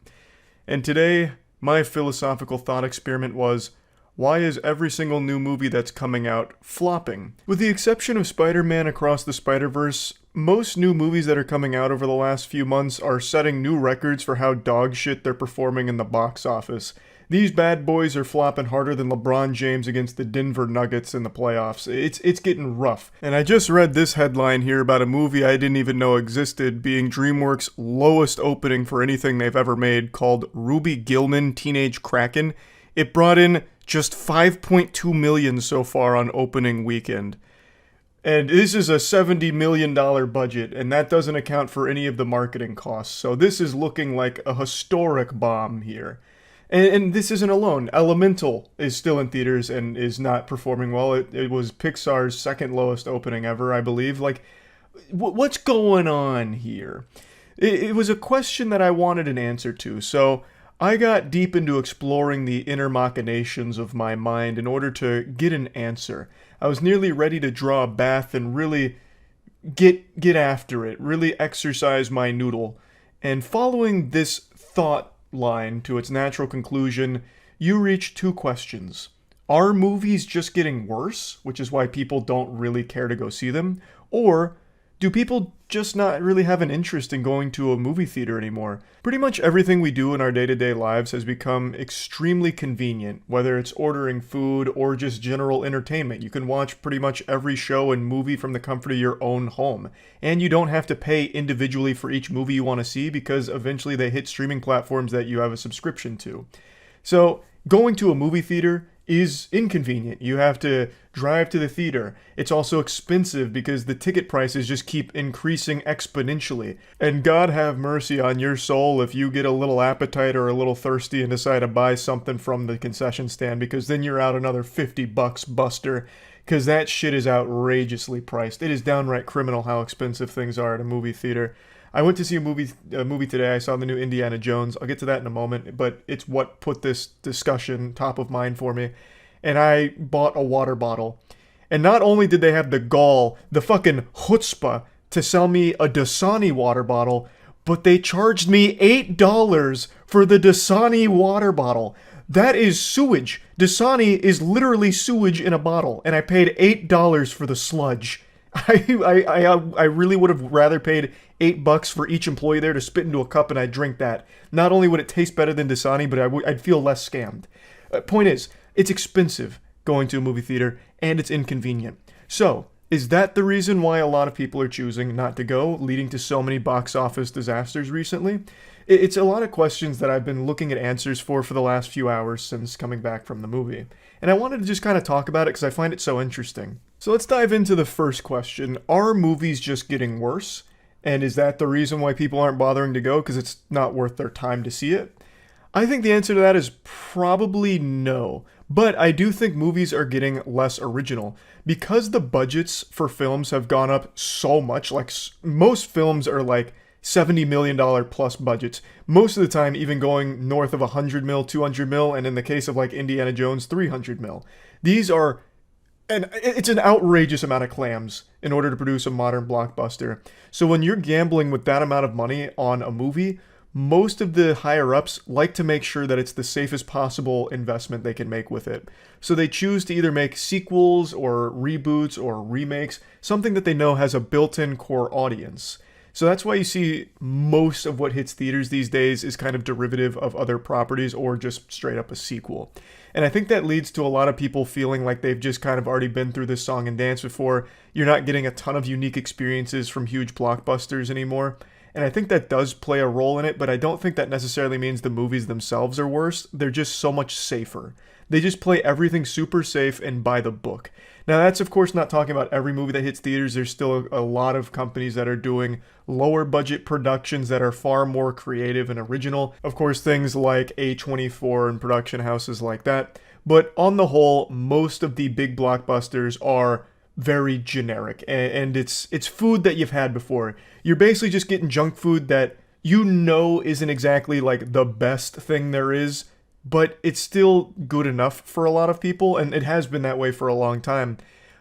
And today, my philosophical thought experiment was, why is every single new movie that's coming out flopping? With the exception of Spider-Man Across the Spider-Verse, most new movies that are coming out over the last few months are setting new records for how dog shit they're performing in the box office. These bad boys are flopping harder than LeBron James against the Denver Nuggets in the playoffs. It's getting rough. And I just read this headline here about a movie I didn't even know existed being DreamWorks' lowest opening for anything they've ever made, called Ruby Gillman Teenage Kraken. It brought in just $5.2 million so far on opening weekend. And this is a $70 million budget, and that doesn't account for any of the marketing costs. So this is looking like a historic bomb here. And this isn't alone. Elemental is still in theaters and is not performing well. It was Pixar's second lowest opening ever, I believe. Like, What's going on here? It was a question that I wanted an answer to, so I got deep into exploring the inner machinations of my mind in order to get an answer. I was nearly ready to draw a bath and really get after it, really exercise my noodle. And following this thought line to its natural conclusion, you reach two questions. Are movies just getting worse, which is why people don't really care to go see them? Or do people just not really have an interest in going to a movie theater anymore? Pretty much everything we do in our day-to-day lives has become extremely convenient, whether it's ordering food or just general entertainment. You can watch pretty much every show and movie from the comfort of your own home. And you don't have to pay individually for each movie you want to see because eventually they hit streaming platforms that you have a subscription to. So, going to a movie theater is inconvenient. You have to drive to the theater. It's also expensive because the ticket prices just keep increasing exponentially. And God have mercy on your soul if you get a little appetite or a little thirsty and decide to buy something from the concession stand, because then you're out another $50 buster, because that shit is outrageously priced. It is downright criminal how expensive things are at a movie theater. I went to see a movie today. I saw the new Indiana Jones. I'll get to that in a moment, but it's what put this discussion top of mind for me. And I bought a water bottle. And not only did they have the gall, the fucking chutzpah, to sell me a Dasani water bottle, but they charged me $8 for the Dasani water bottle. That is sewage. Dasani is literally sewage in a bottle, and I paid $8 for the sludge. I really would have rather paid $8 for each employee there to spit into a cup and I'd drink that. Not only would it taste better than Dasani, but I'd feel less scammed. Point is, it's expensive going to a movie theater and it's inconvenient. So, is that the reason why a lot of people are choosing not to go, leading to so many box office disasters recently? It's a lot of questions that I've been looking at answers for the last few hours since coming back from the movie. And I wanted to just kind of talk about it because I find it so interesting. So let's dive into the first question. Are movies just getting worse? And is that the reason why people aren't bothering to go? Because it's not worth their time to see it? I think the answer to that is probably no. But I do think movies are getting less original. Because the budgets for films have gone up so much, like most films are like $70 million plus budgets. Most of the time even going north of 100 mil, 200 mil, and in the case of like Indiana Jones, 300 mil. These are, and it's an outrageous amount of clams in order to produce a modern blockbuster. So when you're gambling with that amount of money on a movie, most of the higher-ups like to make sure that it's the safest possible investment they can make with it. So they choose to either make sequels or reboots or remakes, something that they know has a built-in core audience. So that's why you see most of what hits theaters these days is kind of derivative of other properties or just straight up a sequel. And I think that leads to a lot of people feeling like they've just kind of already been through this song and dance before. You're not getting a ton of unique experiences from huge blockbusters anymore. And I think that does play a role in it, but I don't think that necessarily means the movies themselves are worse. They're just so much safer. They just play everything super safe and by the book. Now, that's of course not talking about every movie that hits theaters. There's still a lot of companies that are doing lower budget productions that are far more creative and original. Of course, things like A24 and production houses like that. But on the whole, most of the big blockbusters are very generic, and it's food that you've had before. You're basically just getting junk food that you know isn't exactly like the best thing there is, but it's still good enough for a lot of people, and it has been that way for a long time.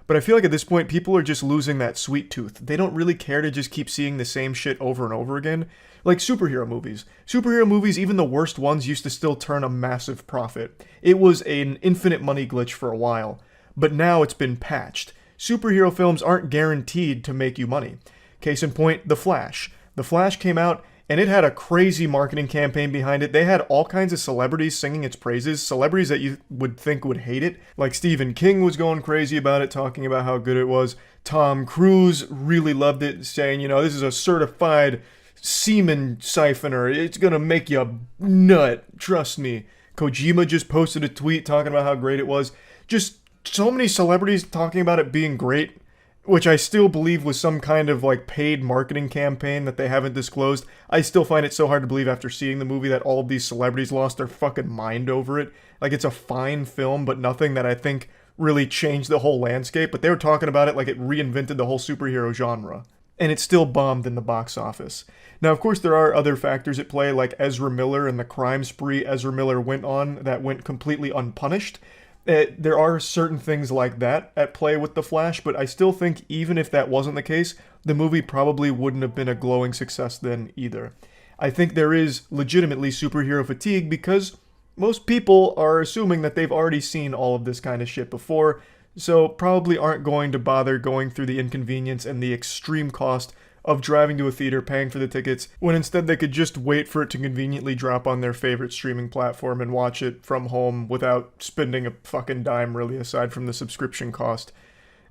But I feel like at this point, people are just losing that sweet tooth. They don't really care to just keep seeing the same shit over and over again. Like superhero movies. Superhero movies, even the worst ones, used to still turn a massive profit. It was an infinite money glitch for a while, but now it's been patched. Superhero films aren't guaranteed to make you money. Case in point, The Flash. The Flash came out, and it had a crazy marketing campaign behind it. They had all kinds of celebrities singing its praises, celebrities that you would think would hate it. Like Stephen King was going crazy about it, talking about how good it was. Tom Cruise really loved it, saying, this is a certified semen siphoner. It's gonna make you nut, trust me. Kojima just posted a tweet talking about how great it was. Just so many celebrities talking about it being great, which I still believe was some kind of like paid marketing campaign that they haven't disclosed. I still find it so hard to believe after seeing the movie that all of these celebrities lost their fucking mind over it. Like, it's a fine film, but nothing that I think really changed the whole landscape. But they were talking about it like it reinvented the whole superhero genre. and it still bombed in the box office. Now, of course, there are other factors at play, like Ezra Miller and the crime spree Ezra Miller went on that went completely unpunished. There are certain things like that at play with The Flash, but I still think even if that wasn't the case, the movie probably wouldn't have been a glowing success then either. I think there is legitimately superhero fatigue because most people are assuming that they've already seen all of this kind of shit before, so probably aren't going to bother going through the inconvenience and the extreme cost of driving to a theater, paying for the tickets, when instead they could just wait for it to conveniently drop on their favorite streaming platform and watch it from home without spending a fucking dime, really, aside from the subscription cost.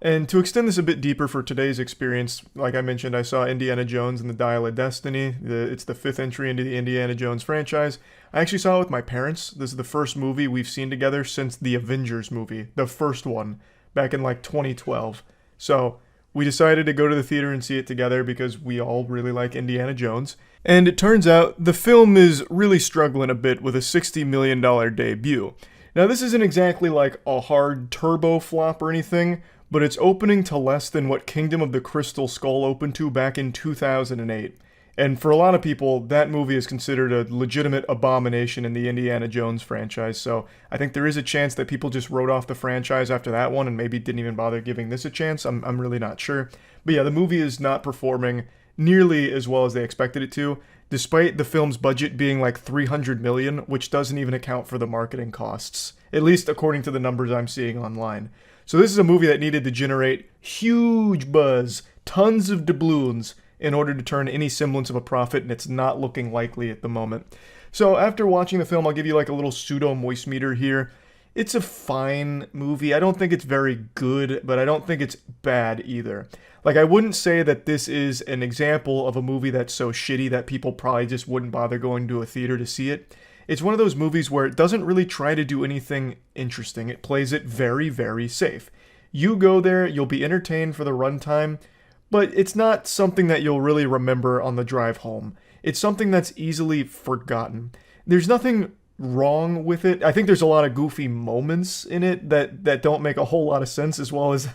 And to extend this a bit deeper for today's experience, like I mentioned, I saw Indiana Jones and the Dial of Destiny. It's the 5th entry into the Indiana Jones franchise. I actually saw it with my parents. This is the first movie we've seen together since the Avengers movie, the first one, back in like 2012. So we decided to go to the theater and see it together because we all really like Indiana Jones. And it turns out the film is really struggling a bit with a $60 million debut. Now, this isn't exactly like a hard turbo flop or anything, but it's opening to less than what Kingdom of the Crystal Skull opened to back in 2008. And for a lot of people, that movie is considered a legitimate abomination in the Indiana Jones franchise, so I think there is a chance that people just wrote off the franchise after that one and maybe didn't even bother giving this a chance. I'm really not sure. But yeah, the movie is not performing nearly as well as they expected it to, despite the film's budget being like $300 million, which doesn't even account for the marketing costs, at least according to the numbers I'm seeing online. So this is a movie that needed to generate huge buzz, tons of doubloons, in order to turn any semblance of a profit, and it's not looking likely at the moment. So after watching the film, I'll give you like a little pseudo moist meter here. It's a fine movie. I don't think it's very good, but I don't think it's bad either. Like, I wouldn't say that this is an example of a movie that's so shitty that people probably just wouldn't bother going to a theater to see it. It's one of those movies where it doesn't really try to do anything interesting. It plays it very, very safe. You go there, you'll be entertained for the runtime, but it's not something that you'll really remember on the drive home. It's something that's easily forgotten. There's nothing wrong with it. I think there's a lot of goofy moments in it that don't make a whole lot of sense, as well as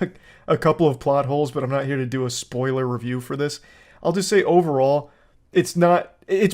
a couple of plot holes, but I'm not here to do a spoiler review for this. I'll just say overall, it's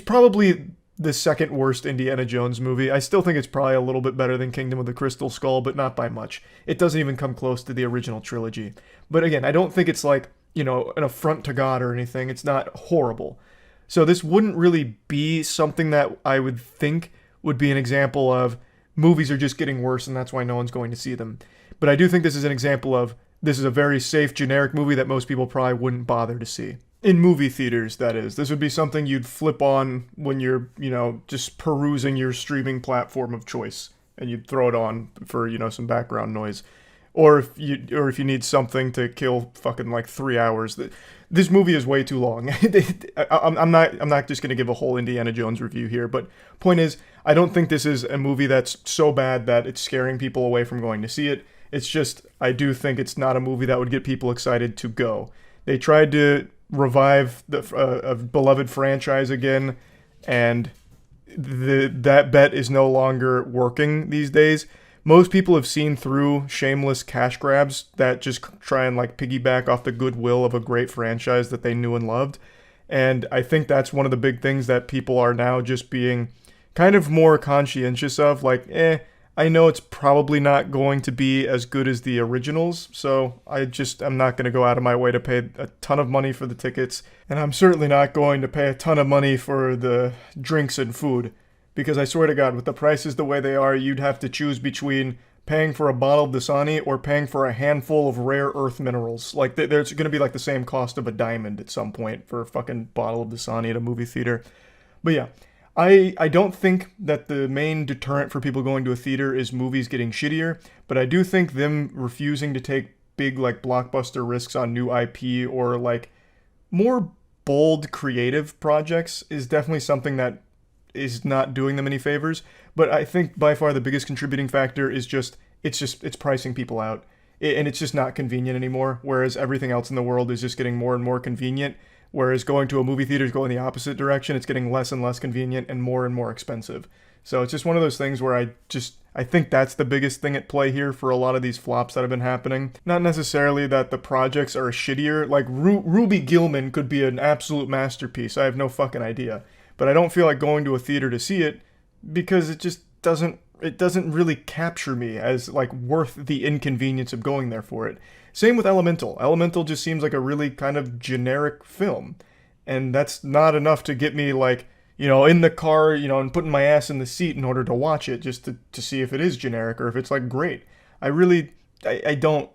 probably the second worst Indiana Jones movie. I still think it's probably a little bit better than Kingdom of the Crystal Skull, but not by much. It doesn't even come close to the original trilogy. But again, I don't think it's like, you know, an affront to God or anything. It's not horrible. So this wouldn't really be something that I would think would be an example of movies are just getting worse and that's why no one's going to see them. But I do think this is an example of this is a very safe, generic movie that most people probably wouldn't bother to see. In movie theaters, that is. This would be something you'd flip on when you're, you know, just perusing your streaming platform of choice. And you'd throw it on for, you know, some background noise. Or if you need something to kill fucking like 3 hours. This movie is way too long. I'm not just gonna give a whole Indiana Jones review here, but point is, I don't think this is a movie that's so bad that it's scaring people away from going to see it. It's just, I do think it's not a movie that would get people excited to go. They tried to revive a beloved franchise again, and that bet is no longer working these days. Most people have seen through shameless cash grabs that just try and like piggyback off the goodwill of a great franchise that they knew and loved. And I think that's one of the big things that people are now just being kind of more conscientious of. Like, I know it's probably not going to be as good as the originals, so I'm not going to go out of my way to pay a ton of money for the tickets. And I'm certainly not going to pay a ton of money for the drinks and food. Because I swear to God, with the prices the way they are, you'd have to choose between paying for a bottle of Dasani or paying for a handful of rare earth minerals. Like, there's going to be like the same cost of a diamond at some point for a fucking bottle of Dasani at a movie theater. But yeah, I don't think that the main deterrent for people going to a theater is movies getting shittier, but I do think them refusing to take big, like, blockbuster risks on new IP or, like, more bold creative projects is definitely something that is not doing them any favors. But I think by far the biggest contributing factor is it's pricing people out. And it's just not convenient anymore, whereas everything else in the world is just getting more and more convenient. Whereas going to a movie theater is going the opposite direction. It's getting less and less convenient and more expensive. So it's just one of those things where I think that's the biggest thing at play here for a lot of these flops that have been happening. Not necessarily that the projects are shittier. Like Ruby Gilman could be an absolute masterpiece. I have no fucking idea. But I don't feel like going to a theater to see it because it just doesn't really capture me as like worth the inconvenience of going there for it. Same with Elemental. Elemental just seems like a really kind of generic film. And that's not enough to get me like, in the car, and putting my ass in the seat in order to watch it, just to see if it is generic or if it's like great. I don't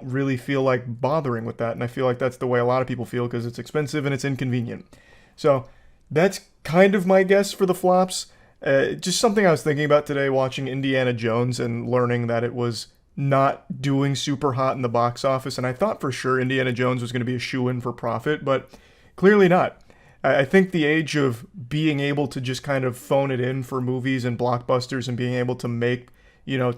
really feel like bothering with that, and I feel like that's the way a lot of people feel because it's expensive and it's inconvenient. So that's kind of my guess for the flops. Just something I was thinking about today watching Indiana Jones and learning that it was not doing super hot in the box office, and I thought for sure Indiana Jones was going to be a shoo-in for profit, but clearly not. I think the age of being able to just kind of phone it in for movies and blockbusters and being able to make,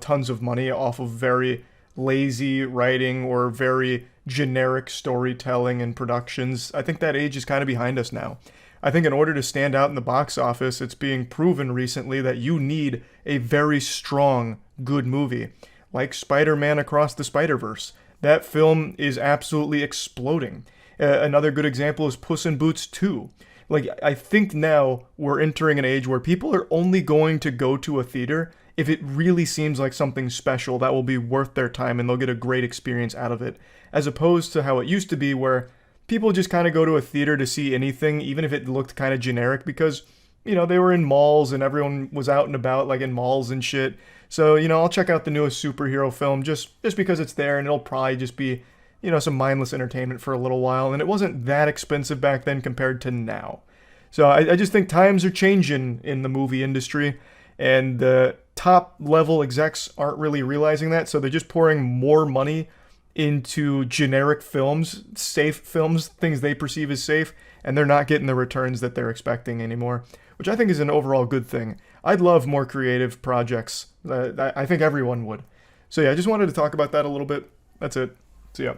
tons of money off of very lazy writing or very generic storytelling and productions, I think that age is kind of behind us now. I think in order to stand out in the box office, it's being proven recently that you need a very strong, good movie. Like Spider-Man Across the Spider-Verse. That film is absolutely exploding. Another good example is Puss in Boots 2. Like, I think now we're entering an age where people are only going to go to a theater if it really seems like something special that will be worth their time and they'll get a great experience out of it. As opposed to how it used to be where people just kind of go to a theater to see anything, even if it looked kind of generic, because, they were in malls and everyone was out and about, like in malls and shit. So, I'll check out the newest superhero film just because it's there and it'll probably just be some mindless entertainment for a little while, and it wasn't that expensive back then compared to now. So I just think times are changing in the movie industry, and the top-level execs aren't really realizing that, so they're just pouring more money into generic films, safe films, things they perceive as safe, and they're not getting the returns that they're expecting anymore, which I think is an overall good thing. I'd love more creative projects. I think everyone would. So yeah, I just wanted to talk about that a little bit. That's it. So yeah.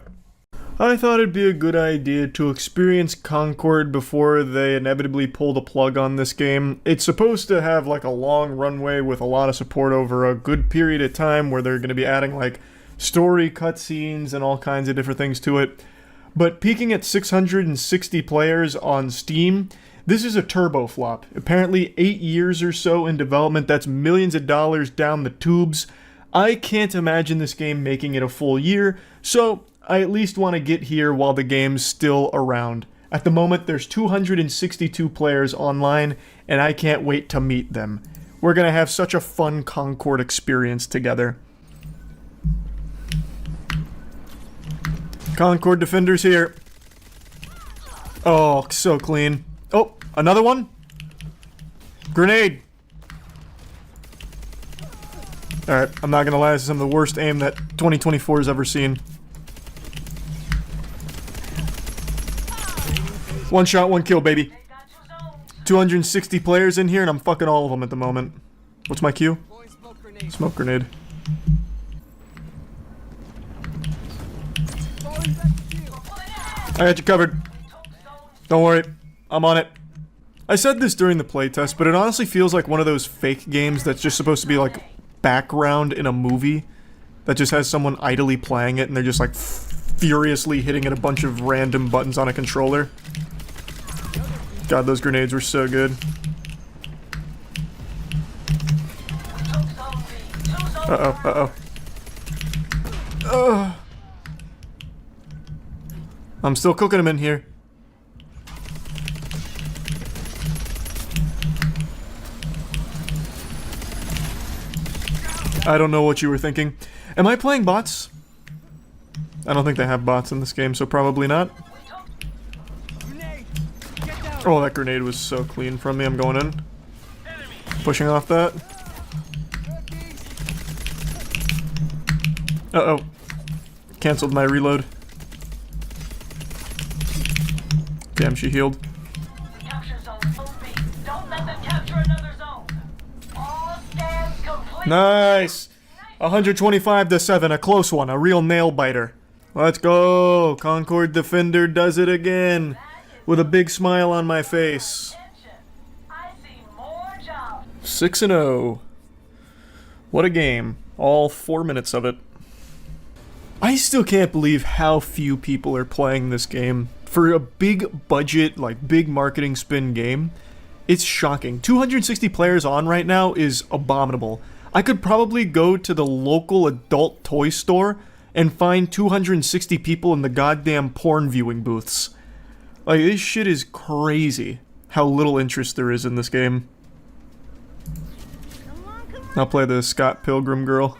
I thought it'd be a good idea to experience Concord before they inevitably pull the plug on this game. It's supposed to have like a long runway with a lot of support over a good period of time where they're going to be adding like story cutscenes and all kinds of different things to it. But peaking at 660 players on Steam, this is a turbo flop. Apparently 8 years or so in development, that's millions of dollars down the tubes. I can't imagine this game making it a full year, so I at least want to get here while the game's still around. At the moment, there's 262 players online, and I can't wait to meet them. We're gonna have such a fun Concord experience together. Concord Defenders here. Oh, so clean. Oh, another one? Grenade! Alright, I'm not gonna lie, this is some of the worst aim that 2024 has ever seen. One shot, one kill, baby. 260 players in here, and I'm fucking all of them at the moment. What's my cue? Smoke grenade. I got you covered. Don't worry, I'm on it. I said this during the playtest, but it honestly feels like one of those fake games that's just supposed to be like background in a movie that just has someone idly playing it and they're just like furiously hitting at a bunch of random buttons on a controller. God, those grenades were so good. Uh-oh, uh-oh. Ugh. I'm still cooking them in here. I don't know what you were thinking. Am I playing bots? I don't think they have bots in this game, so probably not. Oh, that grenade was so clean from me. I'm going in. Pushing off that. Uh-oh. Cancelled my reload. Damn, she healed. Nice! 125-7, a close one, a real nail biter. Let's go! Concord Defender does it again! With a big smile on my face. 6-0. What a game. All 4 minutes of it. I still can't believe how few people are playing this game. For a big budget, like big marketing spin game, it's shocking. 260 players on right now is abominable. I could probably go to the local adult toy store and find 260 people in the goddamn porn viewing booths. Like, this shit is crazy how little interest there is in this game. I'll play the Scott Pilgrim girl.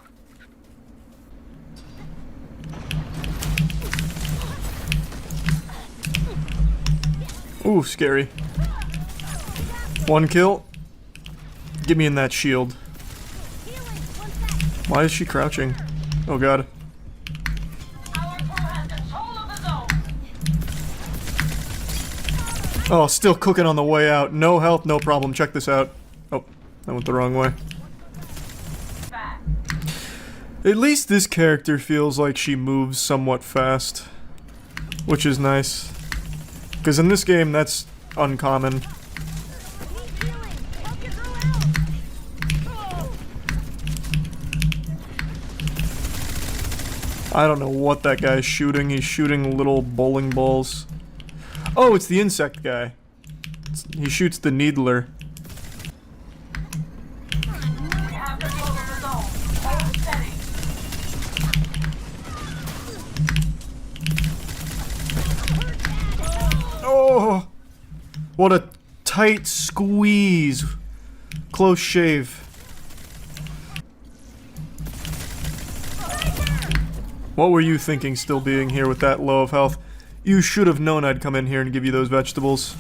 Ooh, scary. One kill. Get me in that shield. Why is she crouching? Oh god. Oh, still cooking on the way out. No health, no problem. Check this out. Oh, I went the wrong way. At least this character feels like she moves somewhat fast, which is nice. Because in this game, that's uncommon. I don't know what that guy's shooting. He's shooting little bowling balls. Oh, it's the insect guy. He shoots the needler. Oh! What a tight squeeze. Close shave. What were you thinking still being here with that low of health? You should have known I'd come in here and give you those vegetables.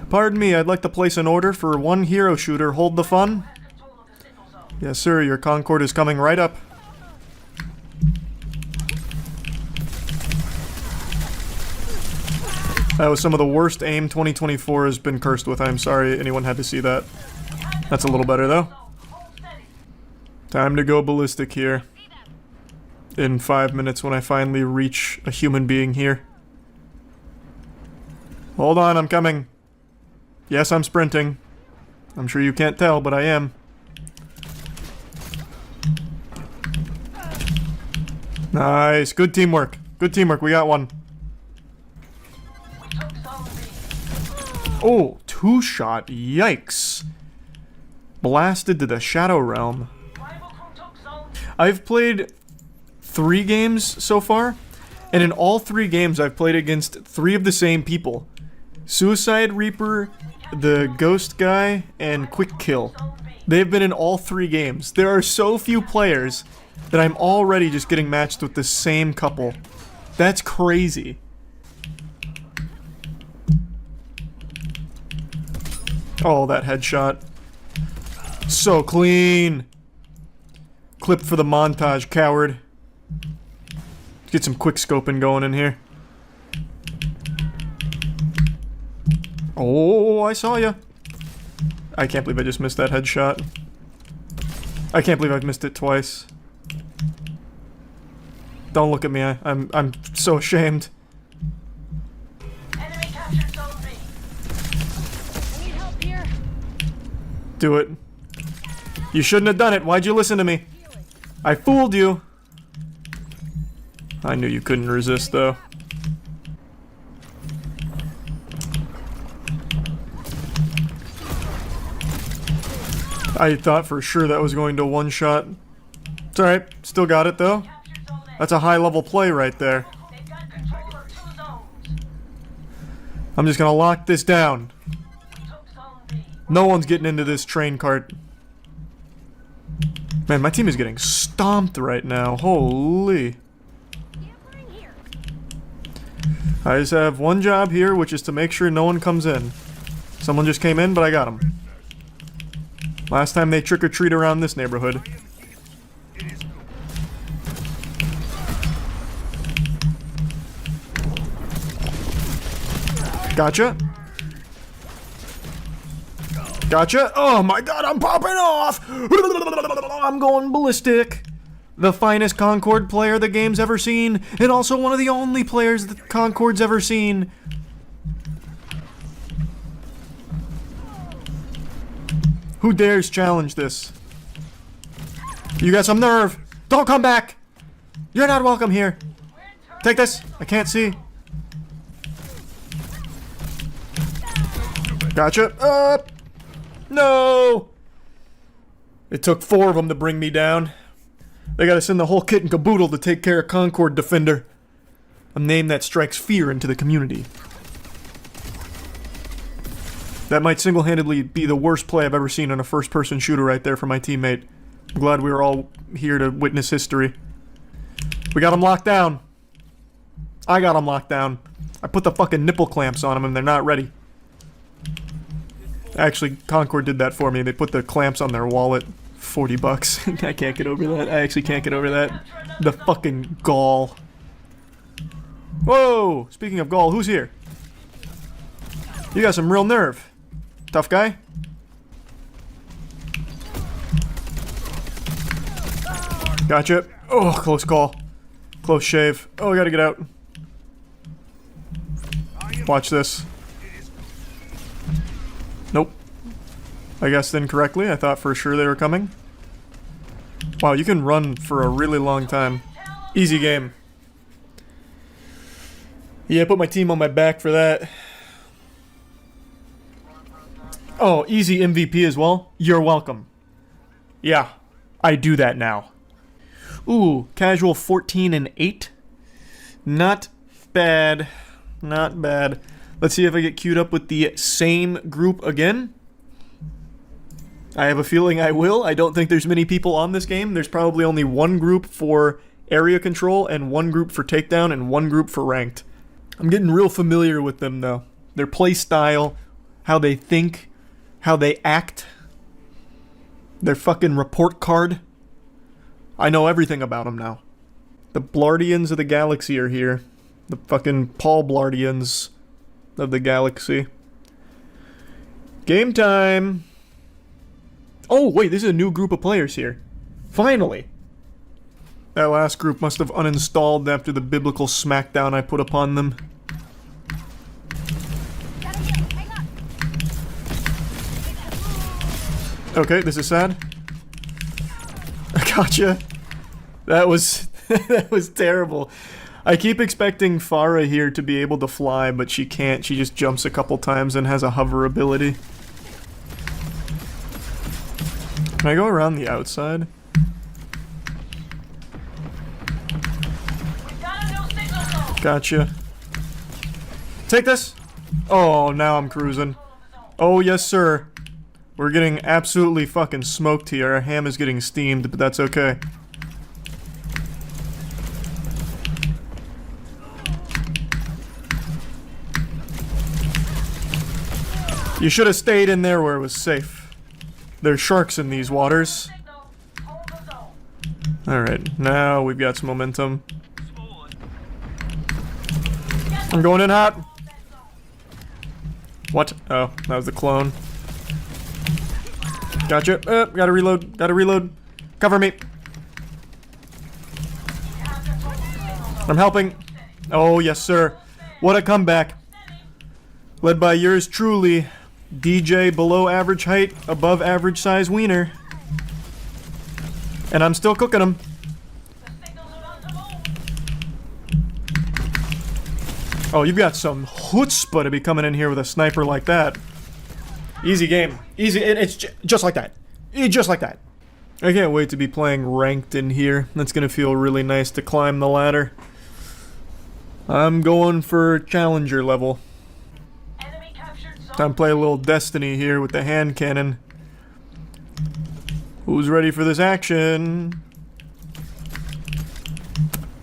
Pardon me, I'd like to place an order for one hero shooter. Hold the fun. Yes, sir, your Concord is coming right up. That was some of the worst aim 2024 has been cursed with. I'm sorry anyone had to see that. That's a little better, though. Time to go ballistic here. In 5 minutes when I finally reach a human being here. Hold on, I'm coming. Yes, I'm sprinting. I'm sure you can't tell, but I am. Nice. Good teamwork. Good teamwork. We got one. Oh, two-shot. Yikes. Blasted to the Shadow Realm. I've played 3 games so far, and in all 3 games I've played against 3 of the same people. Suicide Reaper, the Ghost Guy, and Quick Kill. They've been in all 3 games. There are so few players that I'm already just getting matched with the same couple. That's crazy. Oh, that headshot. So clean. Clip for the montage, coward. Get some quick scoping going in here. Oh, I saw ya. I can't believe I just missed that headshot. I can't believe I've missed it twice. Don't look at me. I'm so ashamed. Enemy captured Zone B. I need help here. Do it. You shouldn't have done it. Why'd you listen to me? I fooled you. I knew you couldn't resist, though. I thought for sure that was going to one-shot. It's alright. Still got it, though. That's a high-level play right there. I'm just gonna lock this down. No one's getting into this train cart. Man, my team is getting stomped right now. Holy. I just have one job here, which is to make sure no one comes in. Someone just came in, but I got him. Last time they trick-or-treat around this neighborhood. Gotcha. Gotcha. Oh my god, I'm popping off! I'm going ballistic. The finest Concord player the game's ever seen, and also one of the only players that Concord's ever seen. Who dares challenge this? You got some nerve! Don't come back! You're not welcome here! Take this! I can't see. Gotcha! No! It took 4 of them to bring me down. They gotta send the whole kit and caboodle to take care of Concord Defender. A name that strikes fear into the community. That might single-handedly be the worst play I've ever seen on a first-person shooter right there for my teammate. I'm glad we were all here to witness history. We got him locked down. I got him locked down. I put the fucking nipple clamps on them and they're not ready. Actually, Concord did that for me. They put the clamps on their wallet. $40. I can't get over that. I actually can't get over that. The fucking gall. Whoa! Speaking of gall, who's here? You got some real nerve. Tough guy? Gotcha. Oh, close call. Close shave. Oh, I gotta get out. Watch this. Nope. I guessed incorrectly. I thought for sure they were coming. Wow, you can run for a really long time. Easy game. Yeah, I put my team on my back for that. Oh, easy MVP as well. You're welcome. Yeah, I do that now. Ooh, casual 14 and 8. Not bad. Not bad. Let's see if I get queued up with the same group again. I have a feeling I will. I don't think there's many people on this game. There's probably only one group for area control and one group for takedown and one group for ranked. I'm getting real familiar with them though. Their play style, how they think, how they act, their fucking report card. I know everything about them now. The Blardians of the galaxy are here. The fucking Paul Blardians of the galaxy. Game time! Oh, wait, this is a new group of players here. Finally! That last group must have uninstalled after the biblical smackdown I put upon them. Okay, this is sad. Gotcha. That was that was terrible. I keep expecting Farah here to be able to fly, but she can't. She just jumps a couple times and has a hover ability. Can I go around the outside? Gotcha. Take this! Oh, now I'm cruising. Oh, yes, sir. We're getting absolutely fucking smoked here. Our ham is getting steamed, but that's okay. You should have stayed in there where it was safe. There's sharks in these waters. Alright, now we've got some momentum. I'm going in hot. What? Oh, that was the clone. Gotcha. Gotta reload. Gotta reload. Cover me. I'm helping. Oh, yes, sir. What a comeback. Led by yours truly, DJ below average height, above average size wiener. And I'm still cooking them. Oh, you've got some chutzpah to be coming in here with a sniper like that. Easy game. Easy. It's just like that. Just like that. I can't wait to be playing ranked in here. That's gonna feel really nice to climb the ladder. I'm going for challenger level. Time to play a little Destiny here with the hand cannon. Who's ready for this action?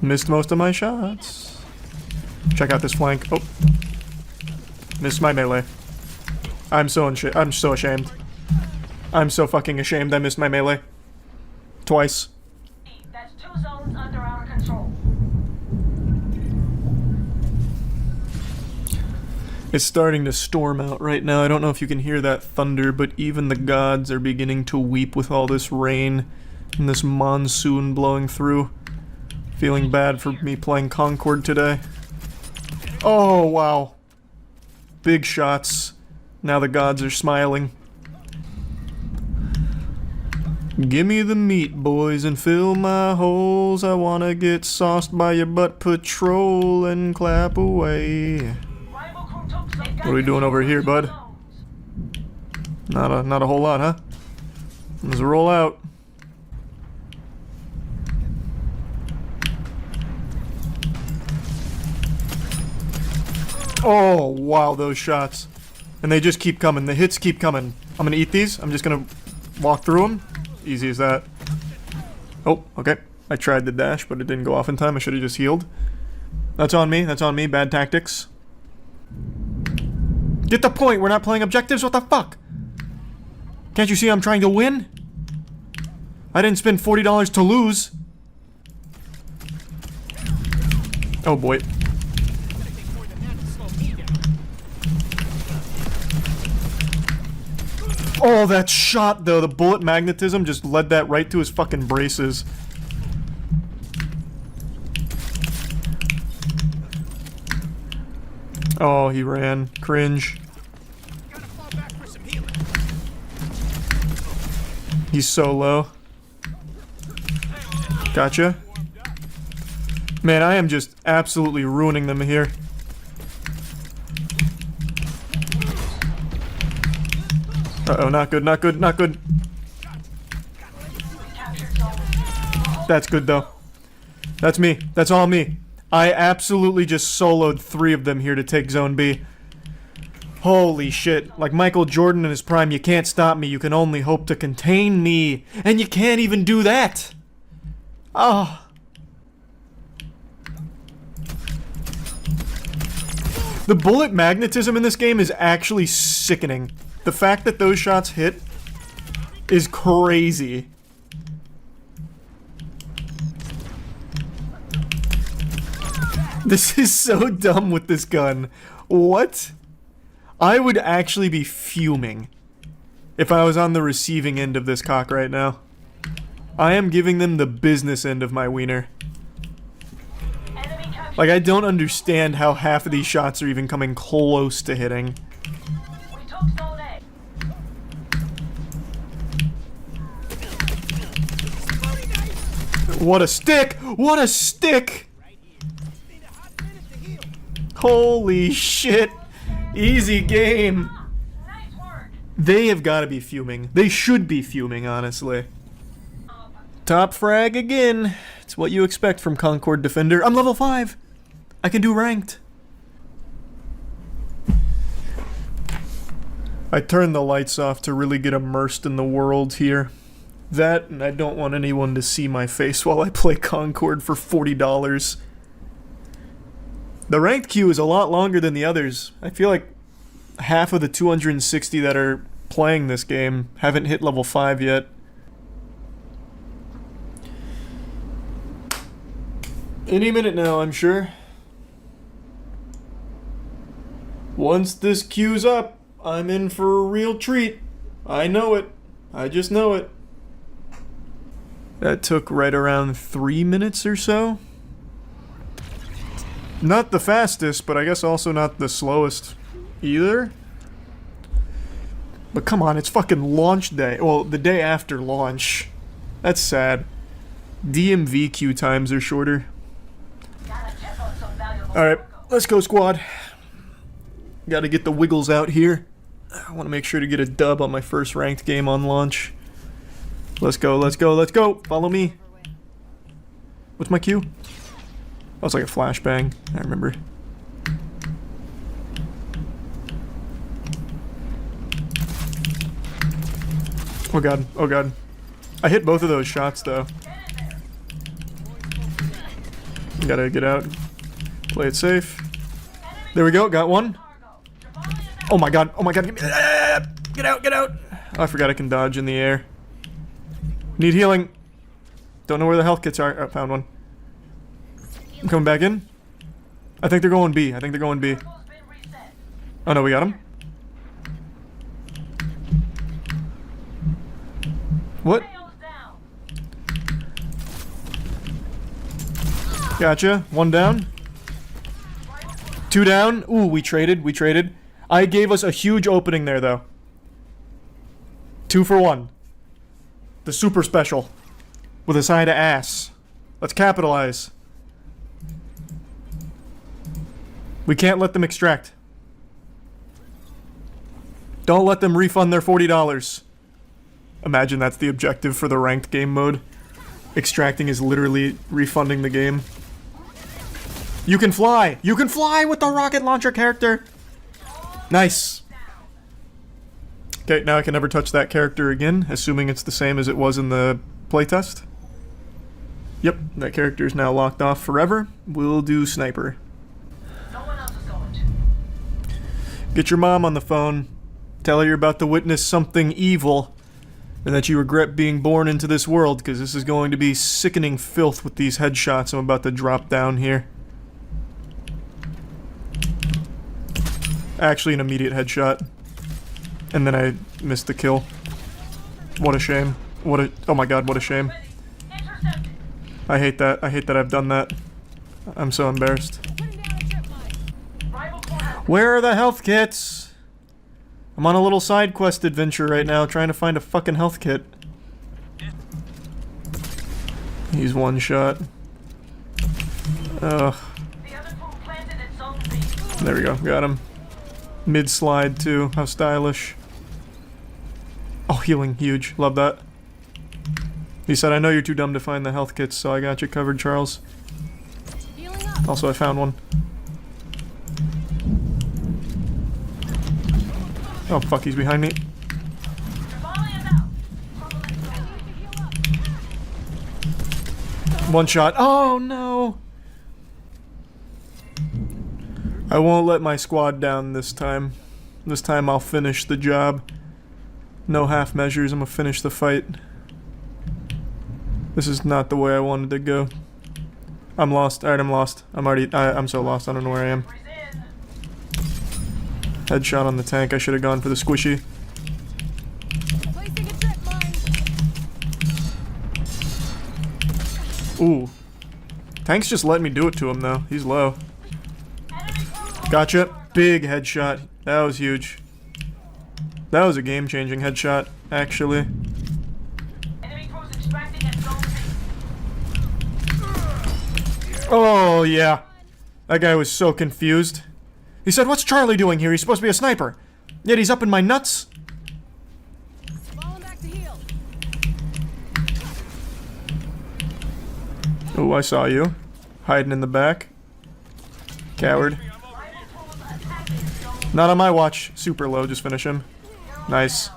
Missed most of my shots. Check out this flank. Oh. Missed my melee. I'm so ashamed. I'm so fucking ashamed I missed my melee. Twice. That's 2 zones under our control. It's starting to storm out right now. I don't know if you can hear that thunder, but even the gods are beginning to weep with all this rain and this monsoon blowing through. Feeling bad for me playing Concord today. Oh, wow. Big shots. Now the gods are smiling. Gimme the meat, boys, and fill my holes. I wanna get sauced by your butt patrol and clap away. What are we doing over here, bud? Not a whole lot, huh? Let's roll out. Oh, wow, those shots. And they just keep coming. The hits keep coming. I'm gonna eat these. I'm just gonna walk through them. Easy as that. Oh, okay. I tried the dash, but it didn't go off in time. I should have just healed. That's on me. That's on me. Bad tactics. Get the point. We're not playing objectives. What the fuck? Can't you see I'm trying to win? I didn't spend $40 to lose. Oh boy. Oh, that shot though, the bullet magnetism just led that right to his fucking braces. Oh, he ran. Cringe. He's so low. Gotcha. Man, I am just absolutely ruining them here. Uh-oh, not good, not good, not good. That's good, though. That's me. That's all me. I absolutely just soloed 3 of them here to take Zone B. Holy shit. Like Michael Jordan in his prime, you can't stop me. You can only hope to contain me. And you can't even do that. Oh. The bullet magnetism in this game is actually sickening. The fact that those shots hit is crazy. This is so dumb with this gun. What? I would actually be fuming if I was on the receiving end of this cock right now. I am giving them the business end of my wiener. Like, I don't understand how half of these shots are even coming close to hitting. What a stick! What a stick! Holy shit! Easy game! They have got to be fuming. They should be fuming, honestly. Top frag again. It's what you expect from Concord Defender. I'm level 5! I can do ranked. I turned the lights off to really get immersed in the world here. That, and I don't want anyone to see my face while I play Concord for $40. The ranked queue is a lot longer than the others. I feel like half of the 260 that are playing this game haven't hit level 5 yet. Any minute now, I'm sure. Once this queue's up, I'm in for a real treat. I know it. I just know it. That took right around 3 minutes or so. Not the fastest, but I guess also not the slowest either. But come on, it's fucking launch day. Well, the day after launch. That's sad. DMV queue times are shorter. Alright, let's go, squad. Gotta get the wiggles out here. I want to make sure to get a dub on my first ranked game on launch. Let's go, let's go, let's go! Follow me! What's my cue? Oh, it's like a flashbang. I remember. Oh god, oh god. I hit both of those shots, though. Gotta get out. Play it safe. There we go, got one. Oh my god, get me, get out, get out! Oh, I forgot I can dodge in the air. Need healing. Don't know where the health kits are. Oh, found one. I'm coming back in. I think they're going B. I think they're going B. Oh no, we got him. What? Gotcha. 1 down. 2 down. Ooh, we traded. We traded. I gave us a huge opening there, though. 2 for 1. The super special. With a side of ass. Let's capitalize. We can't let them extract. Don't let them refund their $40. Imagine that's the objective for the ranked game mode. Extracting is literally refunding the game. You can fly! You can fly with the rocket launcher character! Nice. Okay, now I can never touch that character again, assuming it's the same as it was in the playtest. Yep, that character is now locked off forever. We'll do sniper. Get your mom on the phone. Tell her you're about to witness something evil. And that you regret being born into this world, because this is going to be sickening filth with these headshots I'm about to drop down here. Actually, an immediate headshot. And then I missed the kill. What a shame. Oh my god, what a shame. I hate that. I hate that I've done that. I'm so embarrassed. Where are the health kits? I'm on a little side quest adventure right now, trying to find a fucking health kit. He's one shot. Ugh. There we go, got him. Mid-slide too, how stylish. Oh, healing, huge, love that. He said, I know you're too dumb to find the health kits, so I got you covered, Charles. Also, I found one. Oh fuck, he's behind me. One shot. Oh no! I won't let my squad down this time. This time I'll finish the job. No half measures, I'm gonna finish the fight. This is not the way I wanted to go. I'm lost. Alright, I'm lost. I'm so lost, I don't know where I am. Headshot on the tank. I should have gone for the squishy. Ooh. Tank's just letting me do it to him though. He's low. Gotcha. Big headshot. That was huge. That was a game-changing headshot, actually. Oh yeah. That guy was so confused. He said, what's Charlie doing here? He's supposed to be a sniper. Yet he's up in my nuts. Oh, I saw you. Hiding in the back. Coward. Not on my watch. Super low, just finish him. Nice.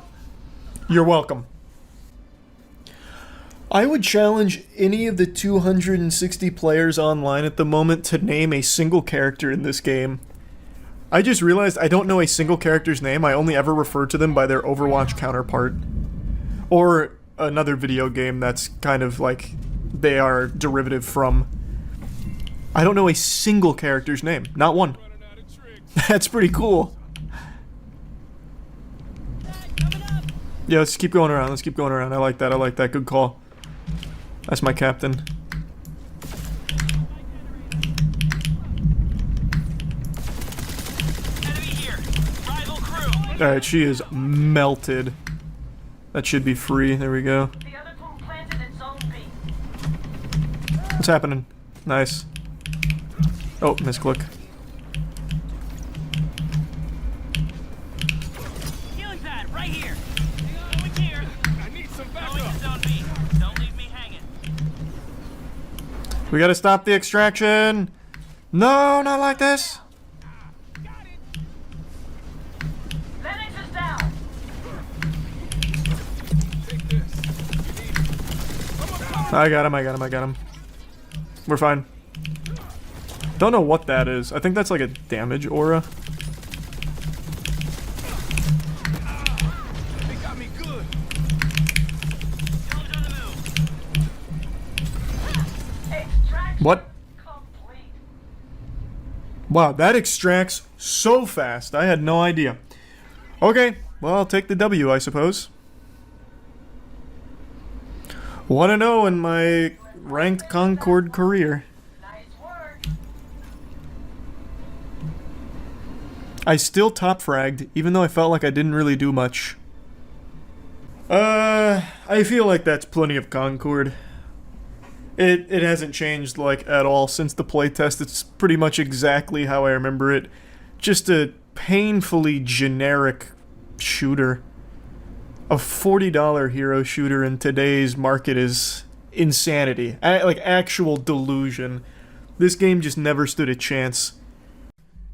You're welcome. I would challenge any of the 260 players online at the moment to name a single character in this game. I just realized I don't know a single character's name. I only ever refer to them by their Overwatch counterpart. Or another video game that's kind of like they are derivative from. I don't know a single character's name. Not one. That's pretty cool. Yeah, let's keep going around. Let's keep going around. I like that. I like that. Good call. That's my captain. Alright, she is melted. That should be free. There we go. What's happening? Nice. Oh, misclick. Healing pad, right here. Going here. I need some backup. Going to zone B. Don't leave me hanging. We gotta stop the extraction. No, not like this. I got him, I got him, I got him. We're fine. Don't know what that is. I think that's like a damage aura. They got me good. What? Wow, that extracts so fast. I had no idea. Okay, well, I'll take the W, I suppose. 1-0 in my ranked Concord career. I still top fragged, even though I felt like I didn't really do much. I feel like that's plenty of Concord. It hasn't changed, like, at all since the playtest. It's pretty much exactly how I remember it. Just a painfully generic shooter. A $40 hero shooter in today's market is insanity. Like, actual delusion. This game just never stood a chance.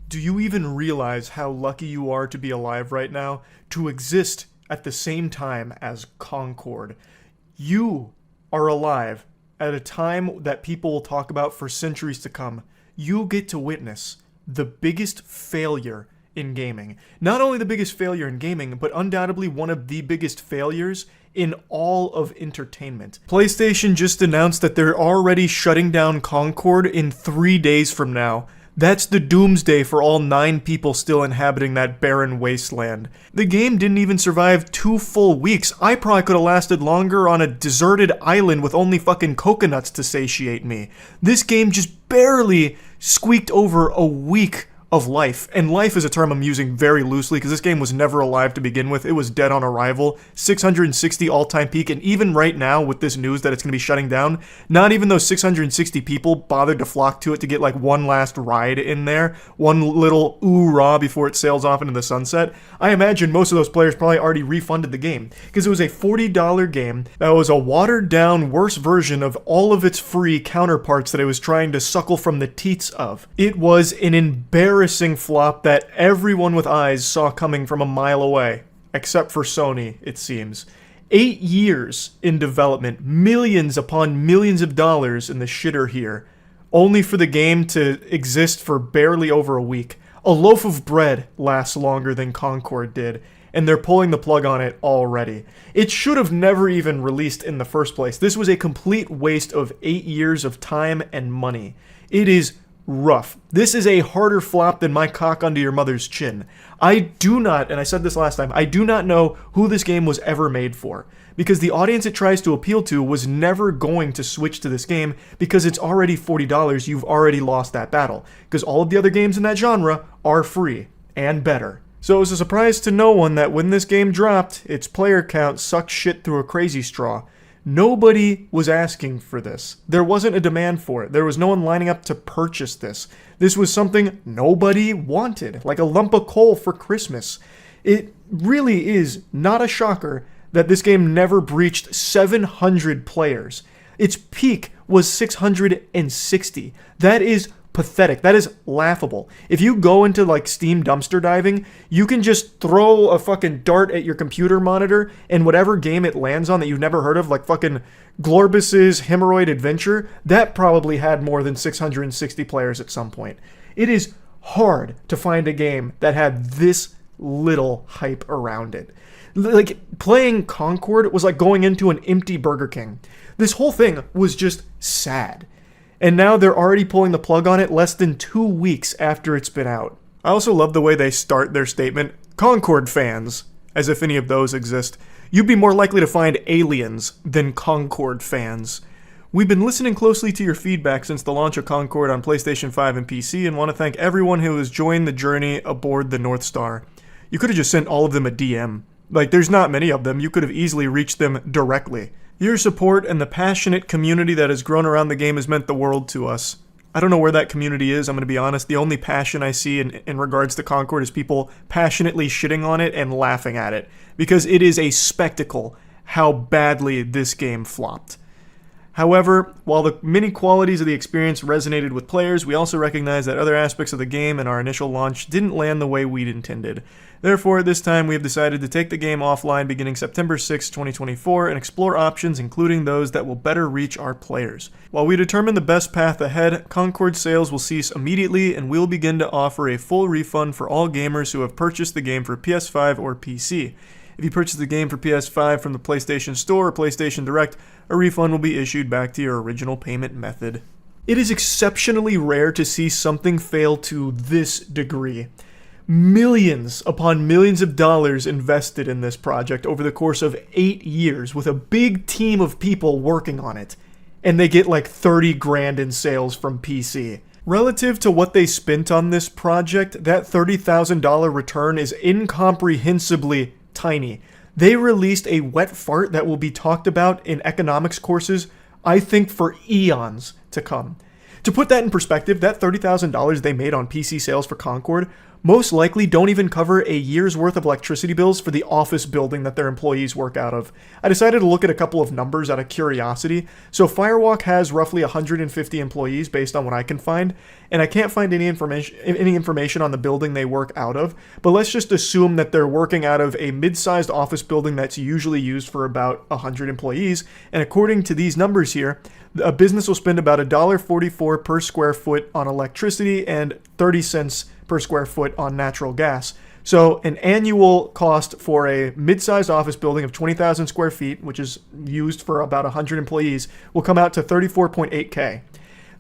Do you even realize how lucky you are to be alive right now? To exist at the same time as Concord. You are alive at a time that people will talk about for centuries to come. You get to witness the biggest failure in gaming. Not only the biggest failure in gaming, but undoubtedly one of the biggest failures in all of entertainment. PlayStation just announced that they're already shutting down Concord in 3 days from now. That's the doomsday for all 9 people still inhabiting that barren wasteland. The game didn't even survive 2 full weeks. I probably could have lasted longer on a deserted island with only fucking coconuts to satiate me. This game just barely squeaked over a week of life. And life is a term I'm using very loosely because this game was never alive to begin with. It was dead on arrival. 660 all-time peak, and even right now with this news that it's going to be shutting down, not even those 660 people bothered to flock to it to get like one last ride in there, one little ooh-rah before it sails off into the sunset. I imagine most of those players probably already refunded the game because it was a $40 game that was a watered-down, worse version of all of its free counterparts that it was trying to suckle from the teats of. It was an embarrassing flop that everyone with eyes saw coming from a mile away, except for Sony, it seems. 8 years in development, millions upon millions of dollars in the shitter here, only for the game to exist for barely over a week. A loaf of bread lasts longer than Concord did, and they're pulling the plug on it already. It should have never even released in the first place. This was a complete waste of 8 years of time and money. It is rough. This is a harder flop than my cock under your mother's chin. I do not, and I said this last time, I do not know who this game was ever made for. Because the audience it tries to appeal to was never going to switch to this game because it's already $40, you've already lost that battle. Because all of the other games in that genre are free, and better. So it was a surprise to no one that when this game dropped, its player count sucked shit through a crazy straw. Nobody was asking for this. There wasn't a demand for it. There was no one lining up to purchase this. This was something nobody wanted, like a lump of coal for Christmas. It really is not a shocker that this game never breached 700 players. Its peak was 660. That is pathetic. That is laughable. If you go into like Steam dumpster diving, you can just throw a fucking dart at your computer monitor and whatever game it lands on that you've never heard of, like fucking Glorbus's Hemorrhoid Adventure, that probably had more than 660 players at some point. It is hard to find a game that had this little hype around it. Like, playing Concord was like going into an empty Burger King. This whole thing was just sad. And now they're already pulling the plug on it less than 2 weeks after it's been out. I also love the way they start their statement, Concord fans, as if any of those exist. You'd be more likely to find aliens than Concord fans. We've been listening closely to your feedback since the launch of Concord on PlayStation 5 and PC and want to thank everyone who has joined the journey aboard the North Star. You could have just sent all of them a DM. Like, there's not many of them. You could have easily reached them directly. Your support and the passionate community that has grown around the game has meant the world to us. I don't know where that community is, I'm going to be honest. The only passion I see in regards to Concord is people passionately shitting on it and laughing at it. Because it is a spectacle how badly this game flopped. However, while the many qualities of the experience resonated with players, we also recognize that other aspects of the game and our initial launch didn't land the way we'd intended. Therefore, at this time, we have decided to take the game offline beginning September 6, 2024, and explore options including those that will better reach our players. While we determine the best path ahead, Concord sales will cease immediately, and we'll begin to offer a full refund for all gamers who have purchased the game for PS5 or PC. If you purchase the game for PS5 from the PlayStation Store or PlayStation Direct, a refund will be issued back to your original payment method. It is exceptionally rare to see something fail to this degree. Millions upon millions of dollars invested in this project over the course of 8 years with a big team of people working on it. And they get like 30 grand in sales from PC. Relative to what they spent on this project, that $30,000 return is incomprehensibly tiny. They released a wet fart that will be talked about in economics courses, I think, for eons to come. To put that in perspective, that $30,000 they made on PC sales for Concord most likely don't even cover a year's worth of electricity bills for the office building that their employees work out of. I decided to look at a couple of numbers out of curiosity. So Firewalk has roughly 150 employees based on what I can find, and I can't find any information on the building they work out of, but let's just assume that they're working out of a mid-sized office building that's usually used for about 100 employees, and according to these numbers here, a business will spend about $1.44 per square foot on electricity and 30 cents per square foot on natural gas. So an annual cost for a mid-sized office building of 20,000 square feet, which is used for about 100 employees, will come out to $34.8K.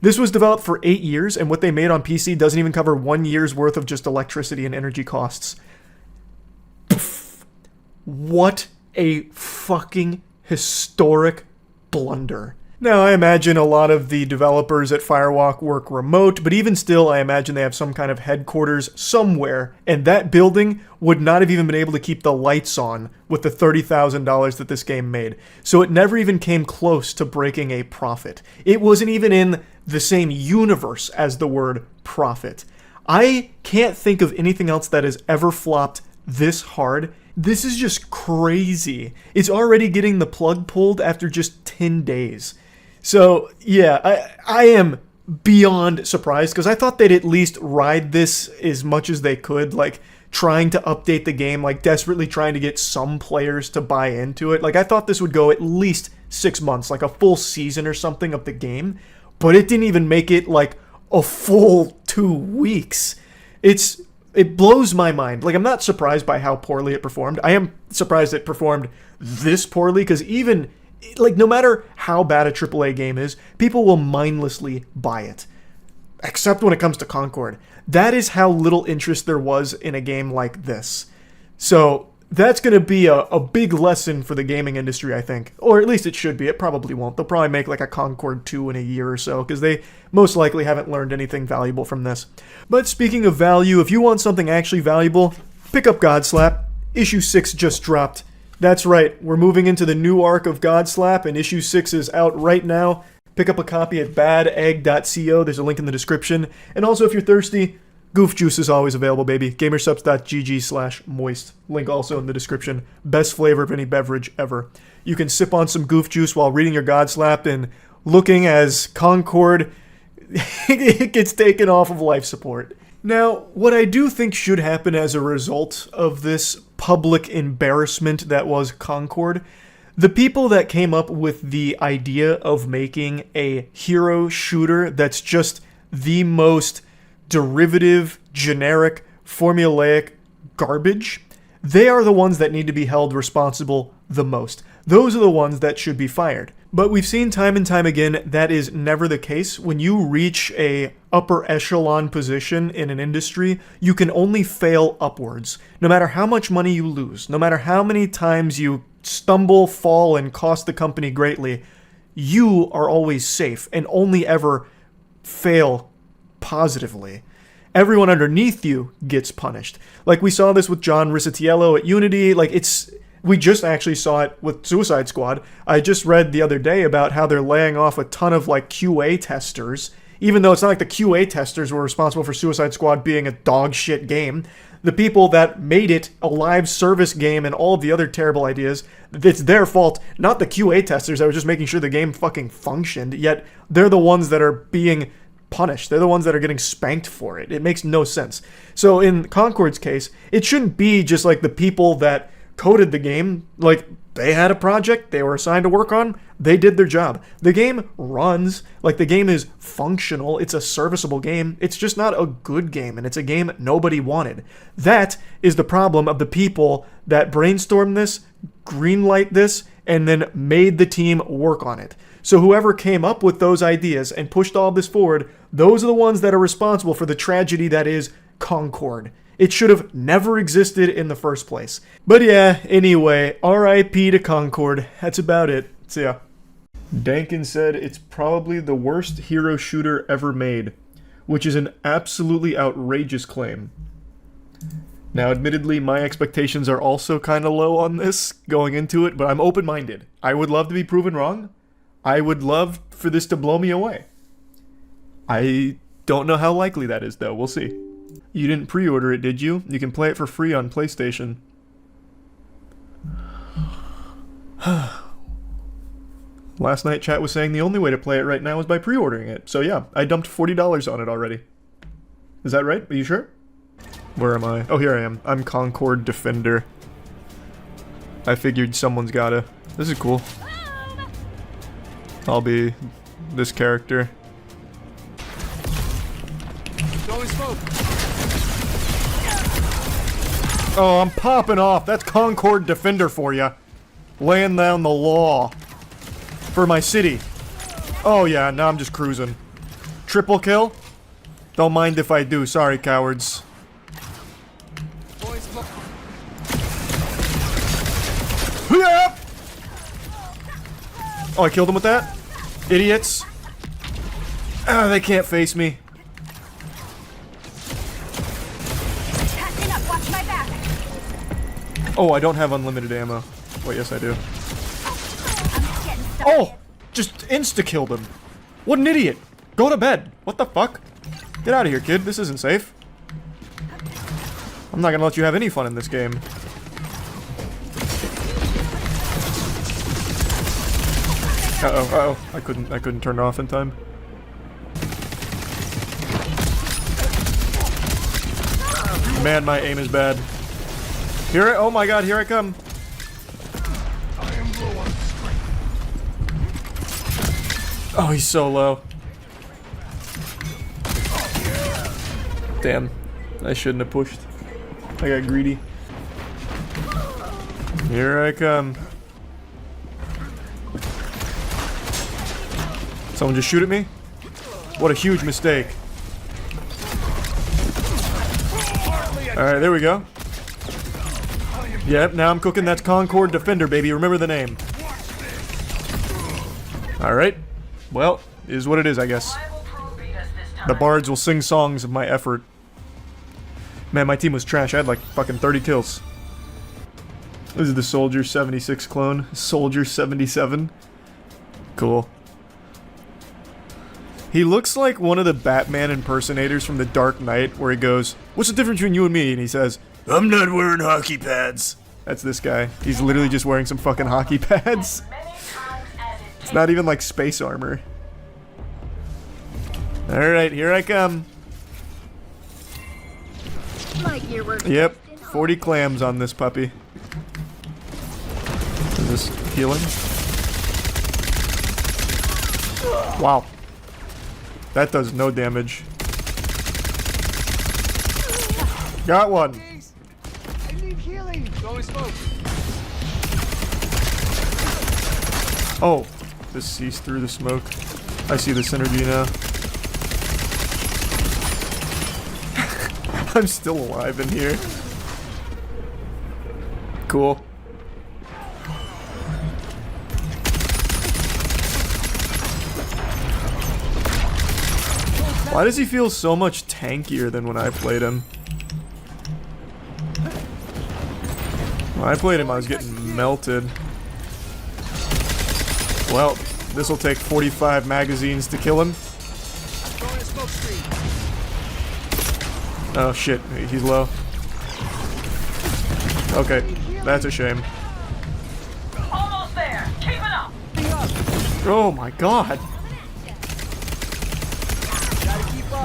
This was developed for 8 years, and what they made on PC doesn't even cover 1 year's worth of just electricity and energy costs. Pff, what a fucking historic blunder. Now, I imagine a lot of the developers at Firewalk work remote, but even still, I imagine they have some kind of headquarters somewhere, and that building would not have even been able to keep the lights on with the $30,000 that this game made. So it never even came close to breaking a profit. It wasn't even in the same universe as the word profit. I can't think of anything else that has ever flopped this hard. This is just crazy. It's already getting the plug pulled after just 10 days. So, yeah, I am beyond surprised, because I thought they'd at least ride this as much as they could, like trying to update the game, like desperately trying to get some players to buy into it. Like, I thought this would go at least 6 months, like a full season or something of the game, but it didn't even make it like a full 2 weeks. It blows my mind. Like, I'm not surprised by how poorly it performed. I am surprised it performed this poorly, because even like, no matter how bad a AAA game is, people will mindlessly buy it. Except when it comes to Concord. That is how little interest there was in a game like this. So, that's going to be a big lesson for the gaming industry, I think. Or at least it should be. It probably won't. They'll probably make like a Concord 2 in a year or so, because they most likely haven't learned anything valuable from this. But speaking of value, if you want something actually valuable, pick up Godslap. Issue 6 just dropped. That's right, we're moving into the new arc of Godslap, and issue 6 is out right now. Pick up a copy at badegg.co, there's a link in the description. And also, if you're thirsty, Goof Juice is always available, baby. Gamersubs.gg/moist. Link also in the description. Best flavor of any beverage ever. You can sip on some Goof Juice while reading your Godslap and looking as Concord gets taken off of life support. Now, what I do think should happen as a result of this public embarrassment that was Concord, the people that came up with the idea of making a hero shooter that's just the most derivative, generic, formulaic garbage, they are the ones that need to be held responsible the most. Those are the ones that should be fired. But we've seen time and time again that is never the case. When you reach a upper echelon position in an industry, you can only fail upwards. No matter how much money you lose, no matter how many times you stumble, fall, and cost the company greatly, you are always safe and only ever fail positively. Everyone underneath you gets punished. Like we saw this with John Risitiello at Unity. We just actually saw it with Suicide Squad. I just read the other day about how they're laying off a ton of QA testers, even though it's not like the QA testers were responsible for Suicide Squad being a dog shit game. The people that made it a live service game and all of the other terrible ideas, it's their fault, not the QA testers that were just making sure the game fucking functioned, yet they're the ones that are being punished. They're the ones that are getting spanked for it. It makes no sense. So in Concord's case, it shouldn't be just like the people that coded the game, like they had a project they were assigned to work on, they did their job. The game runs, like the game is functional, it's a serviceable game, it's just not a good game, and it's a game nobody wanted. That is the problem of the people that brainstormed this, greenlight this, and then made the team work on it. So whoever came up with those ideas and pushed all this forward, those are the ones that are responsible for the tragedy that is Concord. It should have never existed in the first place. But yeah, anyway, RIP to Concord. That's about it. See ya. Dankin said it's probably the worst hero shooter ever made, which is an absolutely outrageous claim. Now, admittedly, my expectations are also kind of low on this going into it, but I'm open-minded. I would love to be proven wrong. I would love for this to blow me away. I don't know how likely that is, though. We'll see. You didn't pre-order it, did you? You can play it for free on PlayStation. Last night, chat was saying the only way to play it right now is by pre-ordering it. So yeah, I dumped $40 on it already. Is that right? Are you sure? Where am I? Oh, here I am. I'm Concord Defender. I figured someone's gotta. This is cool. I'll be this character. Oh, I'm popping off. That's Concord Defender for ya. Laying down the law. For my city. Oh yeah, now I'm just cruising. Triple kill? Don't mind if I do. Sorry, cowards. Yep. Oh, I killed him with that? Idiots. Ah, they can't face me. Oh, I don't have unlimited ammo. Wait, yes I do. Oh! Just insta-killed him. What an idiot. Go to bed. What the fuck? Get out of here, kid. This isn't safe. I'm not gonna let you have any fun in this game. Uh-oh, uh-oh. I couldn't turn it off in time. Man, my aim is bad. Oh my god, here I come. Oh, he's so low. Damn. I shouldn't have pushed. I got greedy. Here I come. Someone just shoot at me? What a huge mistake. Alright, there we go. Yep, now I'm cooking. That's Concord Defender, baby. Remember the name. Alright. Well, is what it is, I guess. The bards will sing songs of my effort. Man, my team was trash. I had like fucking 30 kills. This is the Soldier 76 clone. Soldier 77. Cool. He looks like one of the Batman impersonators from The Dark Knight, where he goes, "What's the difference between you and me?" And he says, "I'm not wearing hockey pads." That's this guy. He's literally just wearing some fucking hockey pads. It's not even like space armor. Alright, here I come. Yep, 40 clams on this puppy. Is this healing? Wow. That does no damage. Got one. I need healing. Throwing smoke. Oh, this sees through the smoke. I see the synergy now. I'm still alive in here. Cool. Why does he feel so much tankier than when I played him? When I played him, I was getting melted. Well, this'll take 45 magazines to kill him. Oh shit, he's low. Okay, that's a shame. Almost there. Keep it up. Oh my god.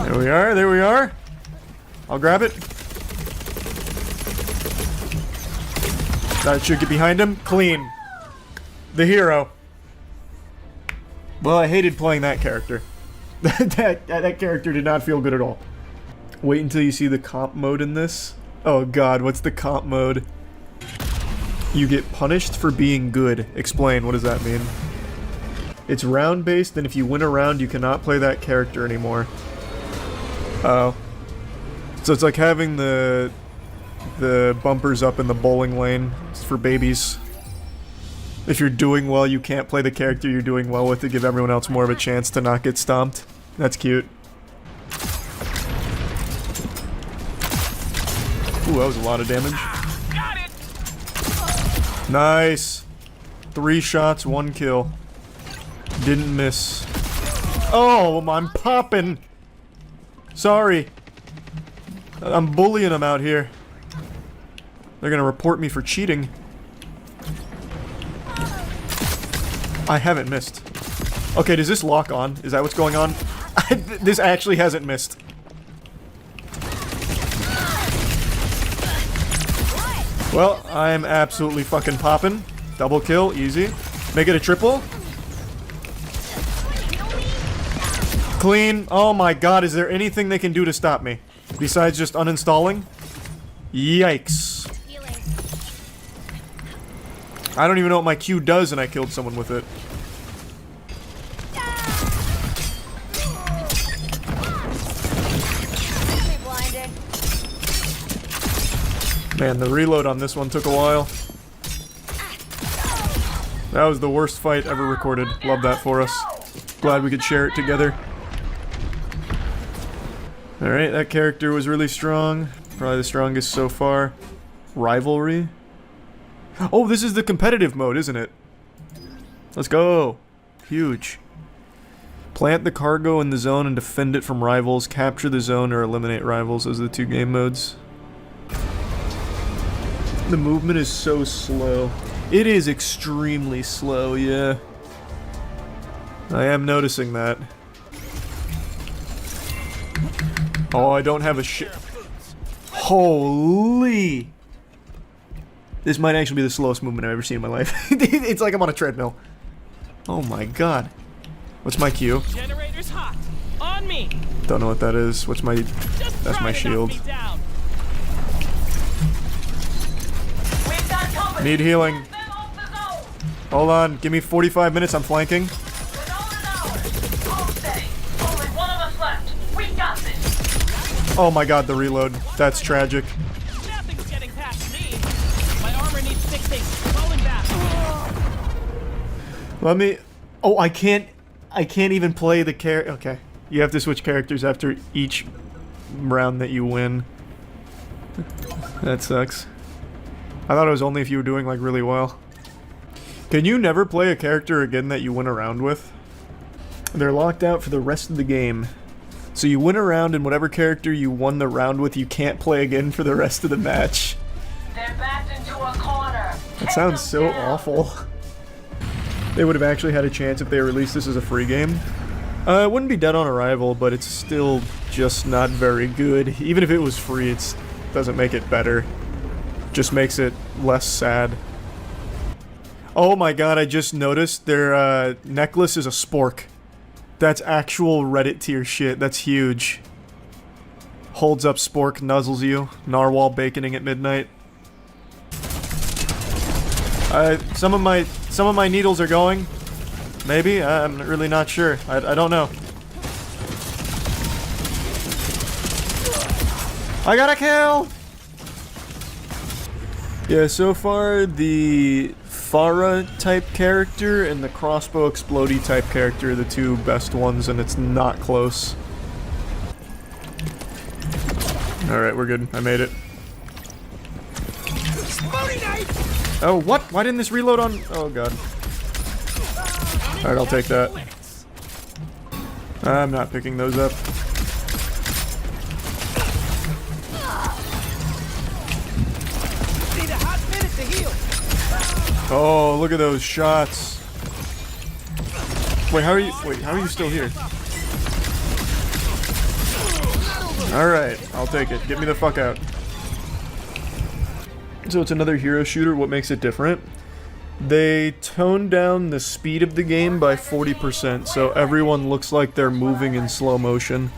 There we are, there we are. I'll grab it. That should get behind him. Clean. The hero. Well, I hated playing that character. that character did not feel good at all. Wait until you see the comp mode in this. Oh god, what's the comp mode? You get punished for being good. Explain, what does that mean? It's round based, and if you win a round, you cannot play that character anymore. Oh. So it's like having the bumpers up in the bowling lane. It's for babies. If you're doing well, you can't play the character you're doing well with to give everyone else more of a chance to not get stomped. That's cute. Ooh, that was a lot of damage. Got it. Nice. 3 shots, 1 kill. Didn't miss. Oh, I'm popping. Sorry. I'm bullying them out here. They're gonna report me for cheating. I haven't missed. Okay, does this lock on? Is that what's going on? This actually hasn't missed. Well, I'm absolutely fucking popping. Double kill, easy. Make it a triple. Clean. Oh my god, is there anything they can do to stop me? Besides just uninstalling? Yikes. I don't even know what my Q does and I killed someone with it. Man, the reload on this one took a while. That was the worst fight ever recorded. Love that for us. Glad we could share it together. Alright, that character was really strong. Probably the strongest so far. Rivalry. Oh, this is the competitive mode, isn't it? Let's go. Huge. Plant the cargo in the zone and defend it from rivals. Capture the zone or eliminate rivals. Those are the 2 game modes. The movement is so slow. It is extremely slow, yeah. I am noticing that. Oh, I don't have a shit. Holy! This might actually be the slowest movement I've ever seen in my life. It's like I'm on a treadmill. Oh my god. What's my Q? Generator's hot. On me. Don't know what that is. What's my... That's my shield. Need healing. Hold on. Give me 45 minutes. I'm flanking. Oh my god, the reload. That's tragic. Nothing's getting past me. My armor needs fixing. Falling back. Let me... Oh, I can't even play the Okay. You have to switch characters after each round that you win. That sucks. I thought it was only if you were doing, like, really well. Can you never play a character again that you win a round with? They're locked out for the rest of the game. So you win a round, and whatever character you won the round with, you can't play again for the rest of the match. They're backed into a corner. That sounds so awful. They would have actually had a chance if they released this as a free game. It wouldn't be dead on arrival, but it's still just not very good. Even if it was free, it doesn't make it better. Just makes it less sad. Oh my god, I just noticed their necklace is a spork. That's actual Reddit tier shit. That's huge. Holds up spork, nuzzles you. Narwhal baconing at midnight. Some of my needles are going. Maybe? I'm really not sure. I don't know. I got a kill! Yeah, so far the Farah type character and the crossbow explodey type character are the 2 best ones, and it's not close. Alright, we're good. I made it. Oh, what? Why didn't this reload on? Oh god. Alright, I'll take that. I'm not picking those up. Oh, look at those shots. Wait, how are you still here? Alright, I'll take it. Get me the fuck out. So it's another hero shooter. What makes it different? They toned down the speed of the game by 40%, so everyone looks like they're moving in slow motion.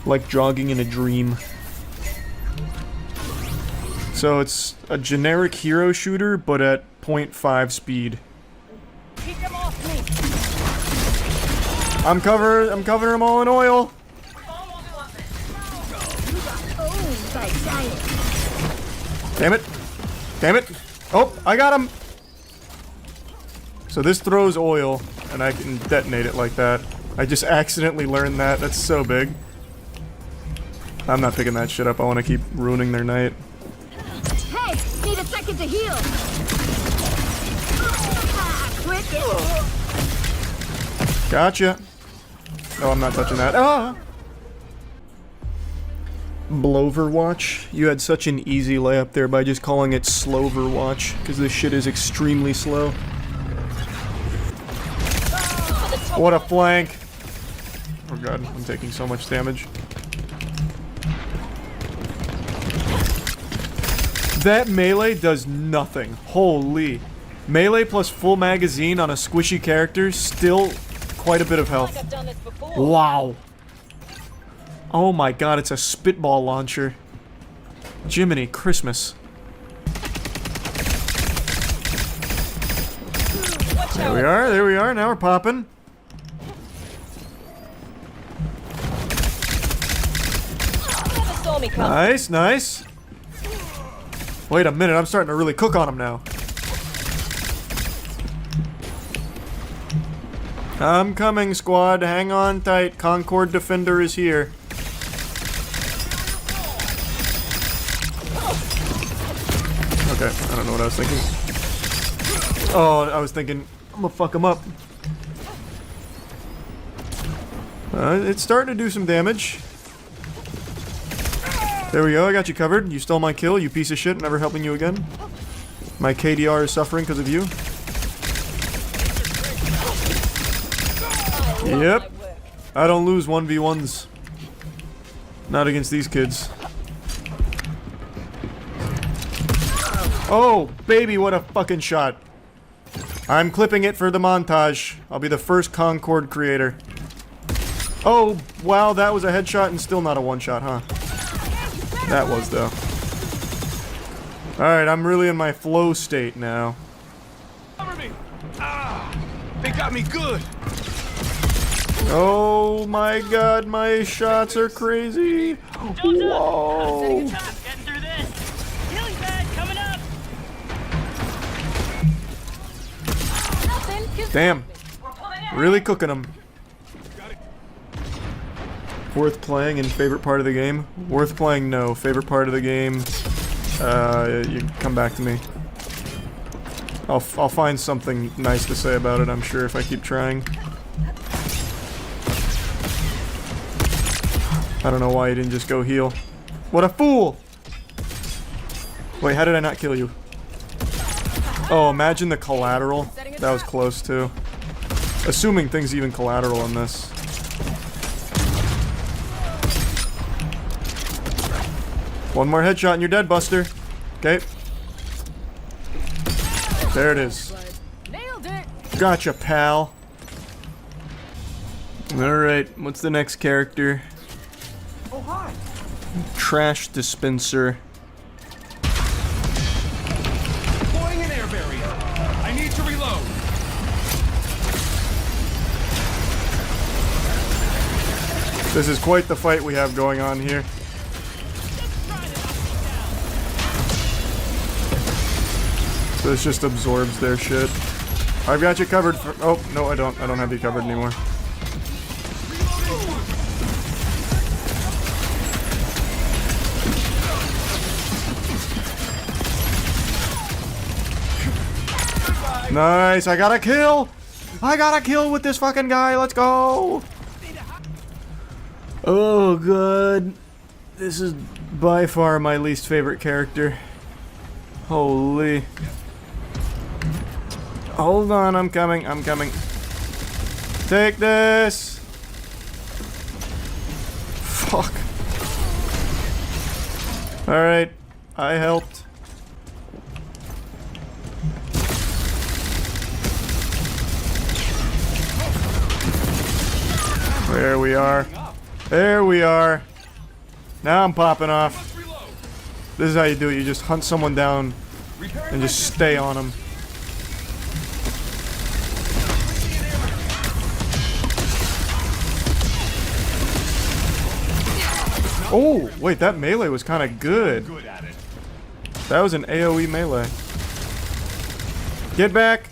Like jogging in a dream. So it's a generic hero shooter, but at 0.5 speed. I'm covering them all in oil. Damn it. Damn it. Oh, I got him. So this throws oil, and I can detonate it like that. I just accidentally learned that. That's so big. I'm not picking that shit up. I want to keep ruining their night. just need a second to heal. Quick. Gotcha. Oh, I'm not touching that. Ah! Bloverwatch. You had such an easy layup there by just calling it Sloverwatch, because this shit is extremely slow. What a flank! Oh god, I'm taking so much damage. That melee does nothing. Holy. Melee plus full magazine on a squishy character, still quite a bit of health. Wow. Oh my god, it's a spitball launcher. Jiminy Christmas. There we are, now we're popping. Nice, nice. Wait a minute, I'm starting to really cook on him now. I'm coming, squad. Hang on tight. Concord Defender is here. Okay, I don't know what I was thinking. Oh, I was thinking, I'm gonna fuck him up. It's starting to do some damage. There we go, I got you covered. You stole my kill, you piece of shit, never helping you again. My KDR is suffering because of you. Yep. I don't lose 1v1s. Not against these kids. Oh, baby, what a fucking shot. I'm clipping it for the montage. I'll be the first Concord creator. Oh, wow, that was a headshot and still not a one-shot, huh? That was, though. Alright, I'm really in my flow state now. Cover me! Ah! They got me good! Oh my god, my shots are crazy! Whoa! Damn. Really cooking them. Worth playing and favorite part of the game? Worth playing, no. Favorite part of the game, you come back to me. I'll find something nice to say about it, I'm sure, if I keep trying. I don't know why you didn't just go heal. What a fool! Wait, how did I not kill you? Oh, imagine the collateral. That was close, too. Assuming things even collateral in this. One more headshot and you're dead, Buster. Okay. There it is. Gotcha, pal. Alright, what's the next character? Oh, hi. Trash dispenser. Deploying an air barrier. I need to reload. This is quite the fight we have going on here. This just absorbs their shit. I've got you covered for— oh, no, I don't. I don't have you covered anymore. Nice, I got a kill! I got a kill with this fucking guy, let's go! Oh, god. This is by far my least favorite character. Holy. Hold on, I'm coming, I'm coming. Take this! Fuck. Alright, I helped. There we are. There we are. Now I'm popping off. This is how you do it. You just hunt someone down and just stay on them. Oh, wait, that melee was kind of good. That was an AoE melee. Get back.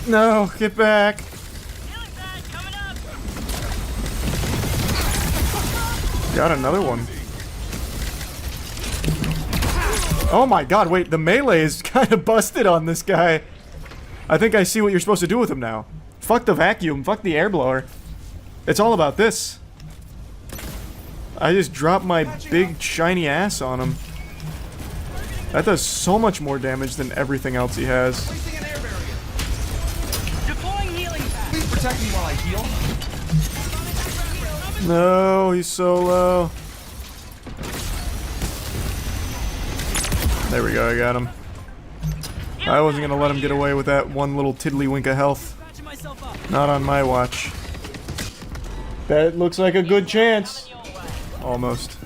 No, get back. Got another one. Oh my god, wait, the melee is kind of busted on this guy. I think I see what you're supposed to do with him now. Fuck the vacuum, fuck the air blower. It's all about this. I just dropped my big shiny ass on him. That does so much more damage than everything else he has. Deploying healing pad. Please protect me while I heal. No, he's so low. There we go, I got him. I wasn't gonna let him get away with that one little tiddlywink of health. Not on my watch. That looks like a good chance. Almost.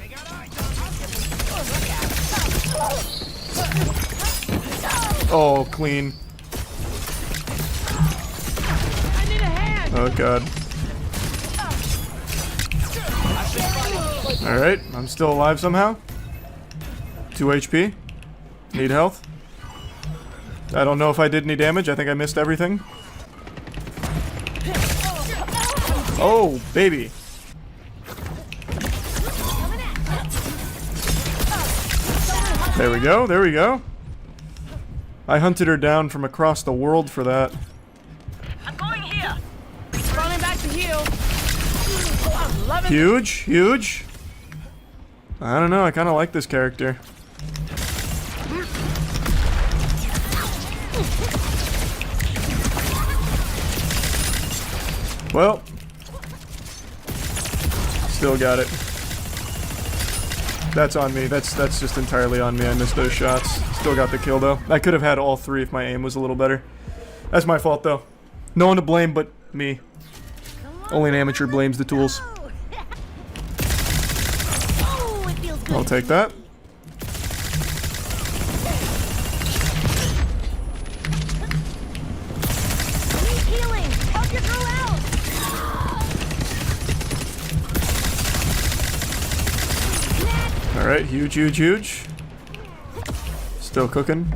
Oh, clean. Oh god. Alright, I'm still alive somehow. 2 HP. Need health. I don't know if I did any damage. I think I missed everything. Oh, baby. There we go, there we go. I hunted her down from across the world for that. I'm going here. Running back to heal. I'm loving Huge, huge. I don't know, I kind of like this character. Well, still got it. That's on me. That's just entirely on me. I missed those shots. Still got the kill though. I could have had all three if my aim was a little better. That's my fault though. No one to blame but me. Only an amateur blames the tools. I'll take that. Alright, huge, huge, huge. Still cooking.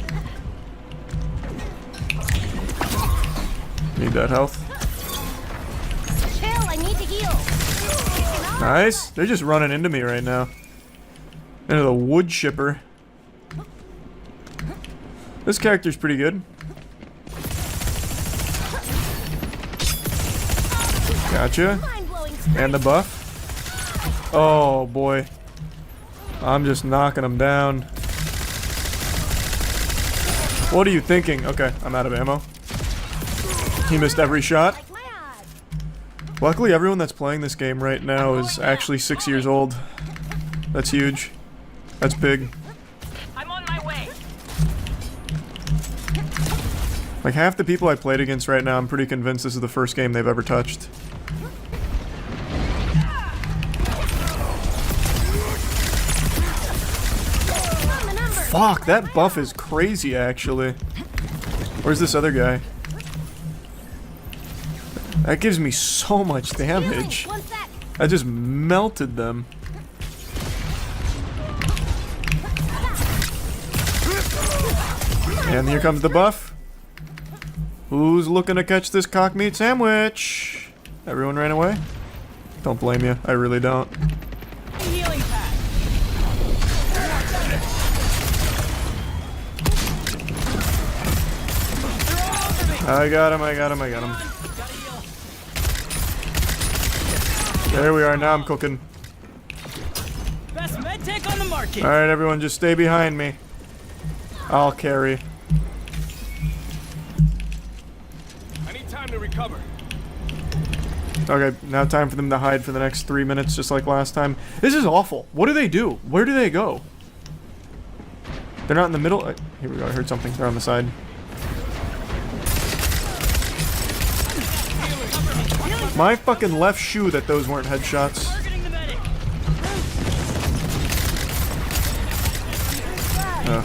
Need that health. Chill, I need to heal. Nice. They're just running into me right now. Into the wood shipper. This character's pretty good. Gotcha. And the buff. Oh boy. I'm just knocking him down. What are you thinking? Okay, I'm out of ammo. He missed every shot. Luckily, everyone that's playing this game right now is actually 6 years old. That's huge. That's big. I'm on my way. Like half the people I played against right now, I'm pretty convinced this is the first game they've ever touched. Fuck, that buff is crazy actually. Where's this other guy? That gives me so much damage. I just melted them. And here comes the buff. Who's looking to catch this cock meat sandwich? Everyone ran away? Don't blame you. I really don't. Healing pad. I got him, I got him, I got him. There we are, now I'm cooking. Best med tech on the market. Alright, everyone, just stay behind me. I'll carry. I need time to recover. Okay, now time for them to hide for the next 3 minutes, just like last time. This is awful. What do they do? Where do they go? They're not in the middle. Here we go, I heard something. They're on the side. My fucking left shoe that those weren't headshots. Ugh.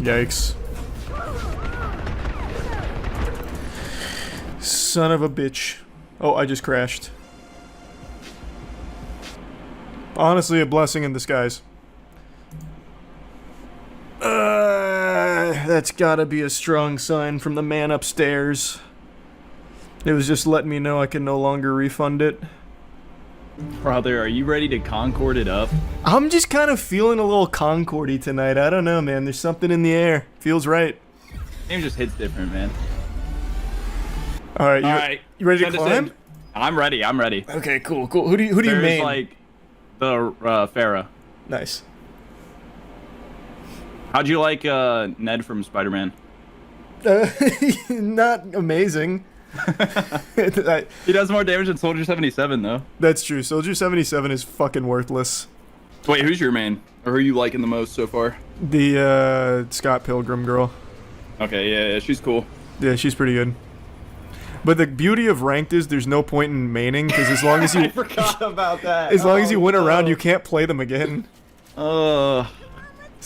Yikes. Son of a bitch. Oh, I just crashed. Honestly, a blessing in disguise. That's gotta be a strong sign from the man upstairs. It was just letting me know I can no longer refund it. Brother, are you ready to Concord it up? I'm just kind of feeling a little Concordy tonight. I don't know, man. There's something in the air. Feels right. Game just hits different, man. All right, you ready to climb? I'm ready. Okay, cool. Who do you main? Like the Farah. Nice. How'd you like Ned from Spider-Man? Not amazing. He does more damage than Soldier 77, though. That's true. Soldier 77 is fucking worthless. Wait, who's your main? Or who are you liking the most so far? The Scott Pilgrim girl. Okay, yeah, she's cool. Yeah, she's pretty good. But the beauty of ranked is there's no point in maining, because as long as you... I forgot about that. As long as you win a round, you can't play them again. So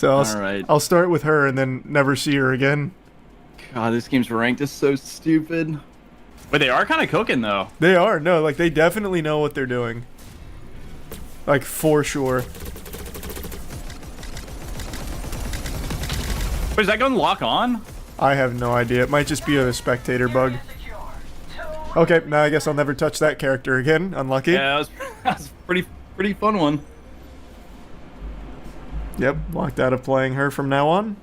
I'll start with her and then never see her again. God, this game's ranked is so stupid. But they are kind of cooking, though. They are. No, like, they definitely know what they're doing. Like, for sure. Wait, is that gun lock on? I have no idea. It might just be a spectator bug. Okay, now I guess I'll never touch that character again. Unlucky. Yeah, that was pretty fun one. Yep, locked out of playing her from now on.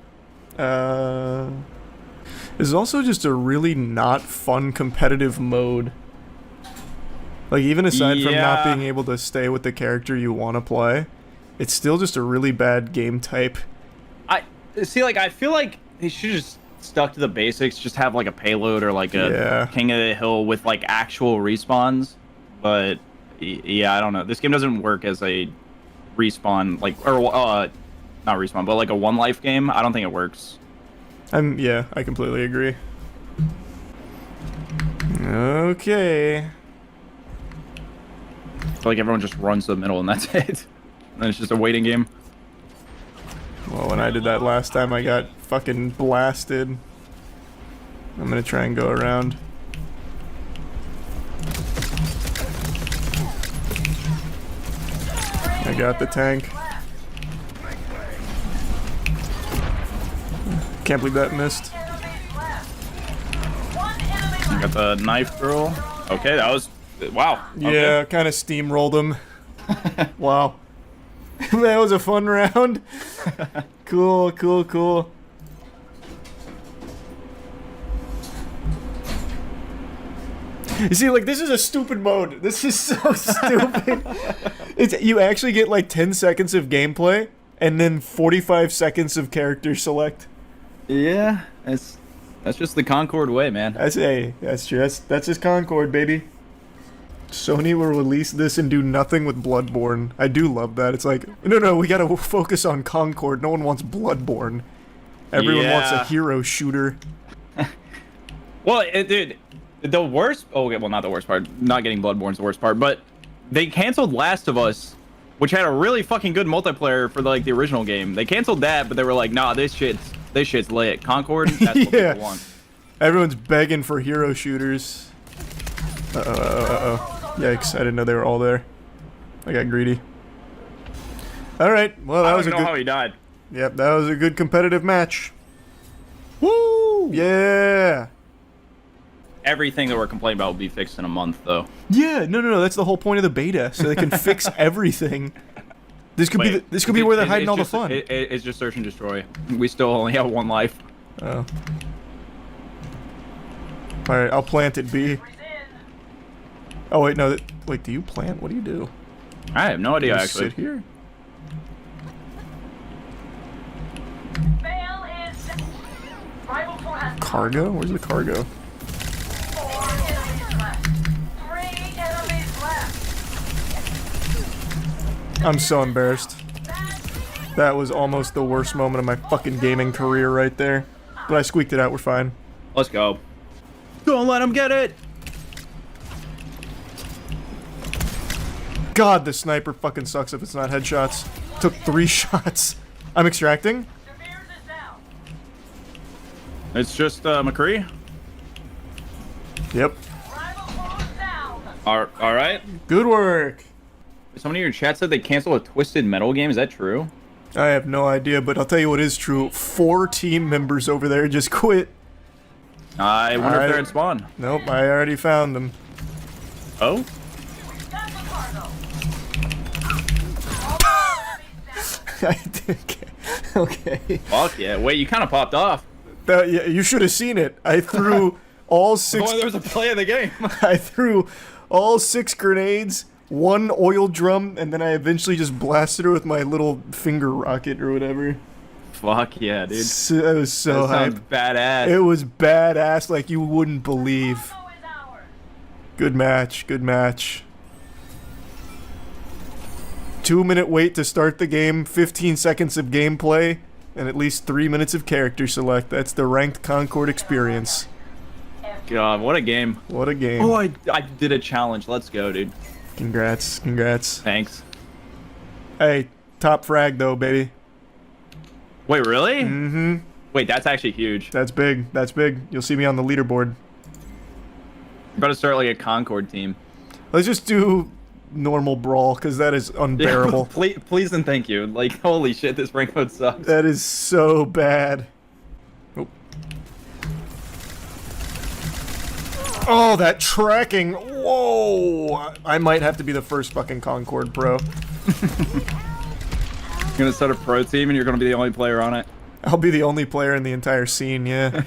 This is also just a really not fun competitive mode. Like, even aside from not being able to stay with the character you want to play, it's still just a really bad game type. I feel like they should just stuck to the basics, just have like a payload or like a King of the Hill with like actual respawns. But yeah, I don't know. This game doesn't work as a respawn, like, or not respawn, but like a one life game. I don't think it works. Yeah, I completely agree. Okay. I feel like everyone just runs to the middle and that's it. And then it's just a waiting game. Well, when I did that last time, I got fucking blasted. I'm gonna try and go around. I got the tank. Can't believe that missed. You got the knife girl. Okay, that was... Wow. Okay. Yeah, kind of steamrolled him. Wow. That was a fun round. Cool. You see, like, this is a stupid mode. This is so stupid. You actually get like 10 seconds of gameplay and then 45 seconds of character select. Yeah, that's just the Concord way, man. That's true. That's just Concord, baby. Sony will release this and do nothing with Bloodborne. I do love that. It's like, no, we gotta focus on Concord. No one wants Bloodborne. Everyone wants a hero shooter. Well, dude, the worst... Oh, okay, well, not the worst part. Not getting Bloodborne's the worst part, but they canceled Last of Us, which had a really fucking good multiplayer for, like, the original game. They canceled that, but they were like, nah, this shit's lit. Concord, that's what people want. Everyone's begging for hero shooters. Uh-oh. Yikes, I didn't know they were all there. I got greedy. Alright, well, that was a good... I don't know how he died. Yep, that was a good competitive match. Woo! Yeah! Everything that we're complaining about will be fixed in a month, though. Yeah, no, that's the whole point of the beta, so they can fix everything. This could be where they're hiding all the fun. It's just search and destroy. We still only have one life. Oh. Alright, I'll plant it B. Oh, wait, no. Wait, do you plant? What do you do? I have no idea, you actually. Sit here? Cargo? Where's the cargo? I'm so embarrassed. That was almost the worst moment of my fucking gaming career right there. But I squeaked it out, we're fine. Let's go. Don't let him get it! God, the sniper fucking sucks if it's not headshots. Took 3 shots. I'm extracting. It's just McCree? Yep. Alright. Good work. Somebody in your chat said they canceled a Twisted Metal game. Is that true? I have no idea, but I'll tell you what is true. 4 team members over there just quit. I wonder if they're in spawn. Nope, I already found them. Oh? Okay. Fuck yeah. Wait, you kind of popped off. Yeah, you should have seen it. I threw all 6... Boy, there was a play in the game. I threw all 6 grenades, 1 oil drum, and then I eventually just blasted her with my little finger rocket or whatever. Fuck yeah, dude. It was so that sounds hype. badass. It was badass like you wouldn't believe. Good match, good match. 2-minute wait to start the game, 15 seconds of gameplay, and at least 3 minutes of character select. That's the ranked Concord experience. God, what a game. What a game. Oh, I did a challenge. Let's go, dude. Congrats, congrats. Thanks. Hey, top frag though, baby. Wait, really? Mm-hmm. Wait, that's actually huge. That's big. That's big. You'll see me on the leaderboard. I'm about to start like a Concord team. Let's just do normal brawl, because that is unbearable. Please and thank you. Like, holy shit, this rank mode sucks. That is so bad. Oh. Oh, that tracking. Whoa. I might have to be the first fucking Concord pro. You're gonna start a pro team and you're gonna be the only player on it. I'll be the only player in the entire scene, yeah.